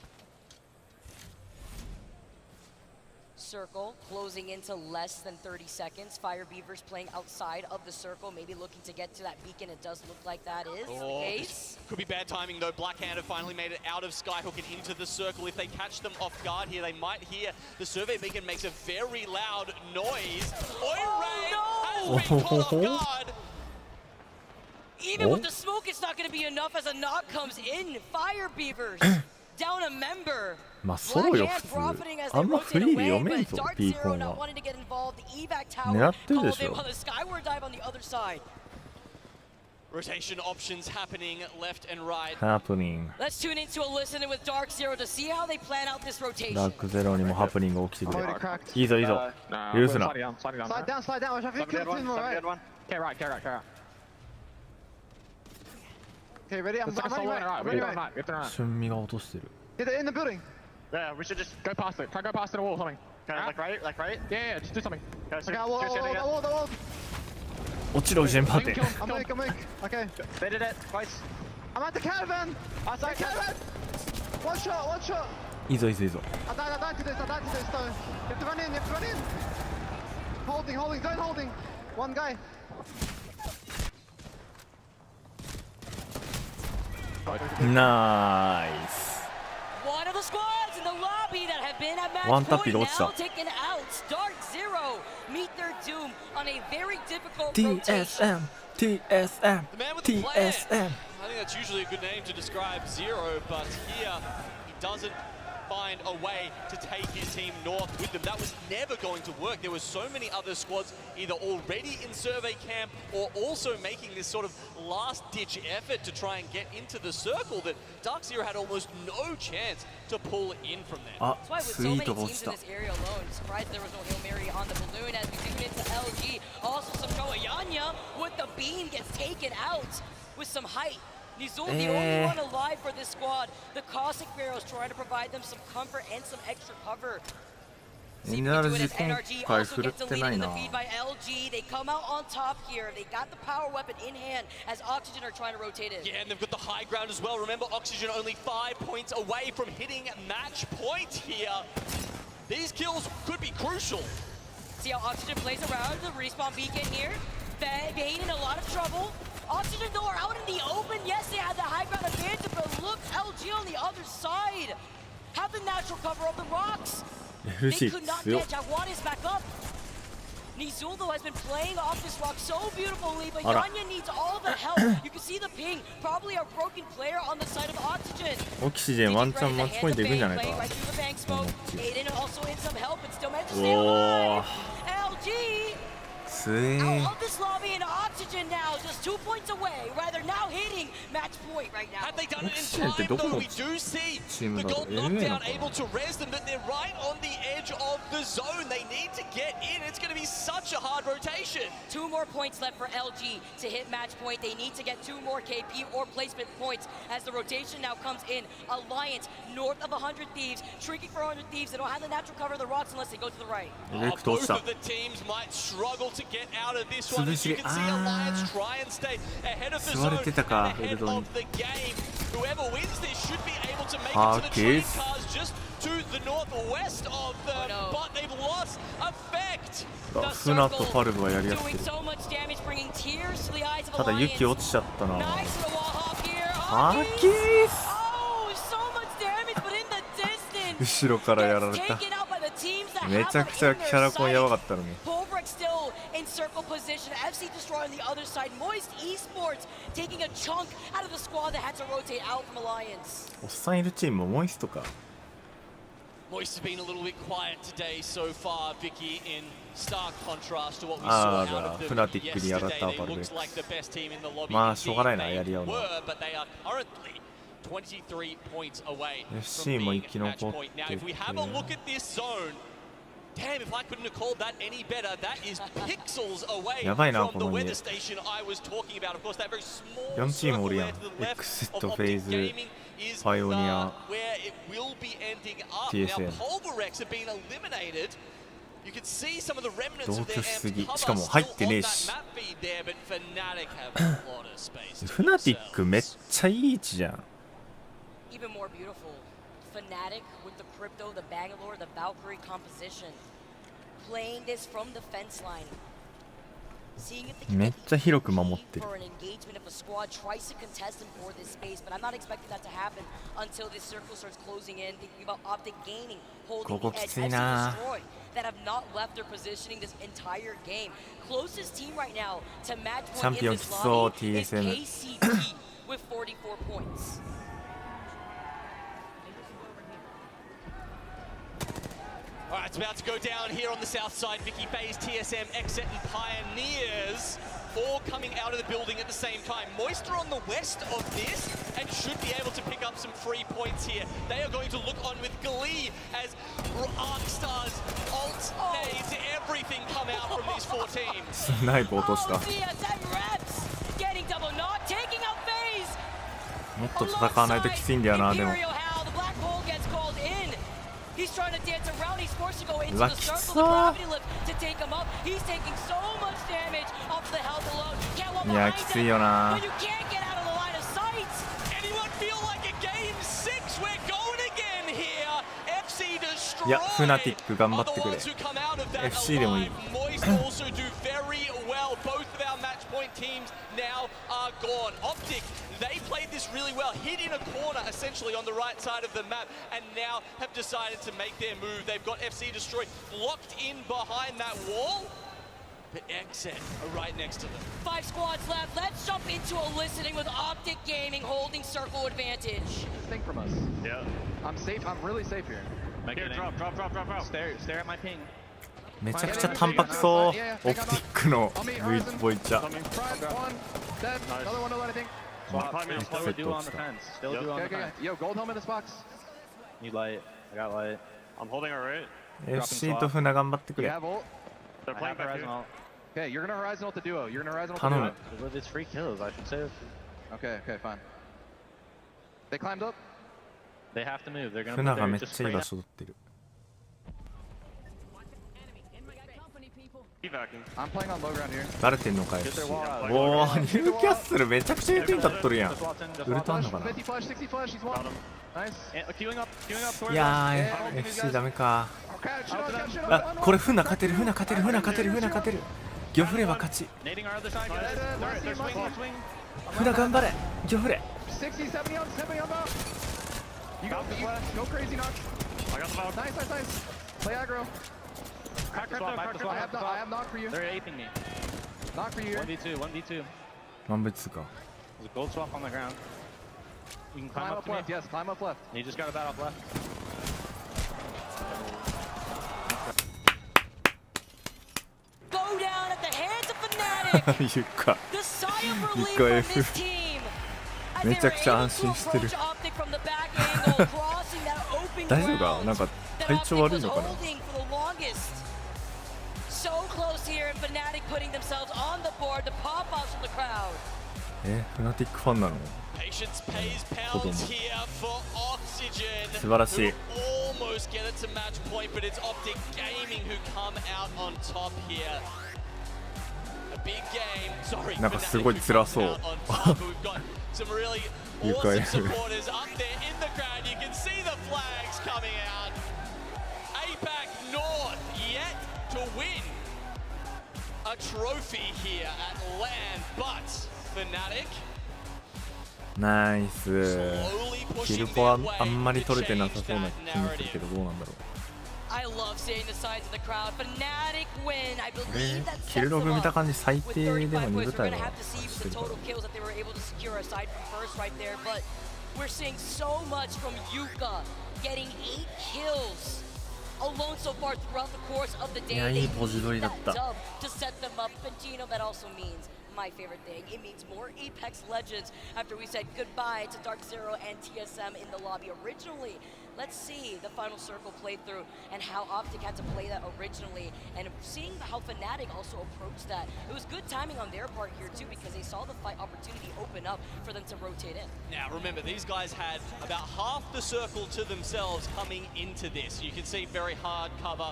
Circle closing into less than 30 seconds. Fire Beavers playing outside of the circle, maybe looking to get to that beacon. It does look like that is the case. Could be bad timing though. Blackhand have finally made it out of Skyhook and into the circle. If they catch them off guard here, they might hear the survey beacon makes a very loud noise. Ray has been caught off guard. Even with the smoke, it's not going to be enough as a knock comes in. Fire Beavers down a member. まあそうよ普通あんまフリーで読めんぞビーコンは狙ってるでしょ Rotation options happening left and right. Happening. Let's tune into a listen with Dark Zero to see how they plan out this rotation. ダークゼロにもハプニング起きてくれいいぞいいぞ許すな Slide down, slide down. I think it's in right. Okay, right. Okay, ready? I'm ready. 春味が落としてる Get it in the building. Yeah, we should just go past it. Try to go past it or something. Okay, like right? Yeah, just do something. Okay, the wall. 落ちろジェンパーテ I'm weak. Okay. They did it twice. I'm at the caravan. Outside caravan. One shot. いいぞいいぞいいぞ I died to this though. You have to run in. Holding, zone holding. One guy. Nice. One of the squads in the lobby that have been at match One point tap now taken out. Dark Zero meet their doom on a very difficult rotation. TSM. The man with the plan. I think that's usually a good name to describe Zero, but here he doesn't find a way to take his team north with them. That was never going to work. There were so many other squads either already in survey camp or also making this sort of last-ditch effort to try and get into the circle that Dark Zero had almost no chance to pull in from there. That's why with so many teams in this area alone, surprised there was no Hail Mary on the balloon as we tune into LG. Also some Koayanya with the beam gets taken out with some height. Nizul, the only one alive for this squad. The Cossack Pharaohs trying to provide them some comfort and some extra cover. See if we can do it as NRG 今 NRG 回 also 振る gets っ a て lead ない in the な。 feed by LG. They come out on top here. They got the power weapon in hand as Oxygen are trying to rotate it. Yeah, and they've got the high ground as well. Remember, Oxygen only 5 points away from hitting match point here. These kills could be crucial. See how Oxygen plays around the respawn beacon here. Bane in a lot of trouble. Oxygen though are out in the open. Yes, they had the high ground advantage, but look, LG on the other side have the natural cover of the rocks. They could not get Jaguares back up. Nizul though has been playing off this rock so beautifully, but Yanya needs all the help. You can see the ping, probably a broken player on the side of Oxygen. オキシジェンワンチャンマッチポイントいくんじゃないか。 Right through the bank smoke. Aiden also in some help, but still managed to stay alive. LG つえ out of this lobby and Oxygen now, just 2 points away. Rather now hitting match point right now. Had they done it in オキシジェンって time, どこ though, の we do see チーム the だろう。 gold LA なの knockdown かな。 able to res them, but they're right on the edge of the zone. They need to get in. It's going to be such a hard rotation. 2 more points left for LG to hit match point. They need to get 2 more KP or placement points as the rotation now comes in. Alliance north of 100 Thieves, shrinking for 100 Thieves. They don't have the natural cover of the rocks unless they go to the right. レクト落ち Both た。 of the teams might struggle to get out of this one. As you can see, Alliance try and stay ahead of the 吸わ zone れてたか、 and エル ahead ドに。 of the game. Whoever wins this should be able to make it to the ハー train ケース。 cars just to the northwest of them, but they've lost effect. フナとファルブはやりやすい。 Doing so much damage, bringing tears to the eyes of ただ Alliance. ユキ落ちちゃったな。 Nice little wall hop here. ハーケース。 Oh, so much damage, but in the distance. 後ろからやられた。 Taken out by the teams that め have ちゃ them くちゃ in キ their ャラコンやばか sights. ったのに。 Polvreck still in circle position. FC Destroyer on the other side. Moist Esports taking a chunk out of the squad that had to rotate out from Alliance. おっさんいるチームもモイストか。 Moist has been a little bit quiet today so far, Vicky, in stark contrast to what we あ saw あ、 out of them フナティックにやられ yesterday. た They ファルブレッ looked ク like the best team in the lobby. まあしょうがないな、 Indeed, やり合う they のは。 were, but they are currently 23 points away FC from も being 生き match 残っ point. Now, て if we have a look at this zone, damn, if I couldn't have called that any better, that is pixels away やばいな、 from こ the の家。 weather station I was talking about. Of course, that very small 4チームお circle るやん。 there to the left エクセッ of ト、フェイ Optic ズ、 Gaming is パイオニア、 where it will be ending up. TSM Now, Pulverex have been eliminated. You can see some of the remnants 同 of 居 their しすぎ。 amped しか cover も入っ still てね on え that し。 map feed there, but Fnatic have a lot of space to フナティッ themselves. クめっちゃいい位置じゃん。 Even more beautiful. Fnatic with the Crypto, the Bangalore, the Valkyrie composition. Playing this from the fence line. Seeing if they can めっちゃ広く守ってる。 for an engagement if a squad tries to contest them for this space, but I'm not expecting that to happen until this circle starts closing in. Thinking about Optic gaining, holding ここ the き edge, ついな。 Destroy that have not left their positioning this entire game. Closest team right now to match チャン point ピ in オンき this つそう、 lobby is TSM。 KCP with 44 points. All right, it's about to go down here on the south side. Vicky FaZe, TSM, Exit, and Pioneers all coming out of the building at the same time. Moisture on the west of this and should be able to pick up some free points here. They are going to look on with glee as Arcstars, Alt, nades, everything come out from these 4 teams. スナイプ落とした。 Getting double knock, taking out FaZe. もっと戦わないときついんだよな、でも。 Imperial Hal, the black hole gets called in. He's trying to dance around. He's forced to go into the Lucky circle. The saw. gravity lift to take him up. He's taking so much damage off the health alone. Can't walk いや、 behind きつい him. よな。 But you can't get out of the line of sight. Anyone feel like a game 6? We're going again here. FC いや、 destroyed. フナティック頑張 Are って the くれ。 ones who come out of that FC でもいい。 alive. Moist also do very well. Both of our match point teams now are gone. Optic, they played this really well. Hid in a corner essentially on the right side of the map and now have decided to make their move. They've got FC destroyed, locked in behind that wall. But Exit are right next to them. 5 squads left. Let's jump into a listening with Optic Gaming holding circle advantage. Think from us. Yeah. I'm safe. I'm really safe here. Here, drop. Stare at my ping. めちゃくちゃ淡白そう。オプティックのルイチボイチャ。 Front, one, dead. Another one to let I think. Still do on the fence. Still do on the fence. Yo, gold home in this box. Need light. I got light. I'm holding our right. FC と船頑張ってく You れ。 have ult. They're playing back here. Okay, you're gonna horizon ult the duo. You're gonna horizon ult the 頼 duo. む。 With its free kills, I should save. Okay, fine. They climbed up. They have to move. They're gonna 船 put が their めっ just ちゃいい straight 場 up. 所取ってる。I'm playing on low ground here. 慣れてんのかよ。おお、ニューキャッスルめちゃくちゃ役に立っとるやん。ウルトあんのかな。 50 flash, 60 flash, he's one. Nice. Queuing up い towards やー、FC ダメか。あ、これ船勝てる、船勝てる、船勝てる、船勝てる。ギョフレは勝ち。 nading our other side. They're swing, swing. 船頑張れ、ギョフレ。 60, 70 on 70 on bow. You go crazy, knock. I got the ball. Nice, nice, nice. Play aggro. Crack the swap, I have knock for you. They're aping me. Knock for you. 1v2, 1v2. 万別か。 There's a gold swap on the ground. You can climb Climb up up to me. left, yes, climb up left. You just got a bat off left. Go down at the hands of Fnatic. ゆか。 The sigh of ゆ relief か from F。 this team. As め they ちゃ were くちゃ able 安 to 心してる。 approach Optic from the back angle, crossing that open 大丈夫か？ ground なんか that 体調 Optic 悪い was のかな。 holding for the longest. So close here, and Fnatic putting themselves on the board to pop outs from the crowd. フナティックファンなの？ Patience pays pounds here for Oxygen. 素晴らしい。 Almost get it to match point, but it's Optic Gaming who come out on top here. A big game. Sorry. なんかすごい辛そう。 We've got some really awesome supporters up there in the crowd. You can see the flags coming out. APAC North yet to win a trophy here at LAN, but Fnatic. ナイス。キルポはあんまり取れてなさそうな気もするけど、どうなんだろう。 I love seeing the sides of the crowd. Fnatic win. I believe that キルログ見た感じ最 with 低でも 35 2 points. 部 We're 隊 gonna は have to see し with て the るから total kills that they were able to secure aside from first right there. But we're seeing so much from Yuka, getting 8 kills alone so far throughout the course of the day. いや、いいポジ取りだった。 Dub to set them up. But you know that also means my favorite thing. It means more Apex Legends after we said goodbye to Dark Zero and TSM in the lobby originally. Let's see the final circle playthrough and how Optic had to play that originally, and seeing how Fnatic also approached that. It was good timing on their part here too, because they saw the fight opportunity open up for them to rotate in. Now remember, these guys had about half the circle to themselves coming into this. You can see very hard cover.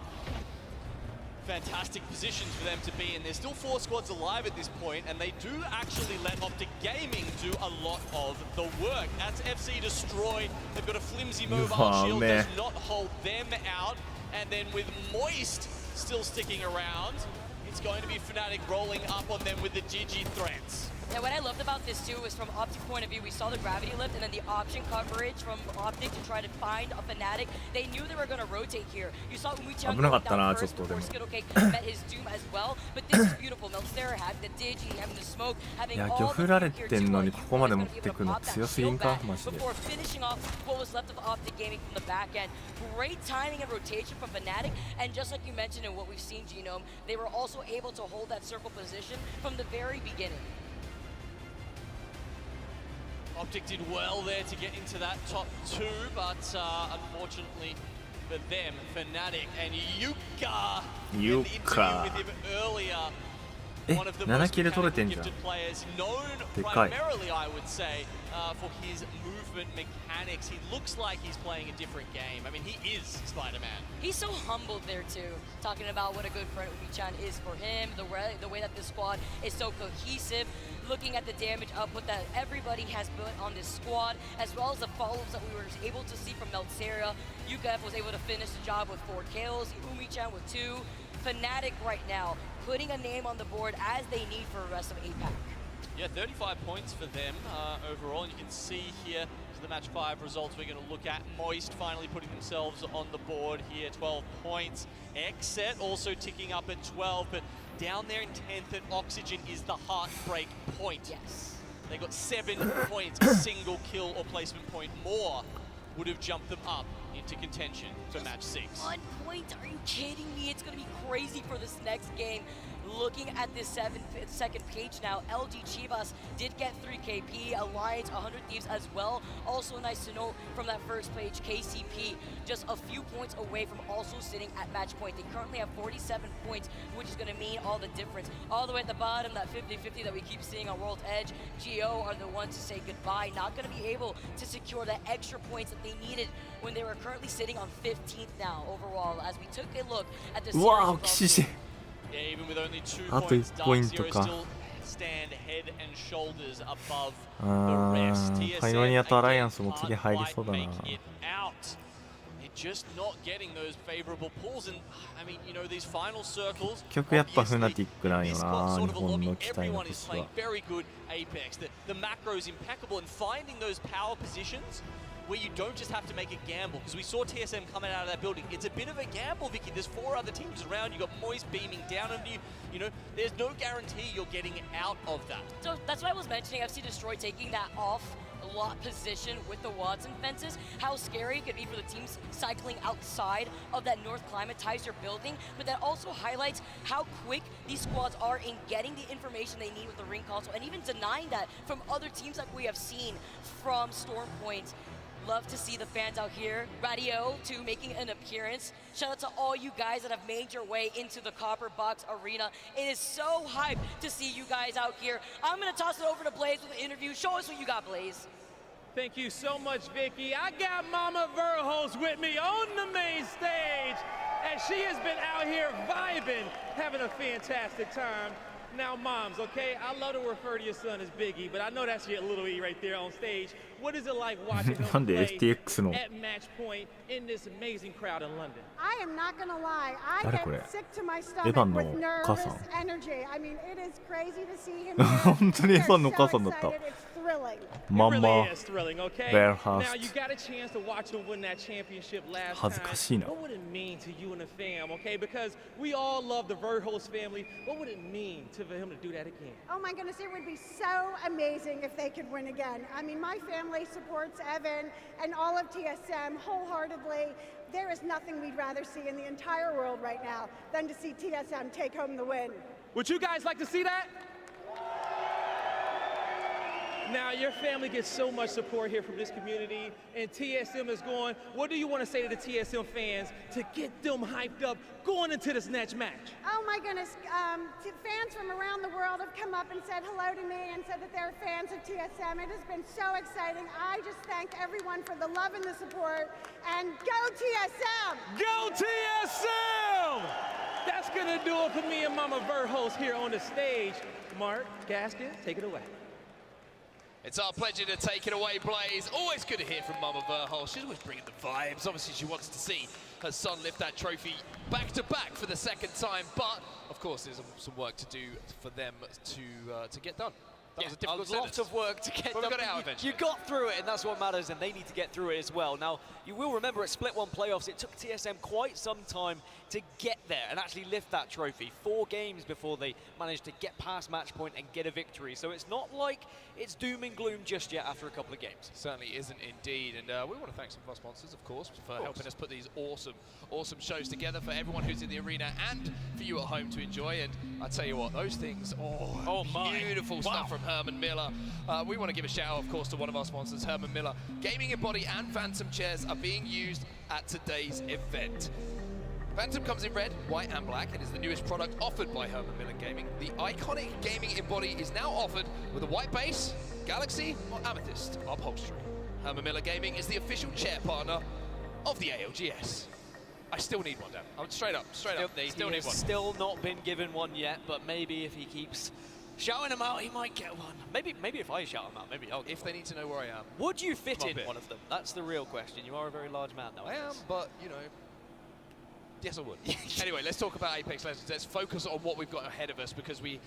Fantastic positions for them to be in. There's still 4 squads alive at this point, and they do actually let Optic Gaming do a lot of the work. That's FC Destroy. They've got a flimsy mobile shield, does not hold them out. And then with Moist still sticking around, it's going to be Fnatic rolling up on them with the Gigi threats. Yeah, what I loved about this too is from Optic point of view, we saw the gravity lift and then the option coverage from Optic to try to find a Fnatic. They knew they were going to rotate here. You saw Umichan going down first before Skittlecake met his doom as well. But this is beautiful. Meltzer having the Digi, having the smoke, having all the here too. Before finishing off what was left of Optic Gaming from the back end. Great timing and rotation from Fnatic. And just like you mentioned in what we've seen, Genome, they were also able to hold that circle position from the very beginning. Optic did well there to get into that top 2, but unfortunately for them, Fnatic and Yuka in the interview with him earlier, one of the most gifted players, known primarily, I would say, for his movement mechanics. He looks like he's playing a different game. I mean, he is Spider-Man. He's so humbled there too, talking about what a good friend Umichan is for him, the way that this squad is so cohesive, looking at the damage output that everybody has built on this squad, as well as the follow-ups that we were able to see from Meltzeria. Yuka was able to finish the job with 4 kills, Umichan with 2. Fnatic right now, putting a name on the board as they need for the rest of APAC. Yeah, 35 points for them overall, and you can see here the match 5 results we're going to look at. Moist finally putting themselves on the board here, 12 points. Xset also ticking up at 12, but down there in 10th at Oxygen is the heartbreak point. Yes. They got 7 points, a single kill or placement point more would have jumped them up into contention for match 6. 1 point? Are you kidding me? It's going to be crazy for this next game. Looking at this second page now, LG Chivas did get 3 KP, Alliance 100 Thieves as well. Also nice to note from that first page, KCP just a few points away from also sitting at match point. They currently have 47 points, which is going to mean all the difference. All the way at the bottom, that 50-50 that we keep seeing on World Edge, GO are the ones to say goodbye. Not going to be able to secure the extra points that they needed when they were currently sitting on 15th now overall. As we took a look at the series results. あと1ポイントか。パイオニアとアライアンスも次入りそうだな。結局やっぱフナティックなんよな、日本の期待の年は。Where you don't just have to make a gamble, because we saw TSM coming out of that building. It's a bit of a gamble, Vicky. There's 4 other teams around. You got Moist beaming down on you. You know, there's no guarantee you're getting out of that. So that's what I was mentioning. FC Destroy taking that off lot position with the Watson fences. How scary it could be for the teams cycling outside of that north climatizer building. But that also highlights how quick these squads are in getting the information they need with the ring console, and even denying that from other teams like we have seen from Storm Point. Love to see the fans out here. Radio to making an appearance. Shout out to all you guys that have made your way into the Copper Box Arena. It is so hyped to see you guys out here. I'm gonna toss it over to Blaze with an interview. Show us what you got, Blaze. Thank you so much, Vicky. I got Mama Verhulst with me on the main stage, and she has been out here vibing, having a fantastic time. Now, moms, okay? I love to refer to your son as Biggie, but I know that's your little E right there on stage. What is it like watching him play at match point in this amazing crowd in London? I am not gonna lie. I get sick to my stomach with nervous energy. I mean, it is crazy to see him. 本当にエヴァンのお母さんだった。マンマ、ベアハースト。恥ずかしいな。What would it mean to you and the fam, okay? Because we all love the Verhulst family. What would it mean for him to do that again? Oh my goodness, it would be so amazing if they could win again. I mean, my family supports Evan and all of TSM wholeheartedly. There is nothing we'd rather see in the entire world right now than to see TSM take home the win. Would you guys like to see that? Now, your family gets so much support here from this community, and TSM is going. What do you want to say to the TSM fans to get them hyped up going into this next match? Oh my goodness, fans from around the world have come up and said hello to me and said that they're fans of TSM. It has been so exciting. I just thank everyone for the love and the support, and go TSM! Go TSM! That's gonna do it for me and Mama Verhulst here on the stage. Mark, Gaskin, take it away. It's our pleasure to take it away, Blaze. Always good to hear from Mama Verhulst. She's always bringing the vibes. Obviously, she wants to see her son lift that trophy back-to-back for the second time. But, of course, there's some work to do for them to get done. That was a difficult lot of work to get done. We got it out eventually. You got through it, and that's what matters, and they need to get through it as well. Now, you will remember at Split 1 playoffs, it took TSM quite some time to get there and actually lift that trophy. 4 games before they managed to get past match point and get a victory. So it's not like it's doom and gloom just yet after a couple of games. Certainly isn't indeed. And we want to thank some of our sponsors, of course, for helping us put these awesome shows together for everyone who's in the arena and for you at home to enjoy. And I tell you what, those things, beautiful stuff from Herman Miller. We want to give a shout out, of course, to one of our sponsors, Herman Miller. Gaming in Body and Phantom chairs are being used at today's event. Phantom comes in red, white and black. It is the newest product offered by Herman Miller Gaming. The iconic Gaming in Body is now offered with a white base, Galaxy or Amethyst upholstery. Herman Miller Gaming is the official chair partner of the ALGS. I still need one, Dan. I'm straight up. Still need one. Still not been given one yet, but maybe if he keeps shouting them out, he might get one. Maybe if I shout them out, maybe I'll. If they need to know where I am. Would you fit in one of them? That's the real question. You are a very large man, though. I am, but, you know, yes, I would. Anyway, let's talk about Apex Legends. Let's focus on what we've got ahead of us, because we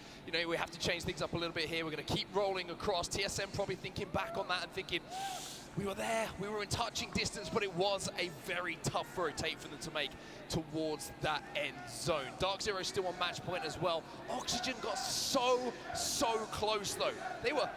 have to change things up a little bit here. We're going to keep rolling across. TSM probably thinking back on that and thinking, we were there, we were in touching distance, but it was a very tough rotate for them to make towards that end zone. Dark Zero still on match point as well. Oxygen got so close though. They were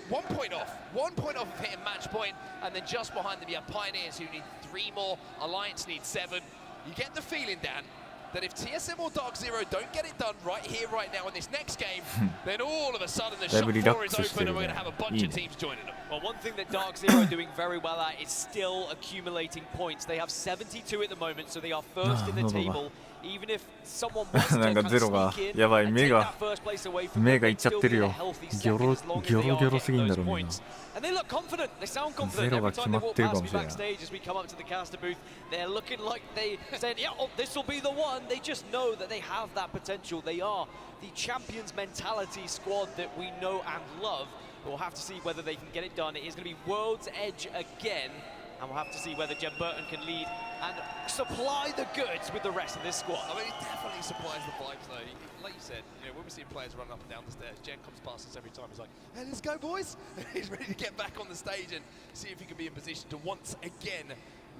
1 point off of hitting match point, and then just behind them you have Pioneers who need 3 more. Alliance needs 7. You get the feeling, Dan, that if TSM or Dark Zero don't get it done right here, right now in this next game, then all of a sudden the shop floor is open and we're going to have a bunch of teams joining them. Well, one thing that Dark Zero are doing very well at is still accumulating points. They have 72 at the moment, so they are first in the table. Even if someone wants to kind of sneak in and take that first place away from them, they'd still be in a healthy second as long as they are getting those points. And they look confident. They sound confident. ゼロ Every が決 time ま they っ walk てるか past も me しれない。 backstage as we come up to the caster booth, they're looking like they said, yeah, oh, this will be the one. They just know that they have that potential. They are the champions mentality squad that we know and love. We'll have to see whether they can get it done. It is going to be World's Edge again. And we'll have to see whether Jen Burton can lead and supply the goods with the rest of this squad. I mean, it definitely supplies the vibes, though. Like you said, you know, when we see players run up and down the stairs, Jen comes past us every time. He's like, hey, let's go, boys. He's ready to get back on the stage and see if he can be in position to once again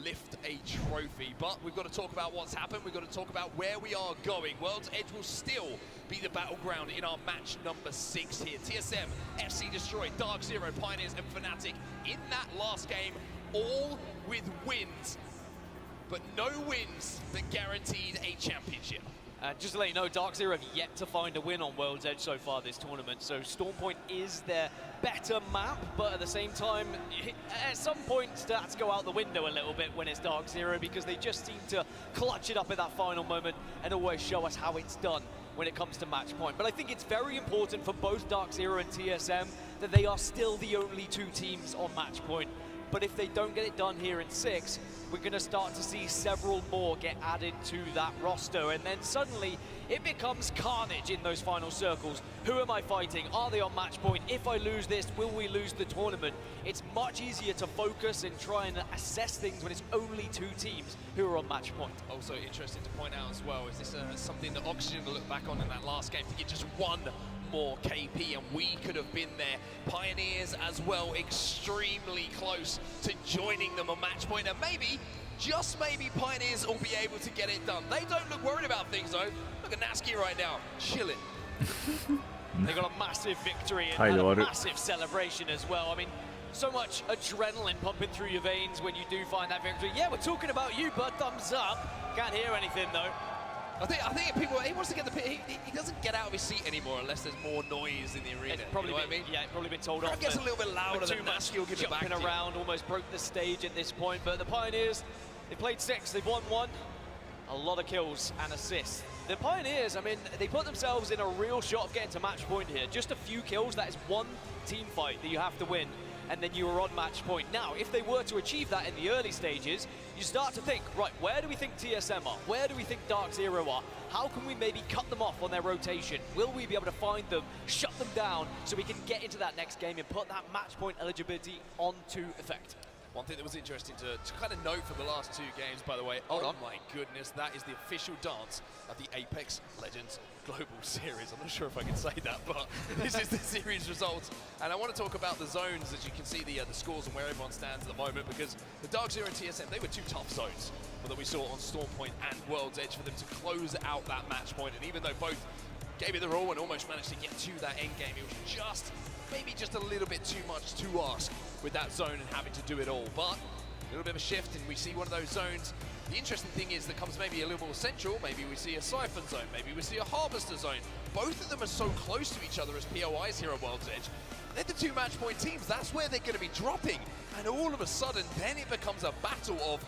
lift a trophy. But we've got to talk about what's happened. We've got to talk about where we are going. World's Edge will still be the battleground in our match number 6 here. TSM, FC Destroy, Dark Zero, Pioneers, and Fnatic in that last game, all with wins, but no wins that guaranteed a championship. Just to let you know, Dark Zero have yet to find a win on World's Edge so far this tournament, so Storm Point is their better map, but at the same time, at some point stats go out the window a little bit when it's Dark Zero, because they just seem to clutch it up at that final moment and always show us how it's done when it comes to match point. But I think it's very important for both Dark Zero and TSM that they are still the only 2 teams on match point. But if they don't get it done here in 6, we're going to start to see several more get added to that roster. And then suddenly, it becomes carnage in those final circles. Who am I fighting? Are they on match point? If I lose this, will we lose the tournament? It's much easier to focus and try and assess things when it's only 2 teams who are on match point. Also interesting to point out as well, is this something that Oxygen will look back on in that last game to get just 1 more KP, and we could have been there. Pioneers as well, extremely close to joining them on match point, and maybe, just maybe, Pioneers will be able to get it done. They don't look worried about things though. Look at Nasky right now, chilling. They got a massive victory and a massive celebration as well. I mean, so much adrenaline pumping through your veins when you do find that victory. Yeah, we're talking about you, bud. Thumbs up. Can't hear anything though. I think people, he wants to get the pit. He doesn't get out of his seat anymore unless there's more noise in the arena. It's probably you know been, what I mean? Yeah, it's probably been told off. It gets a little bit louder than Nasky will give it back. Jumping around, almost broke the stage at this point. But the Pioneers, they played 6, they've won 1. A lot of kills and assists. The Pioneers, I mean, they put themselves in a real shot of getting to match point here. Just a few kills, that is 1 team fight that you have to win, and then you are on match point. Now, if they were to achieve that in the early stages, you start to think, right, where do we think TSM are? Where do we think Dark Zero are? How can we maybe cut them off on their rotation? Will we be able to find them, shut them down, so we can get into that next game and put that match point eligibility onto effect? One thing that was interesting to kind of note from the last 2 games, by the way, oh my goodness, that is the official dance of the Apex Legends Global Series. I'm not sure if I can say that, but this is the series results. And I want to talk about the zones, as you can see the scores and where everyone stands at the moment, because the Dark Zero and TSM, they were 2 tough zones that we saw on Storm Point and World's Edge for them to close out that match point. And even though both gave it their all and almost managed to get to that end game, it was just maybe just a little bit too much to ask with that zone and having to do it all. But a little bit of a shift, and we see one of those zones. The interesting thing is that comes maybe a little more central. Maybe we see a Siphon zone, maybe we see a Harvester zone. Both of them are so close to each other as POIs here at World's Edge. They're the 2 match point teams. That's where they're going to be dropping. And all of a sudden, then it becomes a battle of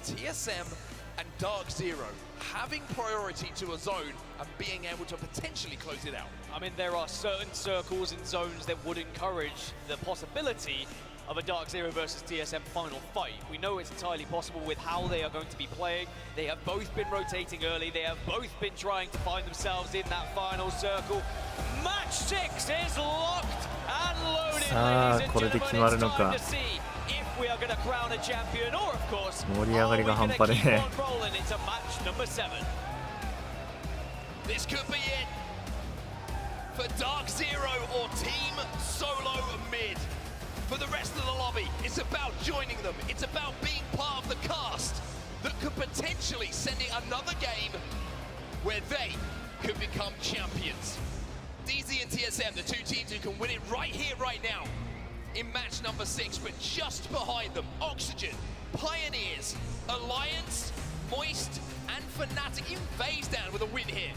TSM and Dark Zero having priority to a zone and being able to potentially close it out. I mean, there are certain circles and zones that would encourage the possibility of a Dark Zero versus TSM final fight. We know it's entirely possible with how they are going to be playing. They have both been rotating early. They have both been trying to find themselves in that final circle. Match 6 is locked and loaded, ladies and gentlemen. It's time to see if we are going to crown a champion, or of course, are we going to keep on rolling into match number 7. This could be it for Dark Zero or Team Solo Mid. For the rest of the lobby, it's about joining them. It's about being part of the cast that could potentially send it another game where they could become champions. DZ and TSM, the 2 teams who can win it right here, right now in match number 6, but just behind them, Oxygen, Pioneers, Alliance, Moist, and Fnatic. Even FaZe down with a win here.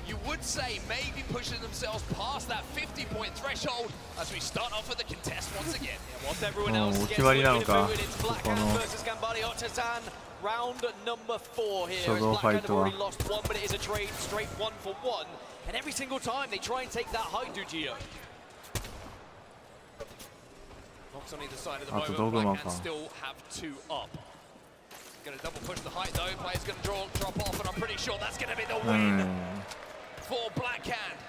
You would say maybe pushing themselves past that 50-point threshold as we start off with the contest once again. Yeah, once everyone else gets booted, it's Blackhand versus Gambari Otazan. Round number 4 here. Blackhand have already lost 1, but it is a trade straight 1-for-1. And every single time they try and take that height, Gio. Blacks on either side at the あと moment. ドグマ Black か can still have 2 up. Going to double push the height though. Player's going to drop off, and I'm pretty sure that's going to be the う win ん for Black Hand.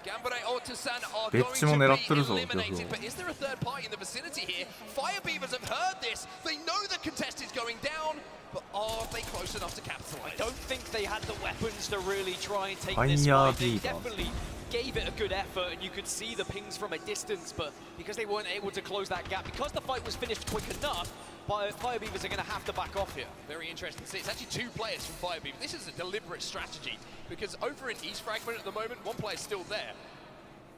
Gambare Otusan are ベ going ッチも狙って to る be ぞ、逆 eliminated. を But is there a third party in the vicinity here? Fire Beavers have heard this. They know the contest is going down. But are they close enough to capitalize? I don't think they had the weapons to really try and take Fire this fight. They Beaver. definitely gave it a good effort, and you could see the pings from a distance, but because they weren't able to close that gap, because the fight was finished quick enough, Fire Beavers are going to have to back off here. Very interesting to see. It's actually 2 players from Fire Beaver. This is a deliberate strategy because over in East Fragment at the moment, 1 player's still there.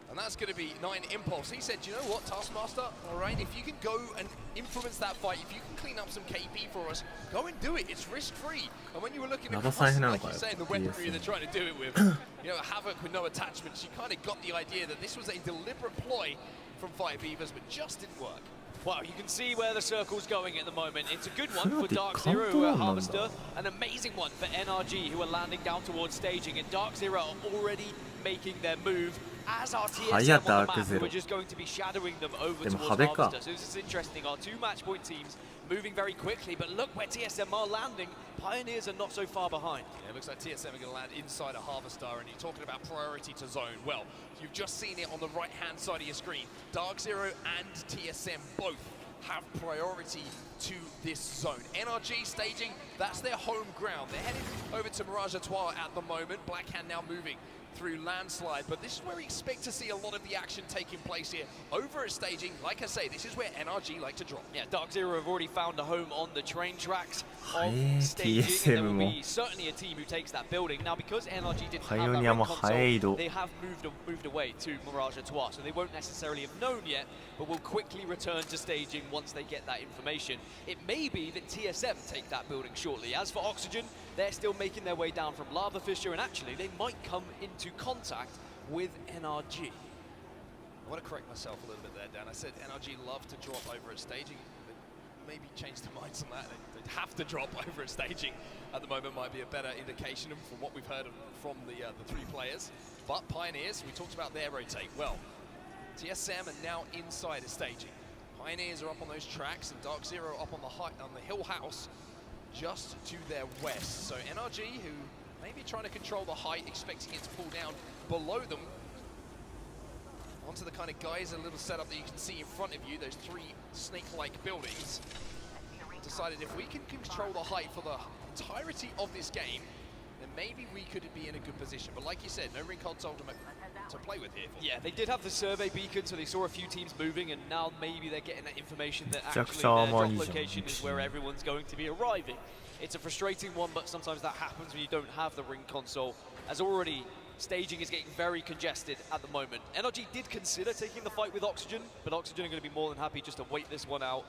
And that's going to be 9 Impulse. He said, you know what, Taskmaster, all right, if you can go and influence that fight, if you can clean up some KP for us, go and do it. It's risk-free. And when you were looking at, like you're saying, the weaponry they're trying to do it with, you know, Havoc with no attachments, you kind of got the idea that this was a deliberate ploy from Fire Beavers, but just didn't work. Well, you can see where the circle's going at the moment. It's a good one for Dark Zero, who are Harvester, an amazing one for NRG, who are landing down towards staging, and Dark Zero are already making their move. As our TSM on the map, we're just going to be shadowing them over towards Harvester. So this is interesting. Our 2 match point teams moving very quickly, but look where TSM are landing. Pioneers are not so far behind. Yeah, it looks like TSM are going to land inside a Harvester, and you're talking about priority to zone. Well, you've just seen it on the right-hand side of your screen. Dark Zero and TSM both have priority to this zone. NRG staging, that's their home ground. They're heading over to Mirage Etoile at the moment. Black Hand now moving through Landslide, but this is where we expect to see a lot of the action taking place here. Over at staging, like I say, this is where NRG like to drop. Yeah, Dark Zero have already found a home on the train tracks of staging, and there will be certainly a team who takes that building. Now, because NRG didn't have that ring console, they have moved away to Mirage Etoile, so they won't necessarily have known yet, but will quickly return to staging once they get that information. It may be that TSM take that building shortly. As for Oxygen, they're still making their way down from Lava Fissure, and actually they might come into contact with NRG. I want to correct myself a little bit there, Dan. I said NRG love to drop over at staging. Maybe change their minds on that. They'd have to drop over at staging at the moment might be a better indication from what we've heard from the 3 players. But Pioneers, we talked about their rotate. Well, TSM are now inside of staging. Pioneers are up on those tracks, and Dark Zero up on the hill house just to their west. So NRG, who may be trying to control the height, expecting it to pull down below them onto the kind of geyser little setup that you can see in front of you, those 3 snake-like buildings. Decided if we can control the height for the entirety of this game, then maybe we could be in a good position. But like you said, no ring console to play with here. Yeah, they did have the survey beacon, so they saw a few teams moving, and now maybe they're getting that information that actually their drop location is where everyone's going to be arriving. It's a frustrating one, but sometimes that happens when you don't have the ring console, as already staging is getting very congested at the moment. NRG did consider taking the fight with Oxygen, but Oxygen are going to be more than happy just to wait this one out.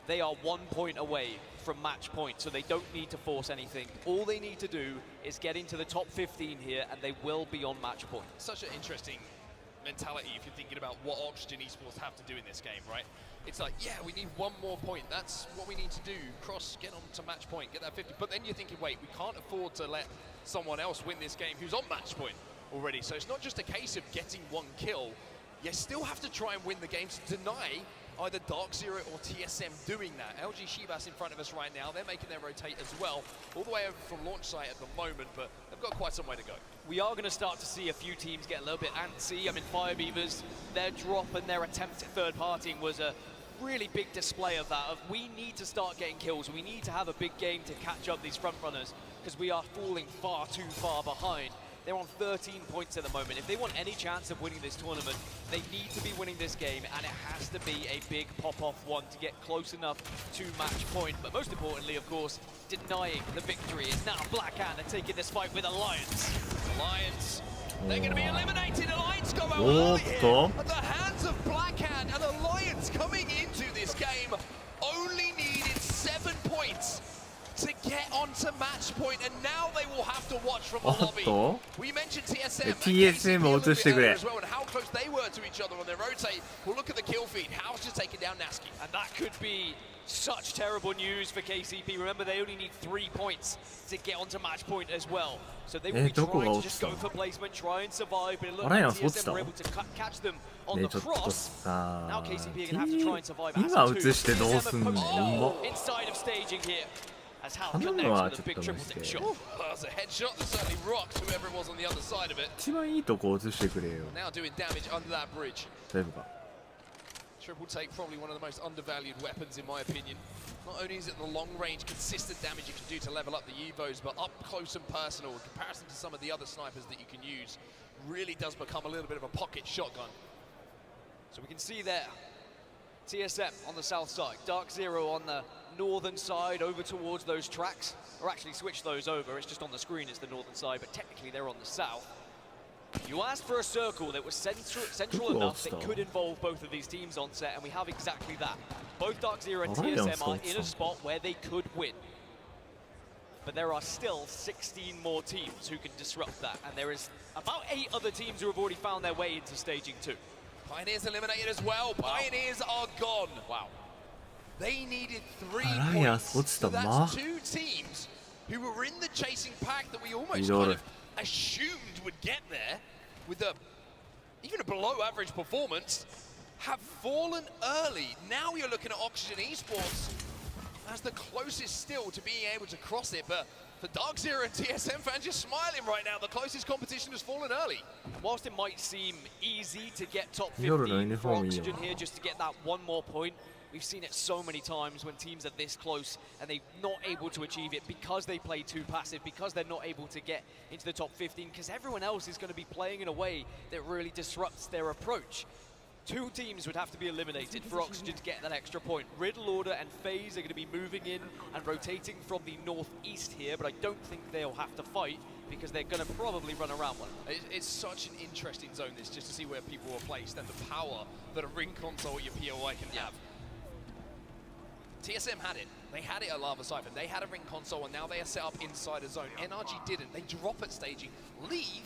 They are 1 point away from match point, so they don't need to force anything. All they need to do is get into the top 15 here, and they will be on match point. Such an interesting mentality if you're thinking about what Oxygen Esports have to do in this game, right? It's like, yeah, we need 1 more point. That's what we need to do. Cross, get on to match point, get that 50. But then you're thinking, wait, we can't afford to let someone else win this game who's on match point already. So it's not just a case of getting 1 kill. You still have to try and win the game to deny either Dark Zero or TSM doing that. LG Shibas in front of us right now. They're making their rotate as well, all the way over from launch site at the moment, but they've got quite some way to go. We are going to start to see a few teams get a little bit antsy. I mean, Fire Beavers, their drop and their attempt at third partying was a really big display of that, of we need to start getting kills. We need to have a big game to catch up these front runners, because we are falling far too far behind. They're on 13 points at the moment. If they want any chance of winning this tournament, they need to be winning this game, and it has to be a big pop-off one to get close enough to match point. But most importantly, of course, denying the victory is now Black Hand and taking this fight with Alliance. Alliance, they're going to be eliminated. Alliance go out early here at the hands of Black Hand, and Alliance coming into this game only needed 7 points to get onto match point, and now they will have to watch from the lobby. We mentioned TSM を落としてくれ as well, and how close they were to each other on their rotate. We'll look at the kill feed. House just taking down Naski. And that could be such terrible news for KCP. Remember, they only need 3 points to get onto match point as well. So they will be trying to just go for placement, try and survive, but it looked like TSM were able to catch them on the ちょっと cross. さ Now KCP are gonna have to try and survive. 今映してどうすんの？ Inside of staging here. As Hal 頼む connects わ with ちょ a っ big と triple マジ tech で shot. That's a headshot that certainly rocked whoever it was on the other side of it. 一番いいとこ映してくれよ。 Now doing damage under that bridge. 大丈夫か？ Triple take, probably one of the most undervalued weapons in my opinion. Not only is it the long range, consistent damage you can do to level up the Evos, but up close and personal in comparison to some of the other snipers that you can use, really does become a little bit of a pocket shotgun. So we can see there, TSM on the south side, Dark Zero on the northern side over towards those tracks, or actually switch those over, it's just on the screen it's the northern side, but technically they're on the south. You asked for a circle that was central enough that could involve both of these teams on set, and we have exactly that. Both Dark Zero and TSM are in a spot where they could win. But there are still 16 more teams who can disrupt that, and there is about 8 other teams who have already found their way into staging 2. Pioneers eliminated as well. Pioneers are gone. Wow. They needed 3 Alliance, points. what's So the that's 2 teams who were in the chasing pack that we almost kind of assumed would get there with even a below average performance, have fallen early. Now you're looking at Oxygen Esports as the closest still to being able to cross it, but for Dark Zero and TSM fans, you're smiling right now. The closest competition has fallen early. Whilst it might seem easy to get top 15 for Oxygen here just to get that one more point, we've seen it so many times when teams are this close and they're not able to achieve it because they play too passive, because they're not able to get into the top 15, because everyone else is going to be playing in a way that really disrupts their approach. 2 teams would have to be eliminated for Oxygen to get that extra point. Riddle Order and FaZe are going to be moving in and rotating from the northeast here, but I don't think they'll have to fight because they're going to probably run around one. It's such an interesting zone, this, just to see where people are placed and the power that a ring console at your POI can have. TSM had it. They had it at Lava Siphon. They had a ring console, and now they are set up inside a zone. NRG didn't. They drop at staging, leave,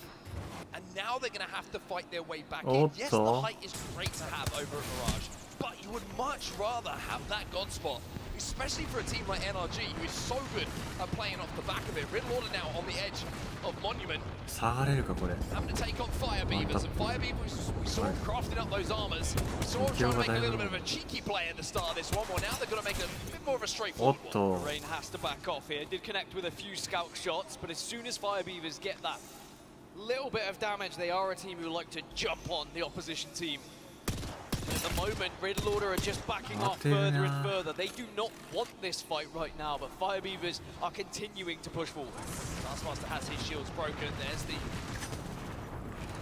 and now they're going to have to fight their way back in. Yes, the height is great to have over at Mirage, but you would much rather have that God spot, especially for a team like NRG, who is so good at playing off the back of it. Riddle Order now on the edge of Monument. 下がれるかこれ。 Having to take on Fire Beavers, and Fire Beavers, we saw them crafting up those armors. We saw them trying to make a little bit of a cheeky play at the start of this one. Well, now they're going to make it a bit more of a straightforward one. Rain has to back off here. Did connect with a few scout shots, but as soon as Fire Beavers get that little bit of damage, they are a team who like to jump on the opposition team. At the moment, Riddle Order are just backing off further and further. They do not want this fight right now, but Fire Beavers are continuing to push forward. Taskmaster has his shields broken. There's the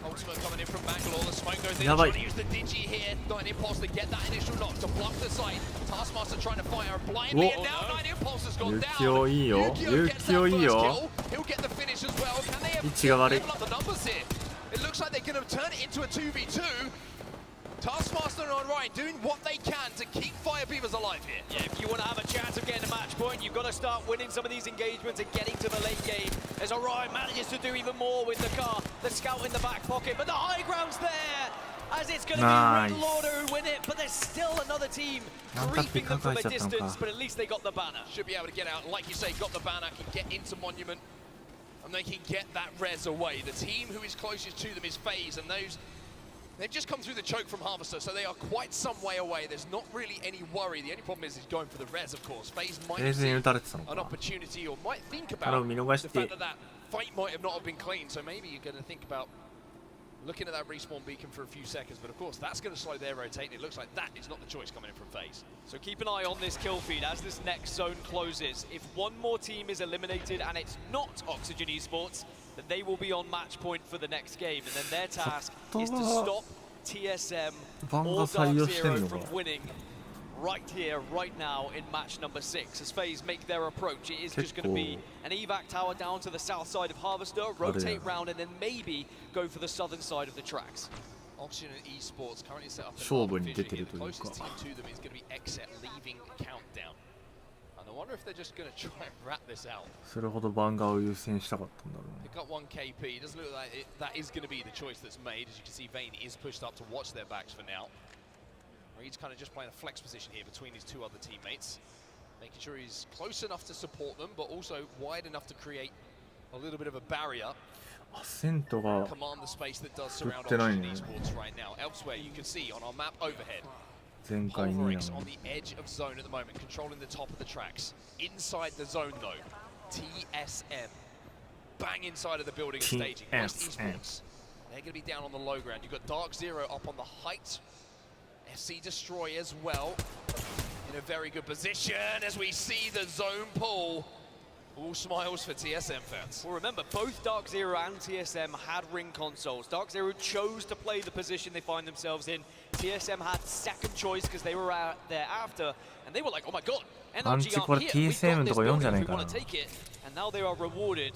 ultimate coming in from Bangalore. The smoke goes in. Trying to use the Digi here. Got an impulse to get that initial knock to block the sight. Taskmaster trying to fire blindly, and now 9 impulse has gone down. Yukio gets that first kill. He'll get the finish as well. Can they level up the numbers here? It looks like they're going to turn it into a 2v2. Taskmaster and Orion doing what they can to keep Fire Beavers alive here. Yeah, if you want to have a chance of getting a match point, you've got to start winning some of these engagements and getting to the late game. As Orion manages to do even more with the car, the scout in the back pocket, but the high ground's there! As it's going to be Riddle Order who win it, but there's still another team creeping them from a distance, but at least they got the banner. Should be able to get out, like you say, got the banner, can get into Monument, and they can get that res away. The team who is closest to them is FaZe, and they've just come through the choke from Harvester, so they are quite some way away. There's not really any worry. The only problem is going for the res, of course. FaZe might see an opportunity, or might think about the fact that fight might have not have been clean, so maybe you're going to think about looking at that respawn beacon for a few seconds, but of course that's going to slow their rotate, and it looks like that is not the choice coming in from FaZe. So keep an eye on this kill feed as this next zone closes. If one more team is eliminated and it's not Oxygen Esports, then they will be on match point for the next game, and then their task is to stop TSM or Dark Zero from winning right here, right now in match number 6. As FaZe make their approach, it is just going to be an evac tower down to the south side of Harvester, rotate round, and then maybe go for the southern side of the tracks. Oxygen Esports currently set up in the closest team to them is going to be Exet leaving Countdown. And I wonder if they're just going to try and wrap this out. Pick up 1 KP. It doesn't look like that is going to be the choice that's made. As you can see, Vayne is pushed up to watch their backs for now. He's kind of just playing a flex position here between his 2 other teammates, making sure he's close enough to support them, but also wide enough to create a little bit of a barrier. アセントが command the space that does 振 surround ってない Oxygen ね。 Esports right now. Elsewhere, you can see on our map overhead, 前回2位な Pulverix の on に the edge of zone at the moment, controlling the top of the tracks. Inside the zone, though, TSM, bang inside of the building and staging. West Esports, they're going to be down on the low ground. You've got Dark Zero up on the height. FC Destroy as well, in a very good position as we see the zone pull. All smiles for TSM fans. Well, remember, both Dark Zero and TSM had ring consoles. Dark Zero chose to play the position they find themselves in. TSM had second choice because they were out there after, and they were like, oh my god, NRG aren't here. We've got this building if we want to take it. And now they are rewarded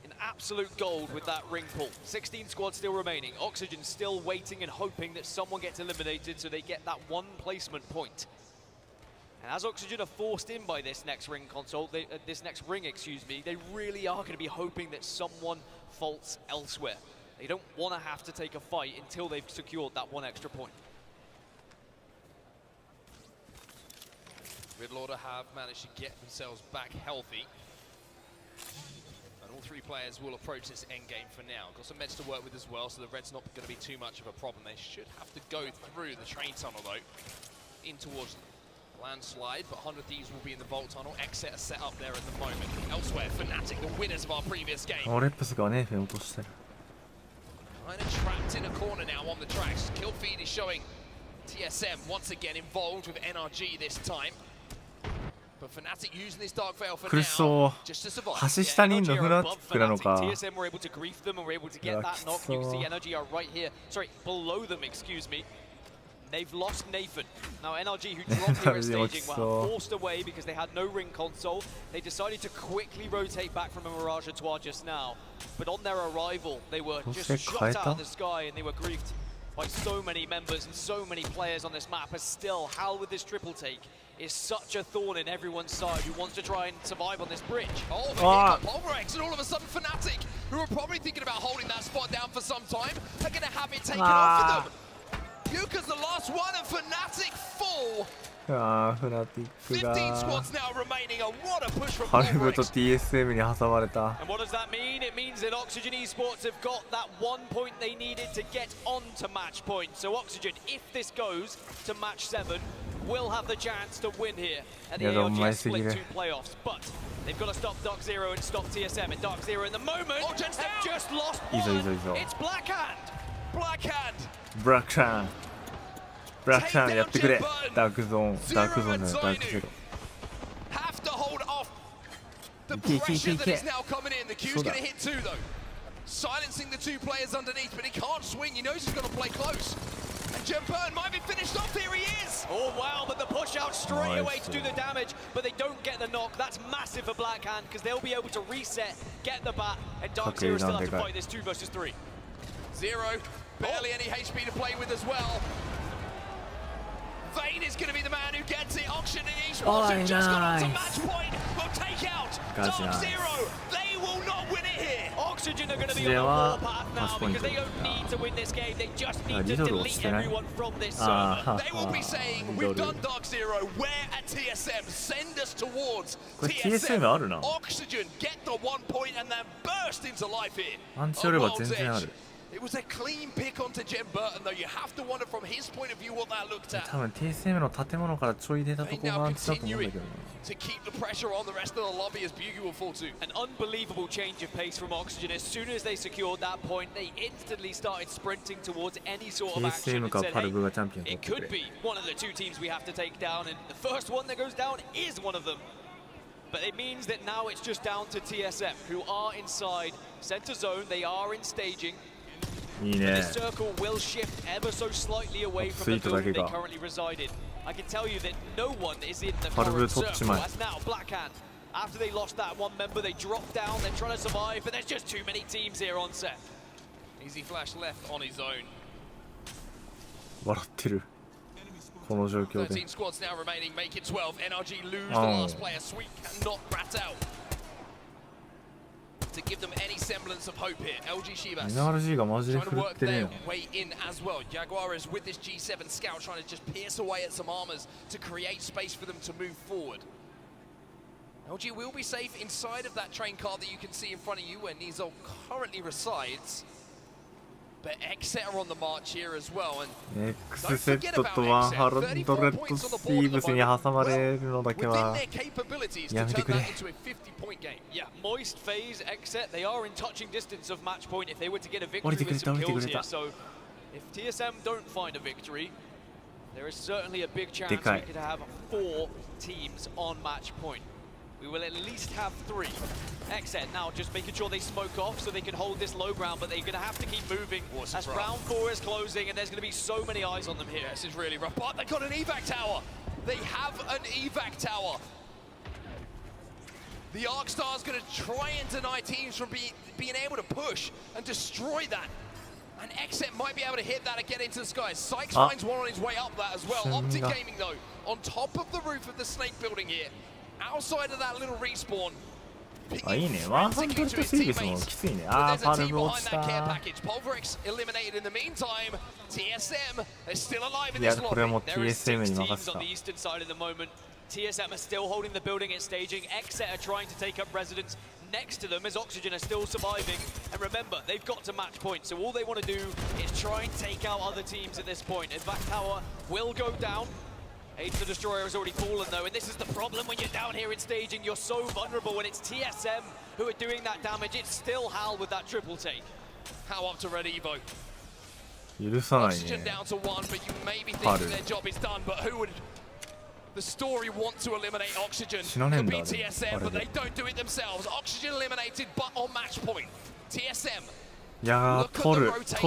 in absolute gold with that ring pull. 16 squads still remaining. Oxygen still waiting and hoping that someone gets eliminated so they get that one placement point. And as Oxygen are forced in by this next ring console, this next ring, excuse me, they really are going to be hoping that someone faults elsewhere. They don't want to have to take a fight until they've secured that one extra point. Riddlorder have managed to get themselves back healthy. And all three players will approach this endgame for now. Got some meds to work with as well, so the red's not going to be too much of a problem. They should have to go through the train tunnel, though, in towards landslide, but 100 Thieves will be in the vault tunnel. Exit are set up there at the moment. Elsewhere, Fnatic, the winners of our previous game. レップスがね、フェン落としてる。 Kind of trapped in a corner now on the tracks. Kill feed is showing TSM once again involved with NRG this time. But Fnatic using this Dark Veil for 苦しそ now う。 just to survive. 橋下にいんのフナティックなのか。 TSM were able to grief them and were able to get that knock. You can see NRG are right here. Sorry, below them, excuse me. They've lost Nathan. Now NRG, who dropped here at staging, were forced away because they had no ring console. They decided to quickly rotate back from a Mirage Etoile just now. But on their arrival, they were just shot out of the sky and they were griefed by so many members and so many players on this map. As still, Hal with this triple take is such a thorn in everyone's side who wants to try and survive on this bridge. Oh, but here got Pulverix, and all of a sudden Fnatic, who are probably thinking about holding that spot down for some time, are going to have it taken off of them. Yuka's the last one, and Fnatic full. フナティック15 が squads now remaining, and what a push from ハルブと Pulverix. TSM に挟まれた。 And what does that mean? It means that Oxygen Esports have got that 1 point they needed to get on to match point. So Oxygen, if this goes to match 7, will have the chance to win here at the ALGS Split 2 playoffs. But they've got to stop Dark Zero and stop TSM. And Dark Zero in the moment have just lost one. It's Blackhand. Blackhand. ブラックシャン。ブラックシャンやってくれ。ダークゾーン、ダークゾーンじゃない、ダークゼロ。 Have to hold off the pressure that is now coming in. The Q's going to hit 2 though. Silencing the 2 players underneath, but he can't swing. He knows he's going to play close. And Jemburn might be finished off. Here he is. Oh wow, but the push out straight away to do the damage, but they don't get the knock. That's massive for Blackhand because they'll be able to reset, get the bat, and Dark Zero still have to fight this 2 versus 3. Zero, barely any HP to play with as well. Vayne is going to be the man who gets it. Auction and Esports have just got on to match point. Will take out Dark Zero. They will not win it here. Oxygen are going to be on the warpath now because they don't need to win this game. They just need to delete everyone from this server. They will be saying, we've done Dark Zero. Where at TSM? Send us towards TSM. Oxygen get the 1 point and then burst into life here. It was a clean pick onto Jem Burton, though. You have to wonder from his point of view what that looked at. 多分 TSM の建物からちょい出たとこがあったと思うんだけどな。 To keep the pressure on the rest of the lobby as Bugu will fall to. An unbelievable change of pace from Oxygen. As soon as they secured that point, they instantly started sprinting towards any sort of action and said, hey, it could be one of the 2 teams we have to take down, and the first one that goes down is one of them. But it means that now it's just down to TSM, who are inside center zone. They are in staging. This circle will shift ever so slightly away from the building they currently reside in. I can tell you that no one is in the current circle. As now, Blackhand, after they lost that 1 member, they dropped down, they're trying to survive, but there's just too many teams here on set. Easy Flash left on his own. 笑ってる。この状況で。 13 squads now remaining, make it 12. NRG lose the last player. Sweet cannot rat out. To give them any semblance of hope here. LG Shibas NRG がマジで trying to 振っ work てねえ their よ。 way in as well. Jaguar is with this G7 scout trying to just pierce away at some armors to create space for them to move forward. LG will be safe inside of that train car that you can see in front of you where Nizo currently resides. But Exeter are on the march here as well. And X セットと100スティーブスに挟まれるのだけはやめてくれ。 Yeah, moist phase, Exeter, they are in touching distance of match point if they were to get a victory with some kills here. So if TSM don't find a victory, there is certainly a big chance we could have 4 teams on match point. We will at least have 3. Exeter now just making sure they smoke off so they can hold this low ground, but they're going to have to keep moving as round 4 is closing, and there's going to be so many eyes on them here. This is really rough, but they've got an evac tower. They have an evac tower. The ARC-Star is going to try and deny teams from being able to push and destroy that. And Exeter might be able to hit that and get into the sky. Sykes finds one on his way up that as well. Optic Gaming though, on top of the roof of the Snake building here, outside of that little respawn. あ、いいね。100スティーブスもきついね。あー、パルブ落ちた。いや、これはもう TSM に任せた。TSM are still holding the building and staging. Exeter trying to take up residence next to them as Oxygen are still surviving. And remember, they've got to match point, so all they want to do is try and take out other teams at this point. Evac Tower will go down. Age the Destroyer has already fallen though, and this is the problem when you're down here in staging. You're so vulnerable when it's TSM who are doing that damage. It's still Hal with that triple take. How up to Red Evo? 許さないね。 Oxygen down to 1, but you may be thinking their job is done, but who would the story want to eliminate Oxygen? Could be TSM, but they don't do it themselves. Oxygen eliminated, but on match point. TSM. いやー、取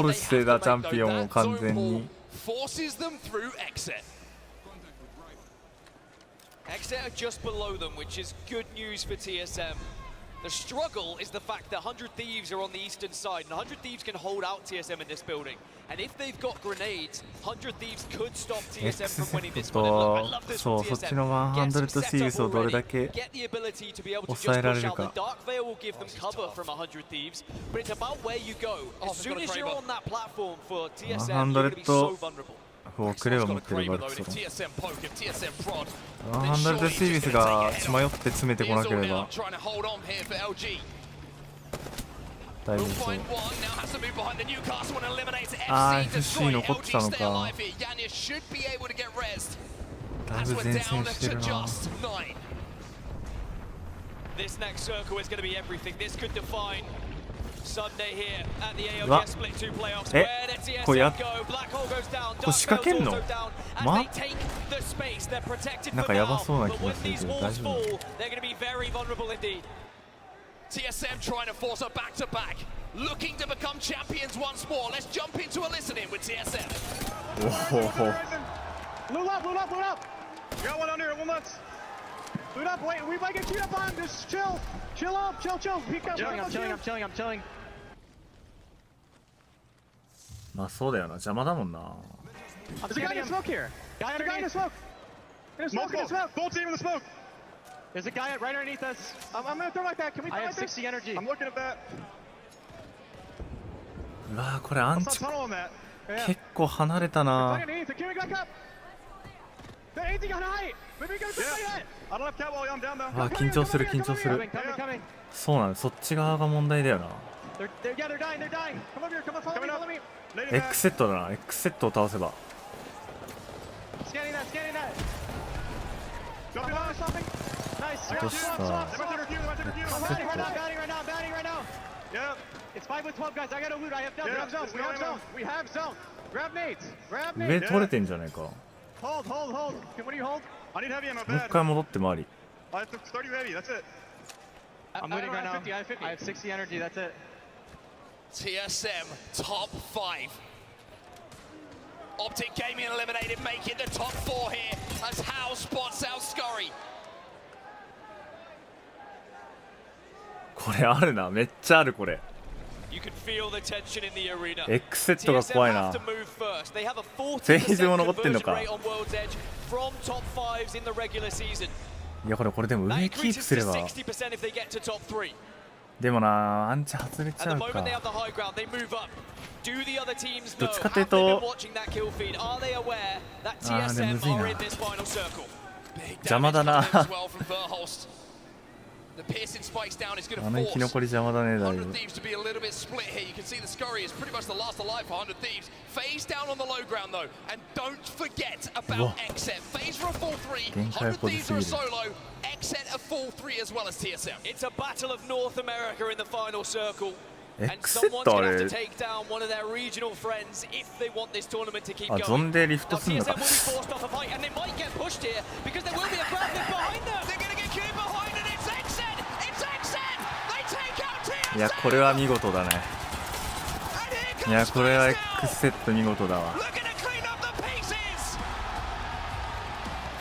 る姿勢だ、チャンピオンを完全に。 Forces them through exit. Exeter just below them, which is good news for TSM. The struggle is the fact that 100 Thieves are on the eastern side, and 100 Thieves can hold out TSM in this building. And if they've got grenades, 100 Thieves could stop TSM from winning this one. And look, I love this from TSM. Get the ability to be able to just push out. The Dark Veil will give them cover from 100 Thieves, but it's about where you go. As soon as you're on that platform for TSM, you're going to be so vulnerable. 遅れは持ってるバルクソロ。100スティーブスが血迷って詰めてこなければ大丈夫そう。あー、FC 残ってたのか。だいぶ前線してるな。This next circle is going to be everything. This could define Sunday here at the ALGS split 2 playoffs. Where the TSM go, Black Hole goes down, Dark Veil's also down. As they take the space, they're protected from now. But when these walls fall, they're going to be very vulnerable indeed. TSM trying to force a back-to-back, looking to become champions once more. Let's jump into a listening with TSM. Loot up, loot up, loot up. Got one under, 1 month. Loot up, wait, we might get chewed up on. Just chill. Chill up, chill, chill. Peek up, I'm chilling.まあそうだよな、邪魔だもんな。 There's a guy in the smoke here. Guy in the smoke. In the smoke, in the smoke. Full team in the smoke. There's a guy right underneath us. I'm gonna throw like that. Can we throw like this? I have 60 energy. I'm looking at that. うわー、これアンチ結構離れたな。あー、緊張する緊張する。そうなの、そっち側が問題だよな。X セットだな、X セットを倒せば。どうした？ 上取れてんじゃないか。もう一回戻って回り。I'm moving right now. I have 60 energy, that's it. TSM top 5. Optic Gaming eliminated, making the top 4 here as Hal spots out Scurry. これあるな、めっちゃあるこれ。X セットが怖いな。フェイズも残ってんのか。いやこれでも上キープすれば。でもな、アンチ外れちゃうか。どっちかっていうと、あーでもむずいな。邪魔だな。The piercing spikes down is going あの生き残り邪魔だねだいぶ。 100 Thieves to be a little bit split here. You can see the Scurry is pretty much the last alive for 100 Thieves. FaZe down on the low ground though, and don't forget about Xset. FaZe for a full 3, 100 Thieves for a solo, Xset a full 3 as well as TSM. It's a battle of North America in the final circle. And Xset someone's going to あれ have to take down one of their regional friends if they want this tournament to keep あ going. ゾンでリフト Now すんの TSM か will be forced off a fight, and they might get pushed here because there will be a crowd behind them. They're going to get queued behind, and it's Xset! It's Xset! They take out TSM! いやこれは見事だね。いやこれは X セット見事だわ。 Looking to clean up the pieces!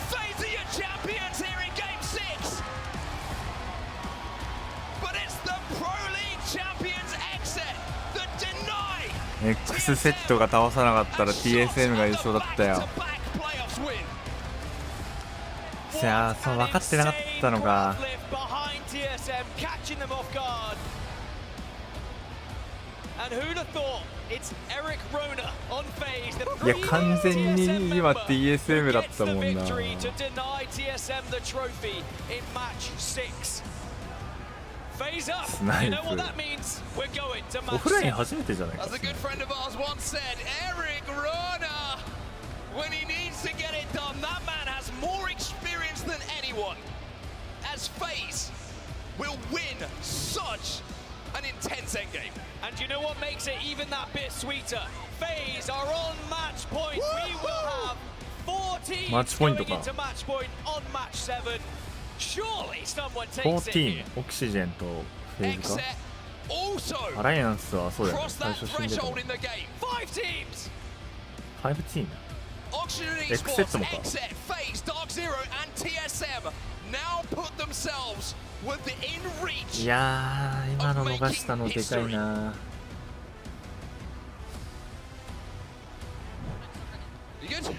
FaZe are your champions here in Game 6! But it's the Pro League champions Xset that deny X セットが倒さなかったら TSM が優勝だったよ。 playoffs win! いやそう分かってなかったのか。 Behind TSM, catching them off guard. And who'd have thought it's Eric Rona on FaZe. いや完全に今 TSM だったもんな。 Victory to deny TSM the trophy in match 6. FaZe up. You know what that means? We're going to オ match フライン 7. 初めてじゃないか。 As a good friend of ours once said, Eric Rona, when he needs to get it done, that man has more experience than anyone. As FaZe will win such an intense endgame. And you know what makes it even that bit sweeter? FaZe are on match point. We will have 4 teams Match point going とか。 into match point on match 7. Surely someone takes it here. 14オキシジェンとフェーズか。 Also アライアンスはそうだよね。 cross 最 that 初死んでたもん。 threshold in the game. 5 teams. 5チーム。 Oxygen X Esports, セットもか。 Xset, FaZe, Dark Zero, and TSM now put themselves within reach. いやー今の逃したのでかいな。 You good?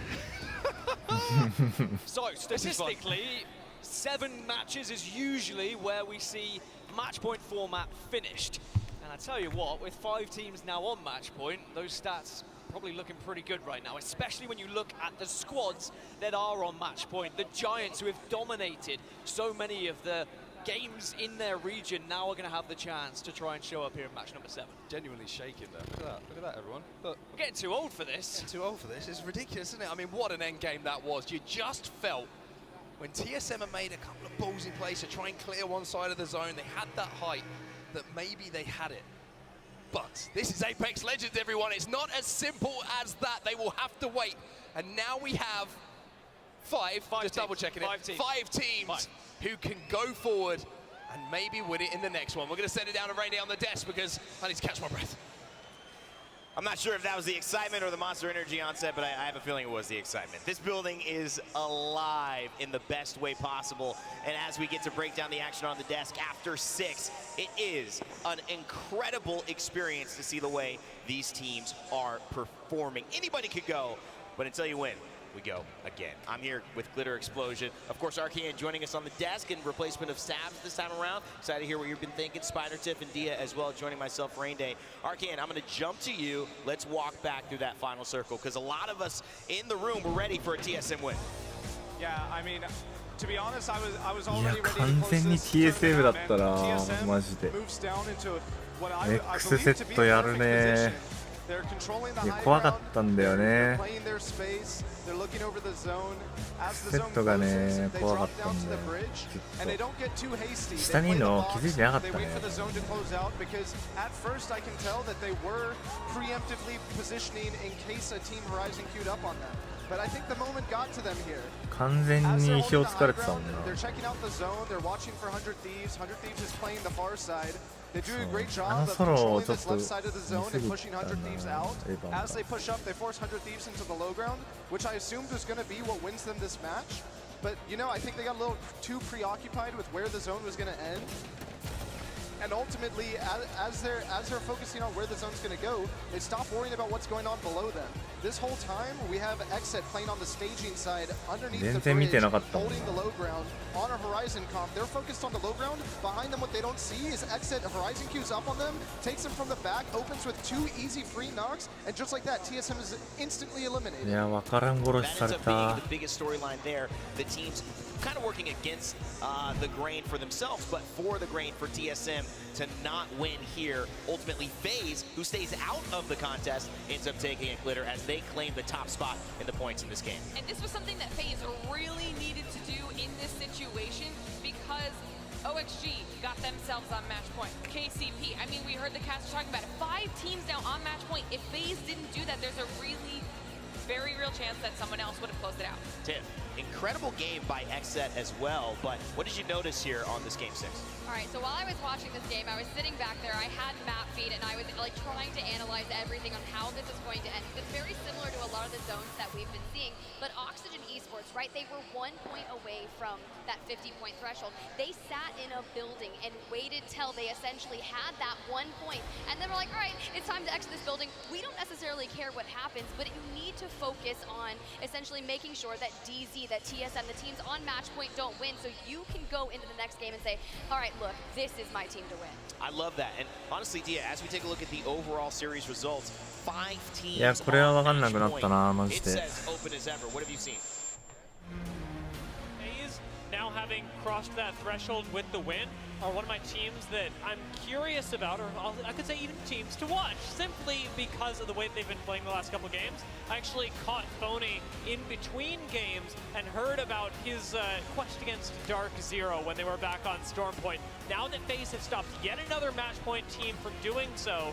So statistically, 7 matches is usually where we see match point format finished. And I tell you what, with 5 teams now on match point, those stats probably looking pretty good right now, especially when you look at the squads that are on match point. The Giants who have dominated so many of the games in their region now are going to have the chance to try and show up here in match number 7. Genuinely shaking there. Look at that, everyone. Look. We're getting too old for this. Too old for this. It's ridiculous, isn't it? I mean, what an end game that was. You just felt when TSM had made a couple of balls in place to try and clear one side of the zone, they had that height that maybe they had it. But this is Apex Legends, everyone. It's not as simple as that. They will have to wait. And now we have 5 just teams. double checking it. 5 teams. 5 teams who can go forward and maybe win it in the next one. We're going to send it down to Rainy on the desk because I need to catch my breath. I'm not sure if that was the excitement or the Monster Energy on set, but I have a feeling it was the excitement. This building is alive in the best way possible. And as we get to break down the action on the desk after 6, it is an incredible experience to see the way these teams are performing. Anybody could go, but until you win, we go again. I'm here with Glitter Explosion. Of course, Arcane joining us on the desk in replacement of Stabs this time around. Excited to hear what you've been thinking. Spider Tiff and Dia as well joining myself, Rain Day. Arcane, I'm going to jump to you. Let's walk back through that final circle because a lot of us in the room were ready for a TSM win. Yeah, I mean, to be honest, I was いや already ready to 完 close 全に this TSM だ tournament, ったな TSM マジで。 moves down into what I X believe セ to ッ be ト the やる perfect ね。 position. They're controlling the いや high 怖か ground. ったんだよ They're ね。 playing their space. They're looking over the zone. As セ the ッ zone トが closes, ね they 怖か drop った down ん to だ the よ。 bridge, and they don't get too hasty. 下 They にい play る the の box. 気づいてなかっ They た wait ね。 for the zone to close out because at first I can tell that they were preemptively positioning in case a team Horizon queued up on them. But I think the moment got to them here. 完全 As に they're 意表 holding つ the か high れてたも ground, んな。 they're checking out the zone. They're watching for 100 Thieves. 100 Thieves is playing the far side. They do a great あ job の of ソロ controlling をちょっ this と left side of the 見 zone す and ぎ pushing た 100 Thieves な out. エヴァン As they push up, they force 100 Thieves into the low ground, which I assumed was going to be what wins them this match. But, you know, I think they got a little too preoccupied with where the zone was going to end. And ultimately, as they're focusing on where the zone's going to go, they stop worrying about what's going on below them. this whole time we have Exet playing on the staging side underneath the 全然見て bridge, なかったもんな。 holding the low ground on a Horizon comp. They're focused on the low ground. Behind them, what they don't see is Exet Horizon queues up on them, takes them from the back, opens with 2 easy free knocks, and just like that, TSM is instantly eliminated. いや、わからん殺し That さ ends れ up being た。 the biggest storyline there. The teams kind of working against the grain for themselves, but for the grain for TSM to not win here. Ultimately, FaZe, who stays out of the contest, ends up taking it glitter as they claim the top spot in the points in this game. And this was something that FaZe really needed to do in this situation because OXG got themselves on match point. KCP, I mean, we heard the cast talking about it. 5 teams now on match point. If FaZe didn't do that, there's a really very real chance that someone else would have closed it out. Tiff, incredible game by Exet as well, but what did you notice here on this Game 6? All right, so while I was watching this game, I was sitting back there, I had map feed, and I was like trying to analyze everything on how this is going to end. It's very similar to a lot of the zones that we've been seeing, but Oxygen Esports, right, they were 1 point away from that 50-point threshold. They sat in a building and waited till they essentially had that 1 point, and then we're like, all right, it's time to exit this building. We don't necessarily care what happens, but you need to focus on essentially making sure that DZ, that TSM, the teams on match point don't win, so you can go into the next game and say, all right, look, this is my team to win. I love that. And honestly, Dia, as we take a look at the overall series results, 5 teams いや、これは分かんなくな on った match な、 point. マ It ジで。 says open as ever. What have you seen? FaZe, now having crossed that threshold with the win, are one of my teams that I'm curious about, or I could say even teams to watch, simply because of the way they've been playing the last couple games. I actually caught Phony in between games and heard about his quest against Dark Zero when they were back on Storm Point. Now that FaZe have stopped yet another match point team from doing so,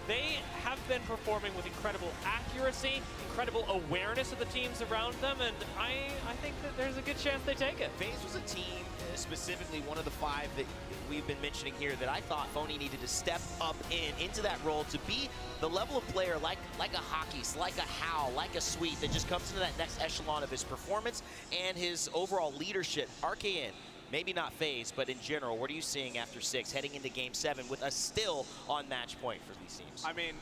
they have been performing with incredible accuracy, incredible awareness of the teams around them, and I think that there's a good chance they take it. FaZe was a team, specifically one of the 5 that we've been mentioning here, that I thought Phony needed to step up into that role to be the level of player like a Hockeys, like a Hal, like a Sweet, that just comes into that next echelon of his performance and his overall leadership. RKN, maybe not FaZe, but in general, what are you seeing after 6, heading into Game 7 with us still on match point for these teams? I mean,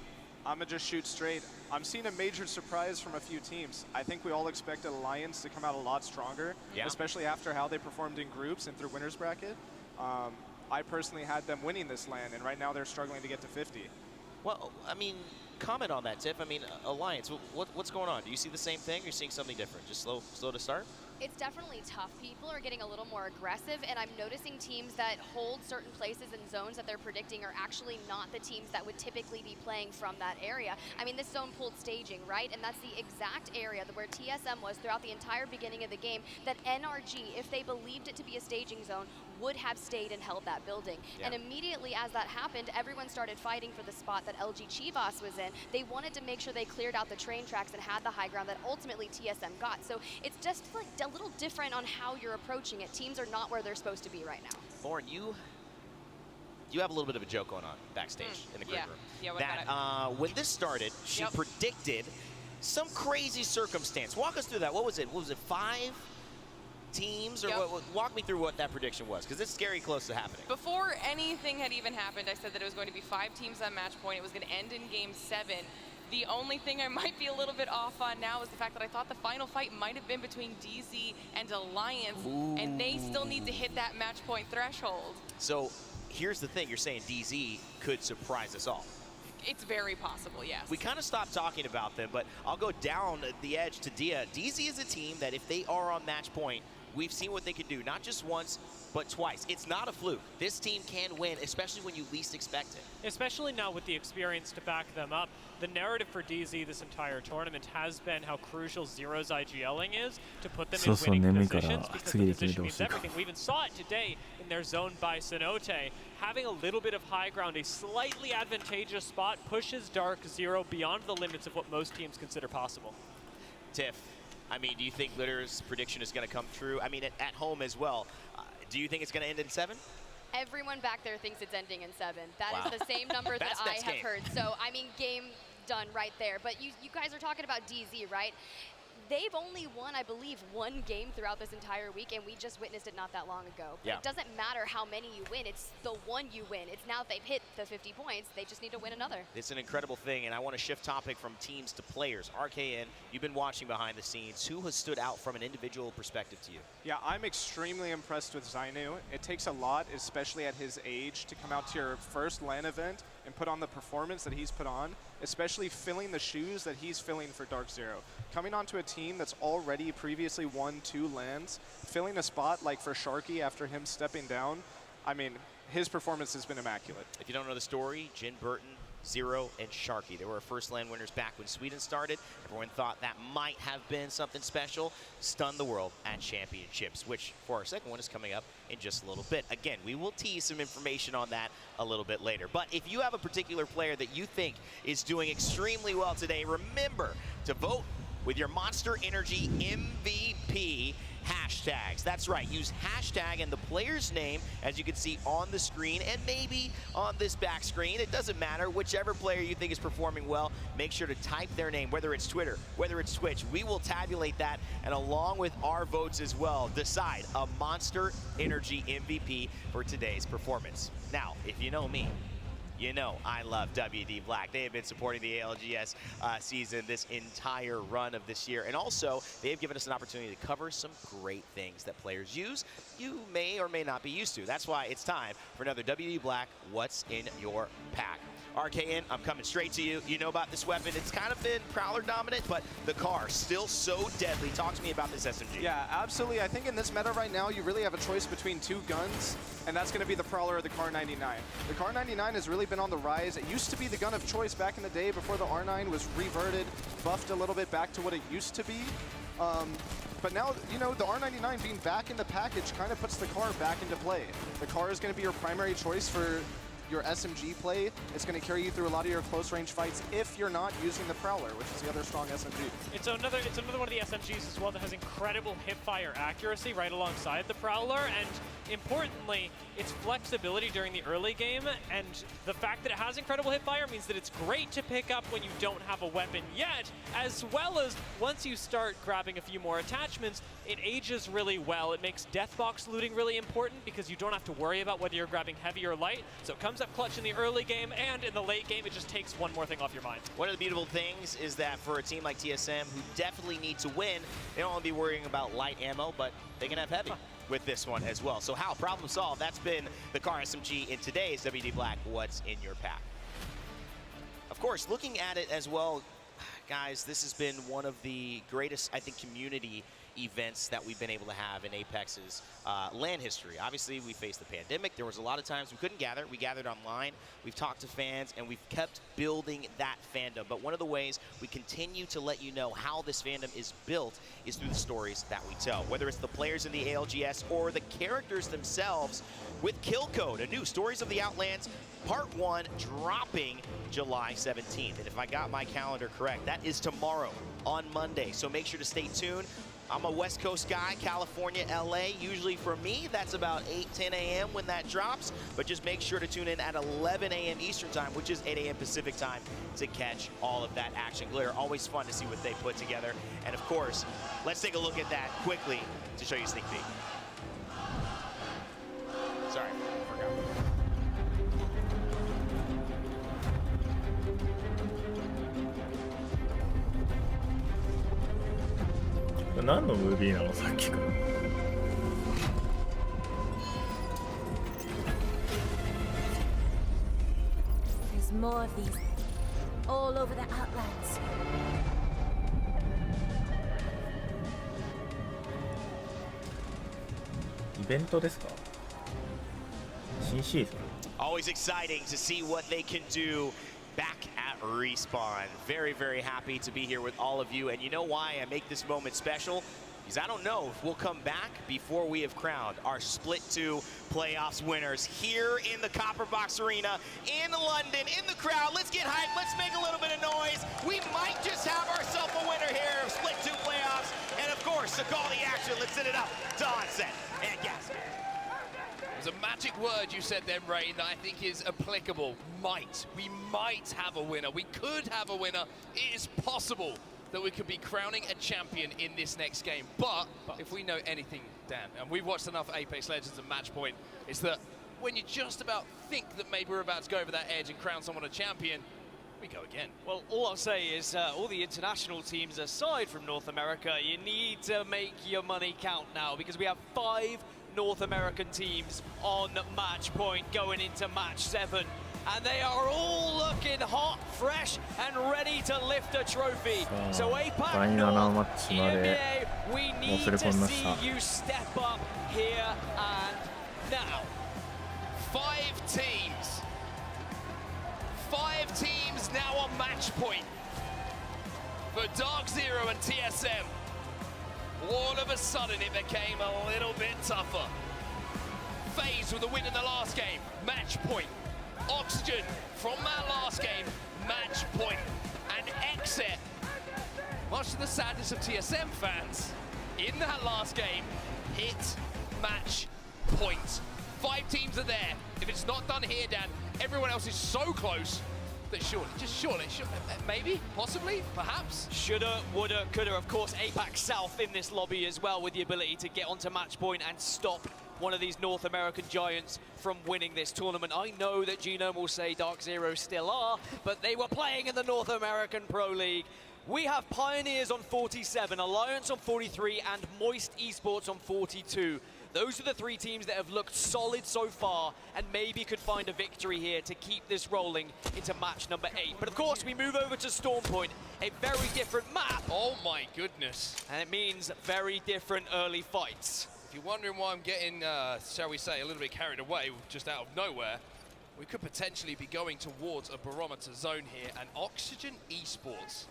I'm going to just shoot straight. I'm seeing a major surprise from a few teams. I think we all expected Alliance to come out a lot stronger, especially after how they performed in groups and through winners bracket. I personally had them winning this LAN, and right now they're struggling to get to 50. Well, I mean, comment on that, Tiff. I mean, Alliance, what's going on? Do you see the same thing? Or are you seeing something different? Just slow to start? It's definitely tough. People are getting a little more aggressive, and I'm noticing teams that hold certain places and zones that they're predicting are actually not the teams that would typically be playing from that area. I mean, this zone pulled staging, right? And that's the exact area where TSM was throughout the entire beginning of the game, that NRG, if they believed it to be a staging zone, would have stayed and held that building. And immediately as that happened, everyone started fighting for the spot that LG Chivas was in. They wanted to make sure they cleared out the train tracks and had the high ground that ultimately TSM got. So it's just like a little different on how you're approaching it. Teams are not where they're supposed to be right now. Lauren, you have a little bit of a joke going on backstage in the green room. Yeah, what that about it? when this started, she predicted some crazy circumstance. Walk us through that. What was it? 5 teams? Or walk me through what that prediction was, because it's scary close to happening. Before anything had even happened, I said that it was going to be 5 teams on match point. It was going to end in Game 7. The only thing I might be a little bit off on now is the fact that I thought the final fight might have been between DZ and Alliance, and they still need to hit that match point threshold. So here's the thing. You're saying DZ could surprise us all. It's very possible, yes. We kind of stopped talking about them, but I'll go down the edge to Dia. DZ is a team that if they are on match point, we've seen what they can do, not just once, but twice. It's not a fluke. This team can win, especially when you least expect it. Especially now with the experience to back them up. The narrative for DZ this entire tournament has been how crucial Zero's IGLing is to put them in winning positions, because the position means everything. We even saw it today in their zone by Cenote. Having a little bit of high ground, a slightly advantageous spot, pushes Dark Zero beyond the limits of what most teams consider possible. Tiff, I mean, do you think Glitter's prediction is going to come true? I mean, at home as well. Do you think it's going to end in 7? Everyone back there thinks it's ending in 7. That is the same number that I have heard. So, I mean, game done right there. But you guys are talking about DZ, right? they've only won, I believe, 1 game throughout this entire week, and we just witnessed it not that long ago. Yeah. It doesn't matter how many you win, it's the one you win. It's now they've hit the 50 points, they just need to win another. It's an incredible thing, and I want to shift topic from teams to players. RKN, you've been watching behind the scenes. Who has stood out from an individual perspective to you? Yeah, I'm extremely impressed with Zainu. It takes a lot, especially at his age, to come out to your first LAN event and put on the performance that he's put on, especially filling the shoes that he's filling for Dark Zero. Coming onto a team that's already previously won 2 LANs, filling a spot like for Sharky after him stepping down, I mean, his performance has been immaculate. If you don't know the story, Jin Burton, Zero, and Sharky. They were our first LAN winners back when Sweden started. Everyone thought that might have been something special. Stunned the world at championships, which for our second one is coming up in just a little bit. Again, we will tease some information on that a little bit later. But if you have a particular player that you think is doing extremely well today, remember to vote with your Monster Energy MVP hashtags. That's right, use hashtag and the player's name, as you can see on the screen and maybe on this back screen. It doesn't matter, whichever player you think is performing well, make sure to type their name, whether it's Twitter, whether it's Twitch. We will tabulate that, and along with our votes as well, decide a Monster Energy MVP for today's performance. Now, if you know me, you know I love WD Black. They have been supporting the ALGS season this entire run of this year. And also, they have given us an opportunity to cover some great things that players use you may or may not be used to. That's why it's time for another WD Black What's in Your Pack. RKN, I'm coming straight to you. You know about this weapon. It's kind of been Prowler dominant, but the car still so deadly. Talk to me about this SMG. Yeah, absolutely. I think in this meta right now, you really have a choice between 2 guns, and that's going to be the Prowler or the Car 99. The Car 99 has really been on the rise. It used to be the gun of choice back in the day before the R9 was reverted, buffed a little bit back to what it used to be. But now, you know, the R99 being back in the package kind of puts the car back into play. The car is going to be your primary choice for your SMG play. It's going to carry you through a lot of your close range fights if you're not using the Prowler, which is the other strong SMG. It's another one of the SMGs as well that has incredible hip-fire accuracy right alongside the Prowler, and importantly, its flexibility during the early game, and the fact that it has incredible hip-fire means that it's great to pick up when you don't have a weapon yet, as well as once you start grabbing a few more attachments, it ages really well. It makes deathbox looting really important because you don't have to worry about whether you're grabbing heavy or light, so it comes up clutch in the early game, and in the late game, it just takes one more thing off your mind. One of the beautiful things is that for a team like TSM, who definitely need to win, they don't want to be worrying about light ammo, but they can have heavy with this one as well. So how, problem solved. That's been the Car SMG in today's WD Black What's in Your Pack. Of course, looking at it as well, guys, this has been one of the greatest, I think, community events that we've been able to have in Apex's LAN history. Obviously, we faced the pandemic. There was a lot of times we couldn't gather. We gathered online. We've talked to fans, and we've kept building that fandom. But one of the ways we continue to let you know how this fandom is built is through the stories that we tell, whether it's the players in the ALGS or the characters themselves with Kill Code, a new Stories of the Outlands Part 1 dropping July 17th. And if I got my calendar correct, that is tomorrow on Monday. So make sure to stay tuned. I'm a West Coast guy, California, LA. Usually for me, that's about 8-10 a.m. when that drops. But just make sure to tune in at 11 a.m. Eastern time, which is 8 a.m. Pacific time, to catch all of that action. Glitter, always fun to see what they put together. And of course, let's take a look at that quickly to show you a sneak peek. Sorry, I forgot. 何のムービーなのさっきから。There's more of these all over the outlands. イベントですか？新シーズン。Always exciting to see what they can do back at Respawn. Very, very happy to be here with all of you. And you know why I make this moment special? Because I don't know if we'll come back before we have crowned our Split 2 playoffs winners here in the Copper Box Arena in London, in the crowd. Let's get hyped. Let's make a little bit of noise. We might just have ourselves a winner here of Split 2 playoffs. And of course, to call the action, let's send it up to Onset and Gasket. There's a magic word you said then, Ray, that I think is applicable. Might. We might have a winner. We could have a winner. It is possible that we could be crowning a champion in this next game. But if we know anything, Dan, and we've watched enough Apex Legends and Match Point, it's that when you just about think that maybe we're about to go over that edge and crown someone a champion, we go again. Well, all I'll say is all the international teams aside from North America, you need to make your money count now, because we have 5 North American teams on Match Point going into Match 7. And they are all looking hot, fresh, and ready to lift a trophy. So APAC North, EMEA, we need to see you step up here and now. 5 teams. 5 teams now on Match Point for Dark Zero and TSM. All of a sudden it became a little bit tougher. FaZe with a win in the last game, Match Point. Oxygen from that last game, Match Point. And Exit, much to the sadness of TSM fans, in that last game, hit Match Point. 5 teams are there. If it's not done here, Dan, everyone else is so close that surely, maybe, possibly, perhaps. Shoulda, woulda, coulda. Of course, APAC South in this lobby as well, with the ability to get onto Match Point and stop one of these North American giants from winning this tournament. I know that Genome will say Dark Zero still are, but they were playing in the North American Pro League. We have Pioneers on 47, Alliance on 43, and Moist Esports on 42. Those are the 3 teams that have looked solid so far and maybe could find a victory here to keep this rolling into match number 8. But of course, we move over to Storm Point, a very different map. Oh my goodness. And it means very different early fights. If you're wondering why I'm getting, shall we say, a little bit carried away just out of nowhere, we could potentially be going towards a barometer zone here, and Oxygen Esports,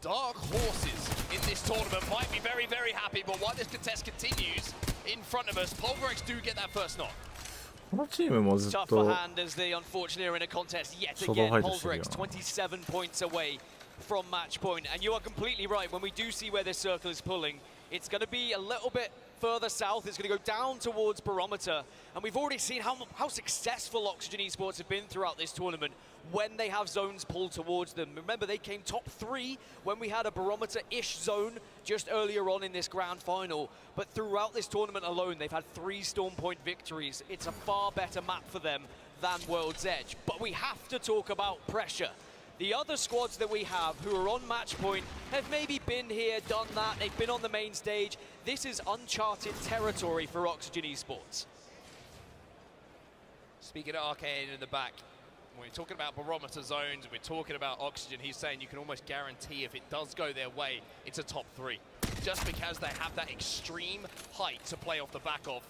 dark horses in this tournament, might be very, very happy, but while this contest continues in front of us, Pulverex do get that first knock. このチームもずっ Tough と for hand as they unfortunately are in a contest yet 初動 again. ファイトしてるよ Pulverex な 27 points away from match point. And you are completely right. When we do see where this circle is pulling, it's going to be a little bit further south. It's going to go down towards Barometer. And we've already seen how successful Oxygen Esports have been throughout this tournament when they have zones pulled towards them. Remember, they came top 3 when we had a Barometer-ish zone just earlier on in this grand final. But throughout this tournament alone, they've had 3 Storm Point victories. It's a far better map for them than World's Edge. But we have to talk about pressure. The other squads that we have who are on match point have maybe been here, done that, they've been on the main stage. This is uncharted territory for Oxygen Esports. Speaking of Arcane in the back, when we're talking about barometer zones, we're talking about Oxygen, he's saying you can almost guarantee if it does go their way, it's a top 3. Just because they have that extreme height to play off the back of.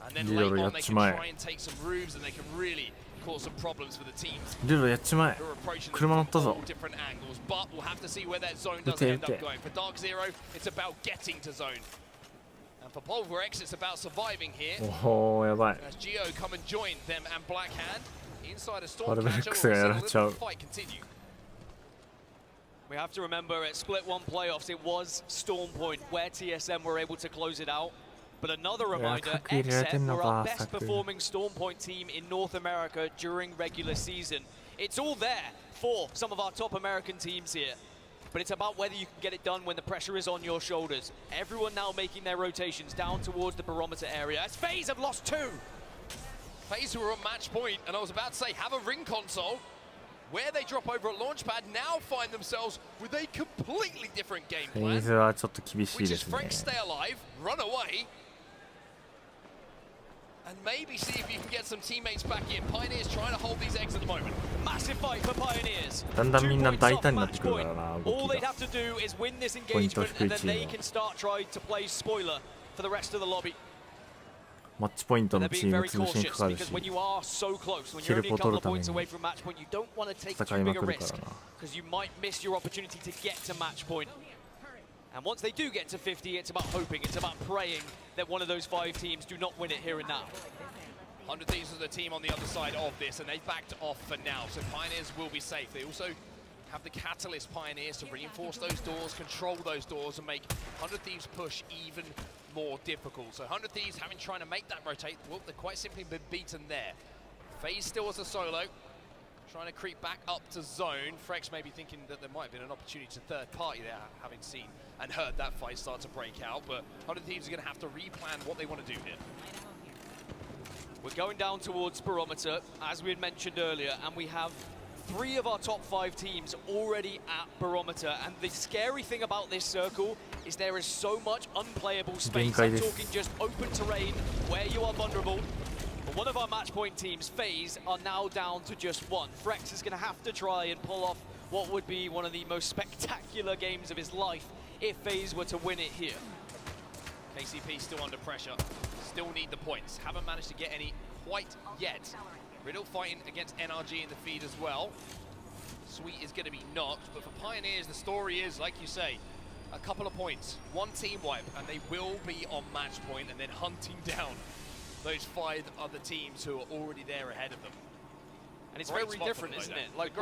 And then late on they can try and take some roofs and they can really cause some problems for the teams. ルロやっちまえ。車乗ったぞ。 Different angles, but we'll have to see where that zone does end up going. For Dark Zero, it's about getting to zone. And for Pulverex, it's about surviving here. おお、やばい。 As Geo come and join them and Black Hand inside a storm パルベレッ catcher, クスがやられ we'll ちゃ see う the fight continue. We have to remember at Split 1 playoffs, it was Storm Point where TSM were able to close it out. But another reminder, XM were our best performing Storm Point team in North America during regular season. It's all there for some of our top American teams here. But it's about whether you can get it done when the pressure is on your shoulders. Everyone now making their rotations down towards the barometer area. As FaZe have lost 2. FaZe who are on match point, and I was about to say, have a ring console. Where they drop over at Launchpad, now find themselves with a completely different game フェ plan. ーズはちょっと厳しい Which で is すね。 Frank stay alive, run away, and maybe see if you can get some teammates back in. Pioneers trying to hold these eggs at the moment. Massive fight for Pioneers. だんだんみんな大胆になってくるからな、 All 動き they'd が。 have to do is win this ポイント engagement 低い and チ then ー they ム can start trying to play spoiler for the rest of the lobby. マッチポイント They're のチ being ーム very 潰しに cautious かかるし because when you are so close, when キ you're ル only ポ a 取 couple る of ため points に away from match point, you don't want to take 戦 too いま big a くるから risk な。 because you might miss your opportunity to get to match point. And once they do get to 50, it's about hoping, it's about praying that one of those 5 teams do not win it here and now. 100 Thieves is the team on the other side of this, and they've backed off for now, so Pioneers will be safe. They also have the Catalyst Pioneers to reinforce those doors, control those doors, and make 100 Thieves push even more difficult. So 100 Thieves having trying to make that rotate, well, they're quite simply been beaten there. FaZe still as a solo. Trying to creep back up to zone. Frex may be thinking that there might have been an opportunity to third party there, having seen and heard that fight start to break out, but other teams are going to have to replan what they want to do here. We're going down towards Barometer, as we had mentioned earlier, and we have 3 of our top 5 teams already at Barometer. And the scary thing about this circle is there is so much unplayable space. I'm talking just open terrain where you are vulnerable. But one of our match point teams, FaZe, are now down to just 1. Frex is going to have to try and pull off what would be one of the most spectacular games of his life if FaZe were to win it here. KCP still under pressure, still need the points. Haven't managed to get any quite yet. Riddle fighting against NRG in the feed as well. Sweet is going to be knocked, but for Pioneers, the story is, like you say, a couple of points, 1 team wipe, and they will be on match point and then hunting down those 5 other teams who are already there ahead of them. And it's very different, isn't it? Like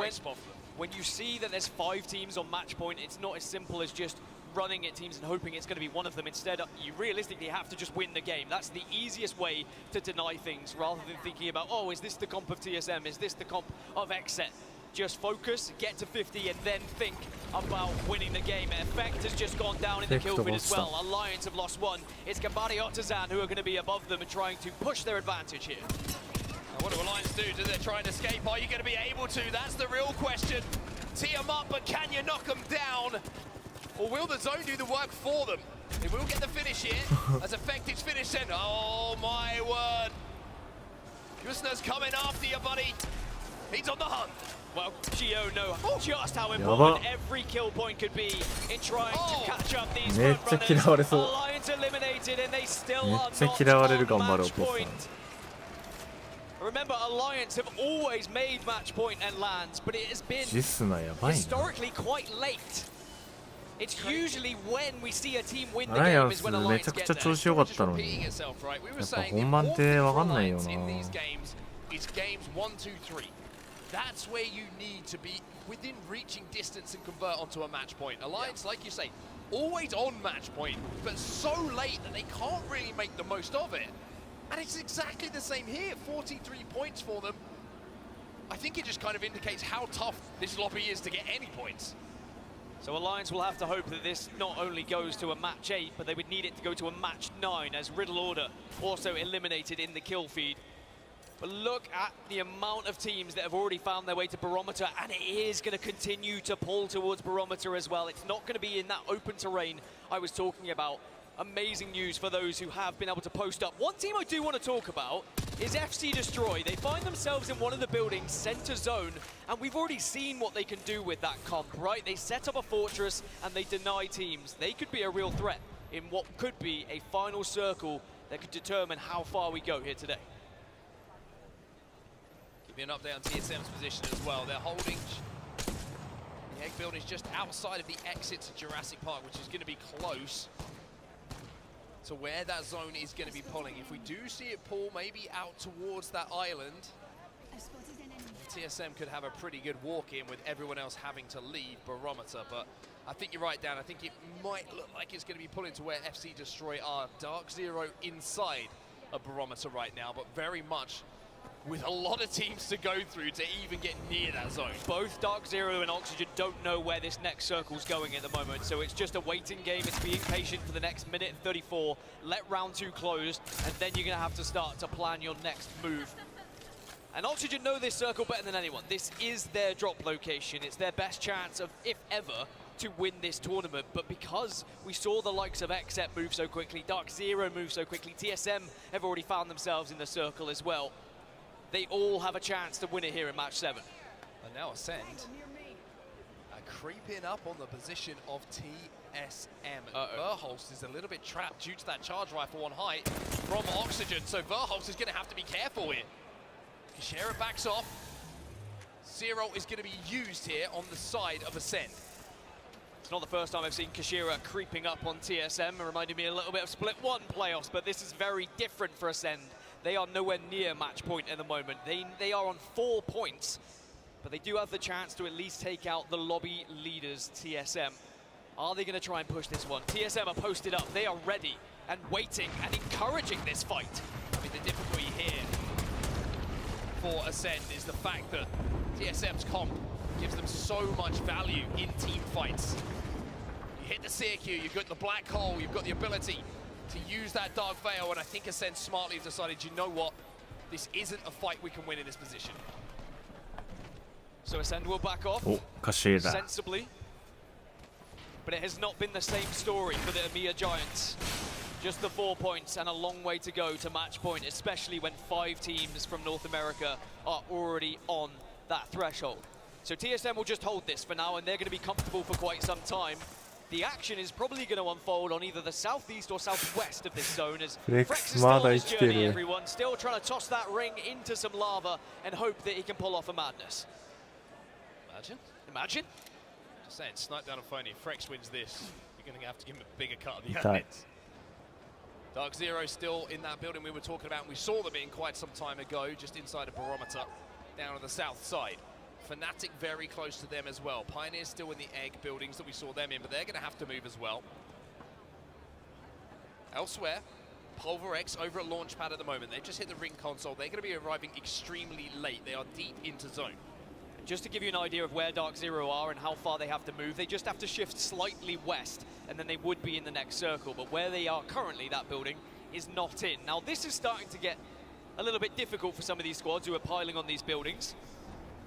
when you see that there's 5 teams on match point, it's not as simple as just running at teams and hoping it's going to be one of them. Instead, you realistically have to just win the game. That's the easiest way to deny things, rather than thinking about, oh, is this the comp of TSM? Is this the comp of XSET? Just focus, get to 50, and then think about winning the game. Effect has just gone down in the kill feed as well. Alliance have lost 1. It's Gambari Otazan who are going to be above them and trying to push their advantage here. Now, what do Alliance do? Do they try and escape? Are you going to be able to? That's the real question. Tee them up, but can you knock them down? Or will the zone do the work for them? They will get the finish here, as Effect is finished in. Oh my word. Yusna's coming after you, buddy. He's on the hunt. Well, Geo know just how important every kill point could be in trying to catch up these front runners. Alliance eliminated, and they still are not on match point. Remember, Alliance have always made match point and lands, but it has been historically quite late. It's usually when we see a team win the game is when Alliance get there. It's games 1, 2, 3. That's where you need to be within reaching distance and convert onto a match point. Alliance, like you say, always on match point, but so late that they can't really make the most of it. And it's exactly the same here, 43 points for them. I think it just kind of indicates how tough this lobby is to get any points. So Alliance will have to hope that this not only goes to a match 8, but they would need it to go to a match 9, as Riddle Order also eliminated in the kill feed. But look at the amount of teams that have already found their way to Barometer, and it is going to continue to pull towards Barometer as well. It's not going to be in that open terrain I was talking about. Amazing news for those who have been able to post up. One team I do want to talk about is FC Destroy. They find themselves in one of the buildings, center zone, and we've already seen what they can do with that comp, right? They set up a fortress and they deny teams. They could be a real threat in what could be a final circle that could determine how far we go here today. Give you an update on TSM's position as well. They're holding the egg building is just outside of the exit to Jurassic Park, which is going to be close to where that zone is going to be pulling. If we do see it pull maybe out towards that island, TSM could have a pretty good walk-in with everyone else having to leave Barometer. But I think you're right, Dan. I think it might look like it's going to be pulling to where FC Destroy are. Dark Zero inside of Barometer right now, but very much with a lot of teams to go through to even get near that zone. Both Dark Zero and Oxygen don't know where this next circle's going at the moment, so it's just a waiting game. It's being patient for the next minute and 34. Let round 2 close, and then you're going to have to start to plan your next move. And Oxygen know this circle better than anyone. This is their drop location. It's their best chance of, if ever, to win this tournament. But because we saw the likes of XSET move so quickly, Dark Zero move so quickly, TSM have already found themselves in the circle as well. They all have a chance to win it here in match 7. And now Ascend creeping up on the position of TSM. Verholst is a little bit trapped due to that charge rifle on height from Oxygen, so Verholst is going to have to be careful here. Kishera backs off. Zero is going to be used here on the side of Ascend. It's not the first time I've seen Kishira creeping up on TSM. It reminded me a little bit of Split 1 playoffs, but this is very different for Ascend. They are nowhere near match point at the moment. They are on 4 points, but they do have the chance to at least take out the lobby leaders, TSM. Are they going to try and push this one? TSM are posted up. They are ready and waiting and encouraging this fight. I mean, the difficulty here for Ascend is the fact that TSM's comp gives them so much value in team fights. You hit the CQ, you've got the black hole, you've got the ability to use that Dark Veil, and I think Ascend smartly have decided, you know what, this isn't a fight we can win in this position. So Ascend will back off sensibly, but it has not been the same story for the EMEA Giants. Just the 4 points and a long way to go to match point, especially when 5 teams from North America are already on that threshold. So TSM will just hold this for now, and they're going to be comfortable for quite some time. The action is probably going to unfold on either the southeast or southwest of this zone, as Frex is still on his journey, everyone. Still trying to toss that ring into some lava and hope that he can pull off a madness. Imagine. Just saying, snipe down a phony. If Frex wins this, you're going to have to give him a bigger cut of the admins. Dark Zero still in that building we were talking about, and we saw them in quite some time ago, just inside a barometer, down on the south side. Fnatic very close to them as well. Pioneers still in the egg buildings that we saw them in, but they're going to have to move as well. Elsewhere, PulverX over at Launchpad at the moment. They've just hit the ring console. They're going to be arriving extremely late. They are deep into zone. Just to give you an idea of where Dark Zero are and how far they have to move, they just have to shift slightly west, and then they would be in the next circle. But where they are currently, that building is not in. Now, this is starting to get a little bit difficult for some of these squads who are piling on these buildings.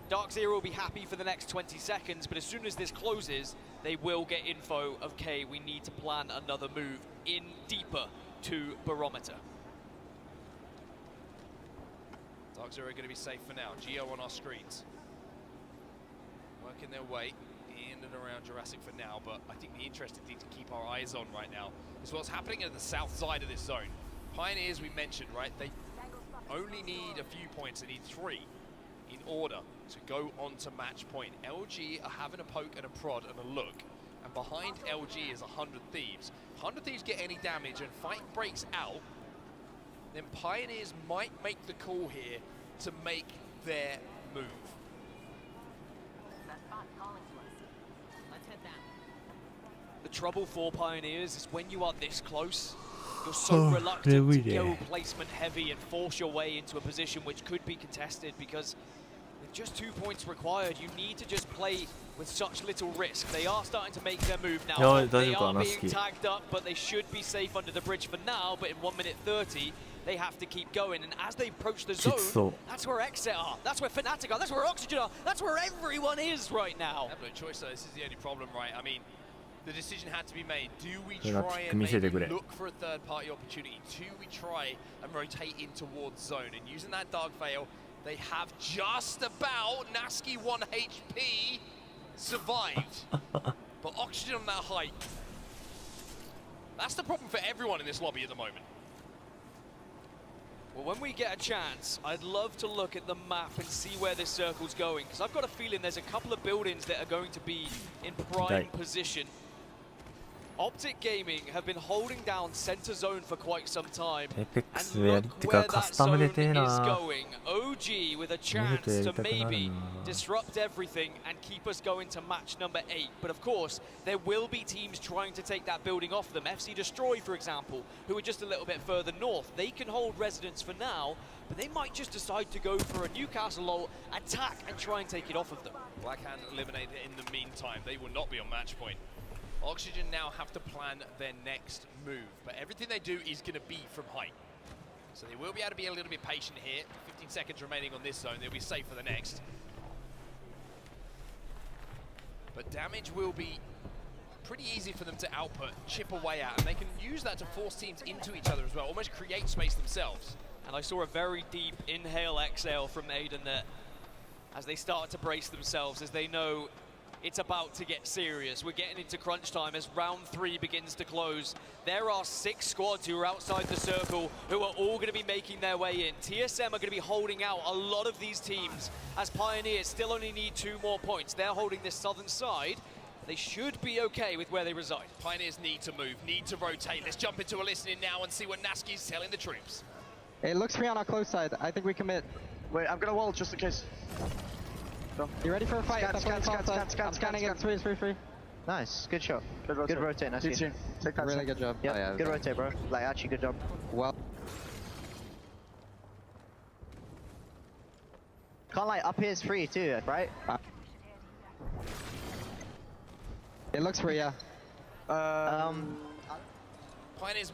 Dark Zero will be happy for the next 20 seconds, but as soon as this closes, they will get info of, okay, we need to plan another move in deeper to barometer. Dark Zero are going to be safe for now. Geo on our screens. Working their way in and around Jurassic for now, but I think the interesting thing to keep our eyes on right now is what's happening at the south side of this zone. Pioneers, we mentioned, right? They only need a few points. They need 3 in order to go on to match point. LG are having a poke and a prod and a look, and behind LG is 100 Thieves. 100 Thieves get any damage and fight breaks out, then Pioneers might make the call here to make their move. The trouble for Pioneers is when you are this close, you're so reluctant to go placement heavy and force your way into a position which could be contested, because with just 2 points required, you need to just play with such little risk. They are starting to make their move now. They are being tagged up, but they should be safe under the bridge for now. But in 1 minute 30, they have to keep going. And as they approach the zone, that's where Exet are. That's where Fnatic are. That's where Oxygen are. That's where everyone is right now. They have no choice, though. This is the only problem, right? I mean, the decision had to be made. Do we try and maybe look for a third-party opportunity? Do we try and rotate in towards zone? And using that Dark Veil, they have just about Nasky 1 HP survived. But Oxygen on that height, that's the problem for everyone in this lobby at the moment. Well, when we get a chance, I'd love to look at the map and see where this circle's going, because I've got a feeling there's a couple of buildings that are going to be in prime position. Optic Gaming have been holding down center zone for quite some time, and look where that zone is going. OG with a chance to maybe disrupt everything and keep us going to match number 8. But of course, there will be teams trying to take that building off them. FC Destroy, for example, who are just a little bit further north. They can hold residence for now, but they might just decide to go for a Newcastle ult, attack and try and take it off of them. Blackhand eliminated in the meantime. They will not be on match point. Oxygen now have to plan their next move, but everything they do is going to be from height. So they will be able to be a little bit patient here. 15 seconds remaining on this zone. They'll be safe for the next. But damage will be pretty easy for them to output, chip away at, and they can use that to force teams into each other as well, almost create space themselves. And I saw a very deep inhale, exhale from Aiden there as they start to brace themselves, as they know it's about to get serious. We're getting into crunch time as round 3 begins to close. There are 6 squads who are outside the circle who are all going to be making their way in. TSM are going to be holding out a lot of these teams, as Pioneers still only need 2 more points. They're holding this southern side. They should be okay with where they reside. Pioneers need to move, need to rotate. Let's jump into a listening now and see what Nasky's telling the troops. It looks free on our close side. I think we commit. Wait, I'm gonna wall just in case. Go. You ready for a fight? Scan. Scanning it. Free. Nice, good shot. Good rotate, nice. Take that. Really good job. Yeah, good rotate, bro. Like, actually, good job. Well. Can't like up here is free too, right? It looks free, yeah. Pioneers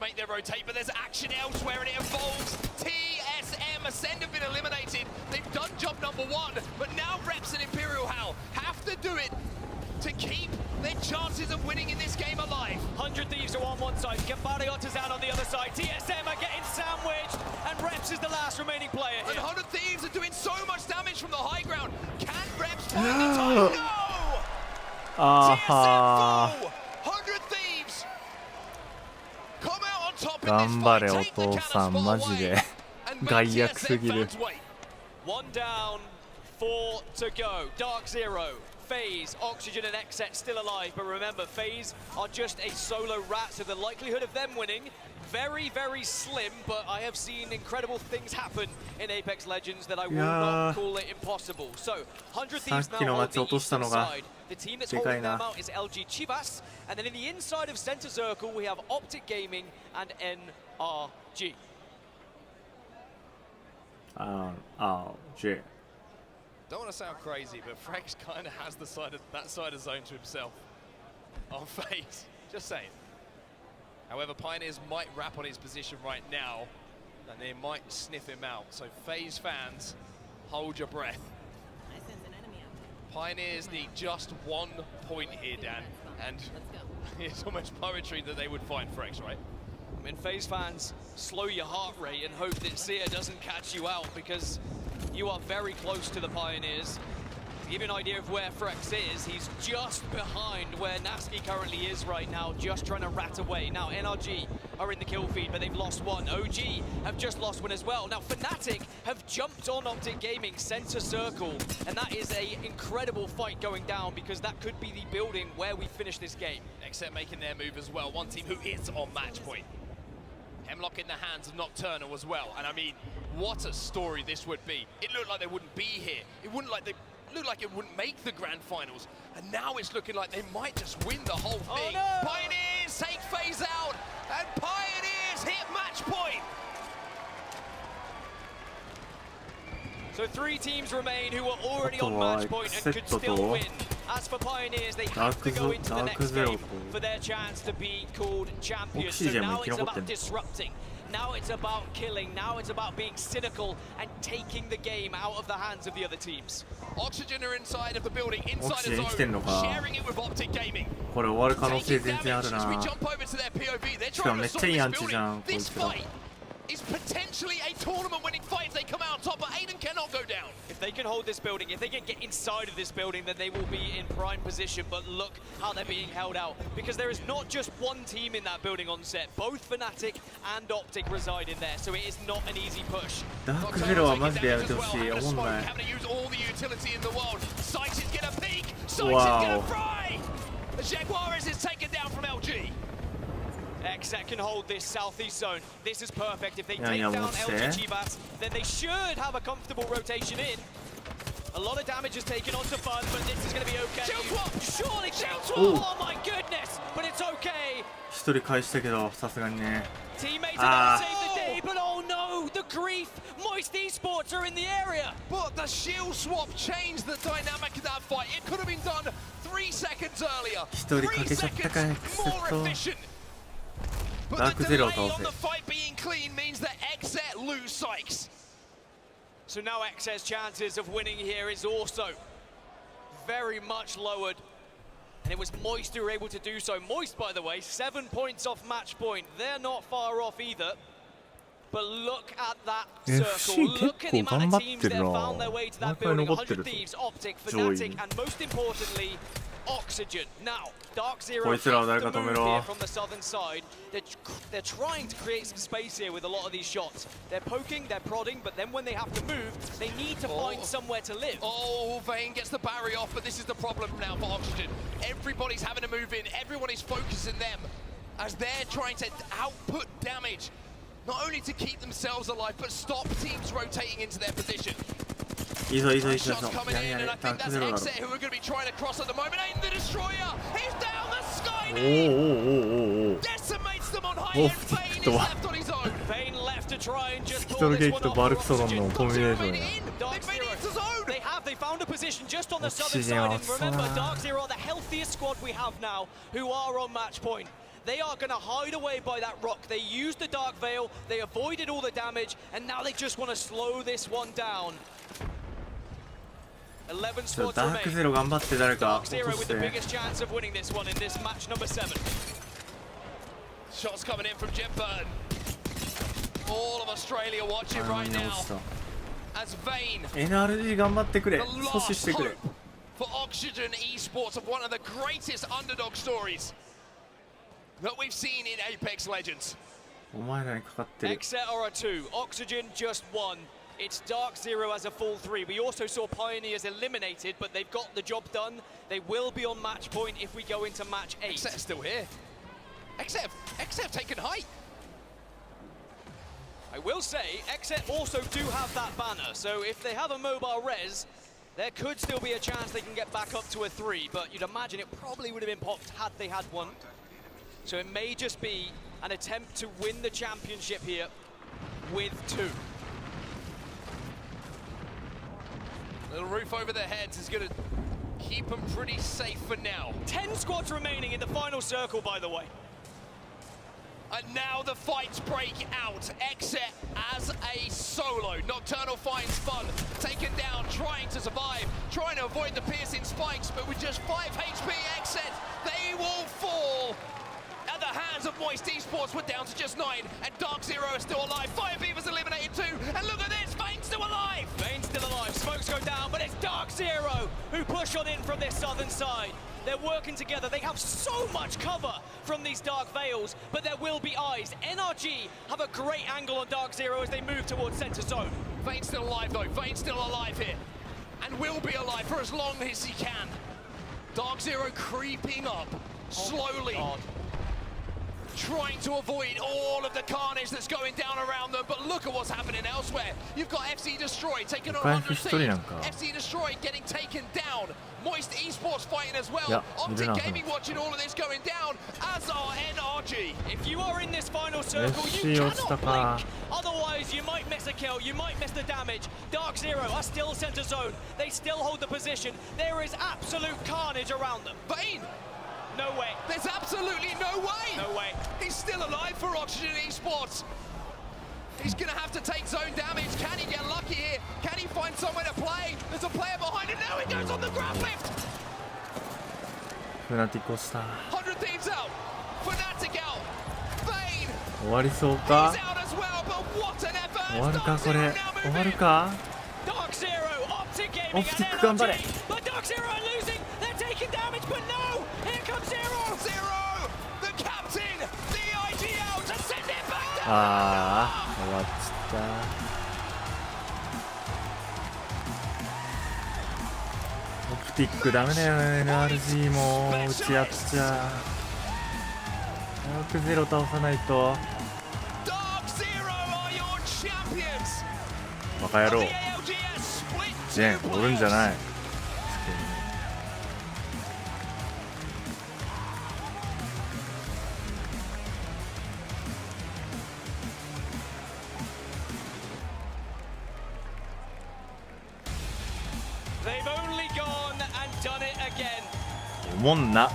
make their rotate, but there's action elsewhere, and it involves TSM. Ascend have been eliminated. They've done jump number 1, but now Reps and Imperial Hal have to do it to keep their chances of winning in this game alive. 100 Thieves are on one side, Gambariotta's out on the other side. TSM are getting sandwiched, and Reps is the last remaining player here. And 100 Thieves are doing so much damage from the high ground. Can Reps find the time? No! TSM fall! 100 Thieves come out on top in this 頑張 fight. れお Take the 父さん cannon マ spot ジで away. And 害悪す TSM ぎる fans wait. One down, 4 to go. Dark Zero, FaZe, Oxygen and Xset still alive, but remember, FaZe are just a solo rat, so the likelihood of them winning, very, very slim, but I have seen incredible things happen in Apex Legends that I will not call it impossible. So, 100 Thieves now on the eastern side. The team that's holding them out is LG Chivas, and then in the inside of Center Circle, we have Optic Gaming and NRG. J. Don't want to sound crazy, but Frank's kind of has that side of zone to himself on FaZe. Just saying. However, Pioneers might wrap on his position right now, and they might sniff him out. So FaZe fans, hold your breath. Pioneers need just 1 point here, Dan, and it's almost poetry that they would find Frank's, right? I mean, FaZe fans, slow your heart rate and hope that Seer doesn't catch you out, because you are very close to the Pioneers. To give you an idea of where Frex is, he's just behind where Nasky currently is right now, just trying to rat away. Now, NRG are in the kill feed, but they've lost 1. OG have just lost 1 as well. Now, Fnatic have jumped on Optic Gaming, Center Circle, and that is an incredible fight going down, because that could be the building where we finish this game. Except making their move as well. One team who is on match point. Hemlock in the hands of Nocturnal as well. And I mean, what a story this would be. It looked like they wouldn't be here. It wouldn't like looked like it wouldn't make the grand finals. And now it's looking like they might just win the whole thing. Oh, no! Pioneers take FaZe out, and Pioneers hit match point. So 3 teams remain who are already on match point and could still win. As for Pioneers, they have to go into the next game for their chance to be called champions. So now it's about disrupting. Now it's about killing. Now it's about being cynical and taking the game out of the hands of the other teams. Oxygen are inside of the building, inside the オキシジェン生きてんの zone, か sharing it with Optic Gaming. これ終わる可能性全然ある As we な jump over to their POV, they're しか trying もめ to っちゃいい solve アン this チじゃん building. こい This つら fight is potentially a tournament-winning fight if they come out on top, but Aiden cannot go down. If they can hold this building, if they can get inside of this building, then they will be in prime position. But look how they're being held out, because there is not just one team in that building on set. Both Fnatic and Optic reside in there, so it is not an easy push. ダークゼロはマジでやめてほしい。おもんない。 Having to use all the utility in the world. Sight is gonna peek. Sight is Wow. gonna fry. The Jaguares is taken down from LG. Xset can hold this southeast zone. This is perfect. If they Yeah, take yeah, down what's LG there? Chivas, then they should have a comfortable rotation in. A lot of damage is taken onto Fun, but this is going to be okay. Shield swap! Surely shield swap! Ooh. Oh my goodness! But it's okay. 一人返したけどさすがにね Teammates are going to save the day, but oh no! The grief! Moist Esports are in the area! But the shield swap changed the dynamic of that fight. It could have been done 3 seconds earlier. 一人かけちゃったか 3 エクセ seconds ッ more ト efficient. ダー But ク the ゼロを delay 倒 on せ the fight being clean means that Xset lose Sykes. So now Xset's chances of winning here is also very much lowered. And it was Moist who were able to do so. Moist, by the way, 7 points off match point. They're not far off either. But look at that circle. Look at the amount of teams that have found their way to that building. 100 Thieves, Optic, Fnatic, and most importantly, Oxygen. Now, Dark Zero have to move here from the southern side. They're trying to create some space here with a lot of these shots. They're poking, they're prodding, but then when they have to move, they need to find somewhere to live. Oh, Vayne gets the barrier off, but this is the problem now for Oxygen. Everybody's having to move in. Everyone is focusing them as they're trying to output damage. Not only to keep themselves alive, but stop teams rotating into their position. いいぞいいぞいいぞ Shots coming in, and I think that's Xset who are going to be trying to cross at the moment. Aiden the Destroyer, he's down the sky knee! Decimates them on high, and Vayne is left on his own. Vayne left to try and just スキ pull トルゲ this ーキ one と off バルクソロン Oxygen. のコンビネーションや Dark Zero, they found a position just on the southern side, and remember, Dark Zero are the healthiest squad we have now, who are on match point. They are going to hide away by that rock. They used the Dark Veil, they avoided all the damage, and now they just want to slow this one down. 11 squads remain. Dark Zero 頑張って誰か落として。 with the biggest chance of winning this one in this match number 7. Shots coming in from Jimper. All of Australia watching right now. As Vayne, NRG 頑張ってくれ。阻止してくれ。 for Oxygen Esports of one of the greatest underdog stories that we've seen in Apex Legends. お前らにかかってる。 Exet are a 2, Oxygen just 1. It's Dark Zero as a full 3. We also saw Pioneers eliminated, but they've got the job done. They will be on match point if we go into match 8. Exet's still here. Exet taken height. I will say, Exet also do have that banner, so if they have a mobile res, there could still be a chance they can get back up to a 3, but you'd imagine it probably would have been popped had they had one. So it may just be an attempt to win the championship here with 2. Little roof over their heads is going to keep them pretty safe for now. 10 squads remaining in the final circle, by the way. And now the fights break out. Exet as a solo. Nocturnal finds fun. Taken down, trying to survive, trying to avoid the piercing spikes, but with just 5 HP, Exet, they will fall. At the hands of Moist Esports, we're down to just 9, and Dark Zero is still alive. Firebeaver's eliminated too, and look at this, Vayne's still alive! Vayne's still alive, smokes go down, but it's Dark Zero who push on in from this southern side. They're working together, they have so much cover from these Dark Veils, but there will be eyes. NRG have a great angle on Dark Zero as they move towards center zone. Vayne's still alive though, Vayne's still alive here, and will be alive for as long as he can. Dark Zero creeping up, slowly. Trying to avoid all of the carnage that's going down around them, but look at what's happening elsewhere. You've got FC Destroy taking on 100 teams. FC Destroy getting taken down. Moist Esports fighting as well. Optic Gaming watching all of this going down, as are NRG. If you are in this final circle, you cannot blink. Otherwise, you might miss a kill, you might miss the damage. Dark Zero are still center zone. They still hold the position. There is absolute carnage around them. Vayne! No way. There's absolutely no way. No way. He's still alive for Oxygen Esports. He's going to have to take zone damage. Can he get lucky here? Can he find somewhere to play? There's a player behind him. Now he goes on the ground lift. Fnatic をした。 100 teams out. Fnatic out. Vayne. 終わりそうか。 He's out as well, but what an effort. 終わるかこれ。終わるか。 Dark Zero, Optic Gaming, オプティック頑張れ。 But Dark Zero are losing. They're taking damage, but no. Here comes Zero. Zero. The captain. The IG out to send it back down. ああ、終わっちゃった。オプティックダメだよね。NRG も打ち合っちゃ。早くゼロ倒さないと。バカ野郎。ジェン、おるんじゃない。おもんな。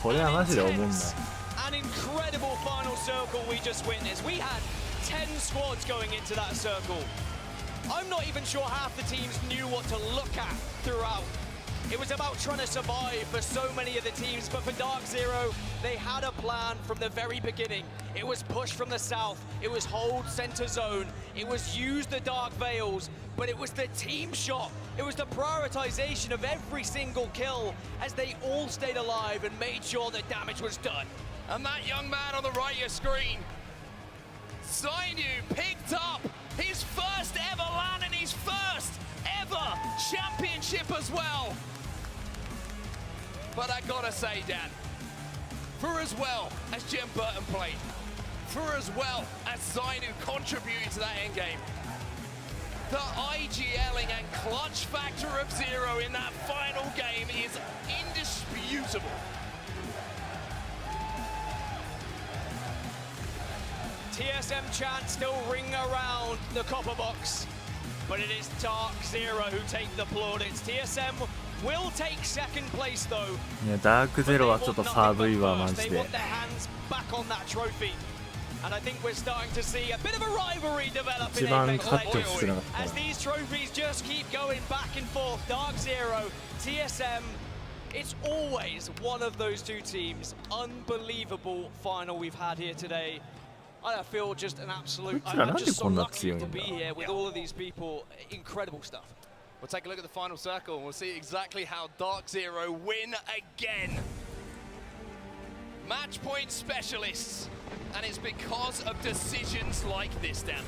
これはマジでおもんな。An incredible final circle we just witnessed. We had 10 squads going into that circle. I'm not even sure half the teams knew what to look at throughout. It was about trying to survive for so many of the teams, but for Dark Zero, they had a plan from the very beginning. It was push from the south, it was hold center zone, it was use the Dark Veils, but it was the team shot. It was the prioritization of every single kill as they all stayed alive and made sure that damage was done. And that young man on the right of your screen, Zainu, picked up his first ever LAN and his first ever championship as well. But I gotta say, Dan, for as well as Jim Burton played, for as well as Zainu contributed to that endgame, the IGLing and clutch factor of Zero in that final game is indisputable. TSM chants still ring around the copper box. but it is Dark Zero who take the plaudits. TSM will take second place though. いやダークゼロはちょっと寒いわマジ They で。 want their hands back on that trophy. And I think we're starting to see a bit of a rivalry develop in 一番 Apex 勝ってほしくなかった as these trophies just keep going back and forth. Dark Zero, TSM. It's always one of those two teams. Unbelievable final we've had here today. I feel just an absolute. I'm just so lucky to be here with all of these people. Incredible stuff. We'll take a look at the final circle and we'll see exactly how Dark Zero win again. Match point specialists, and it's because of decisions like this, Dan.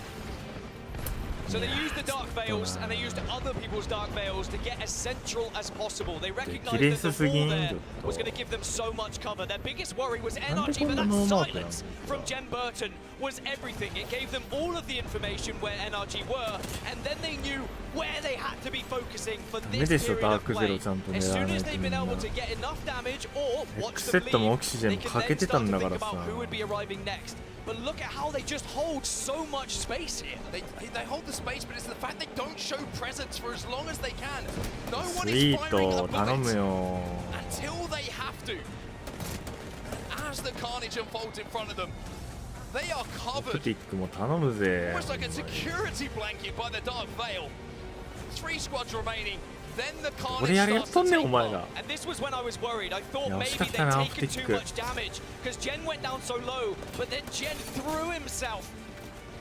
So they used the Dark Veils and they used other people's Dark Veils to get as central as possible. They recognized that the wall there was going to give them so much cover. Their biggest worry was NRG, but that silence from Jen Burton was everything. It gave them all of the information where NRG were, and then they knew where they had to be focusing for this period of play. As soon as they've been able to get enough damage or watch them leave, they can then start to think about who would be arriving next. But look at how they just hold so much space here. They hold the space, but it's the fact they don't show presence for as long as they can. No one is firing a bullet until they have to. As the carnage unfolds in front of them, they are covered. プティックも頼むぜ。 Almost like a security blanket by the Dark Veil. 3 squads remaining. Then the これやりやっとんねんお前ら。 And this was when I was worried. I thought いや惜し maybe かったな they'd オプテ taken ィッ too ク。 much damage because Jen went down so low, but then Jen threw himself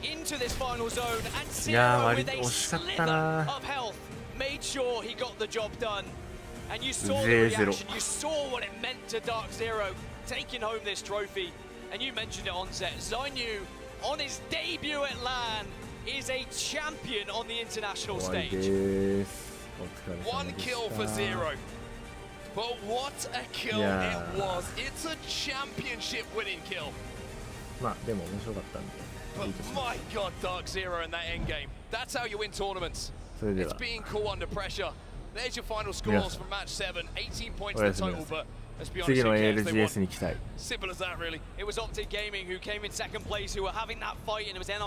into this final zone and いや Zero 割 with a 惜しかった slither な。 of health made sure he got the job done. And you saw the 0-0 reaction. You saw what it meant to Dark Zero taking home this trophy. And you mentioned it on set. Zainu on his debut at LAN is a champion on the international 終わり stage. です。お疲れ様 One でし kill for た。 Zero. But what a kill Yeah. it was. It's a championship winning kill. まあでも面白かったんで。 But いいですね my god, Dark Zero in that end game. That's how you win tournaments. それで It's は being cool under pressure. There's your final 皆 scores さん from match 7. 18 points お in やすみ total, なさい but let's be honest, 次 who の cares? They ALGS won. に期待。 Simple as that, really. It was Optic Gaming who came in second place, who were having that fight, and it was NRG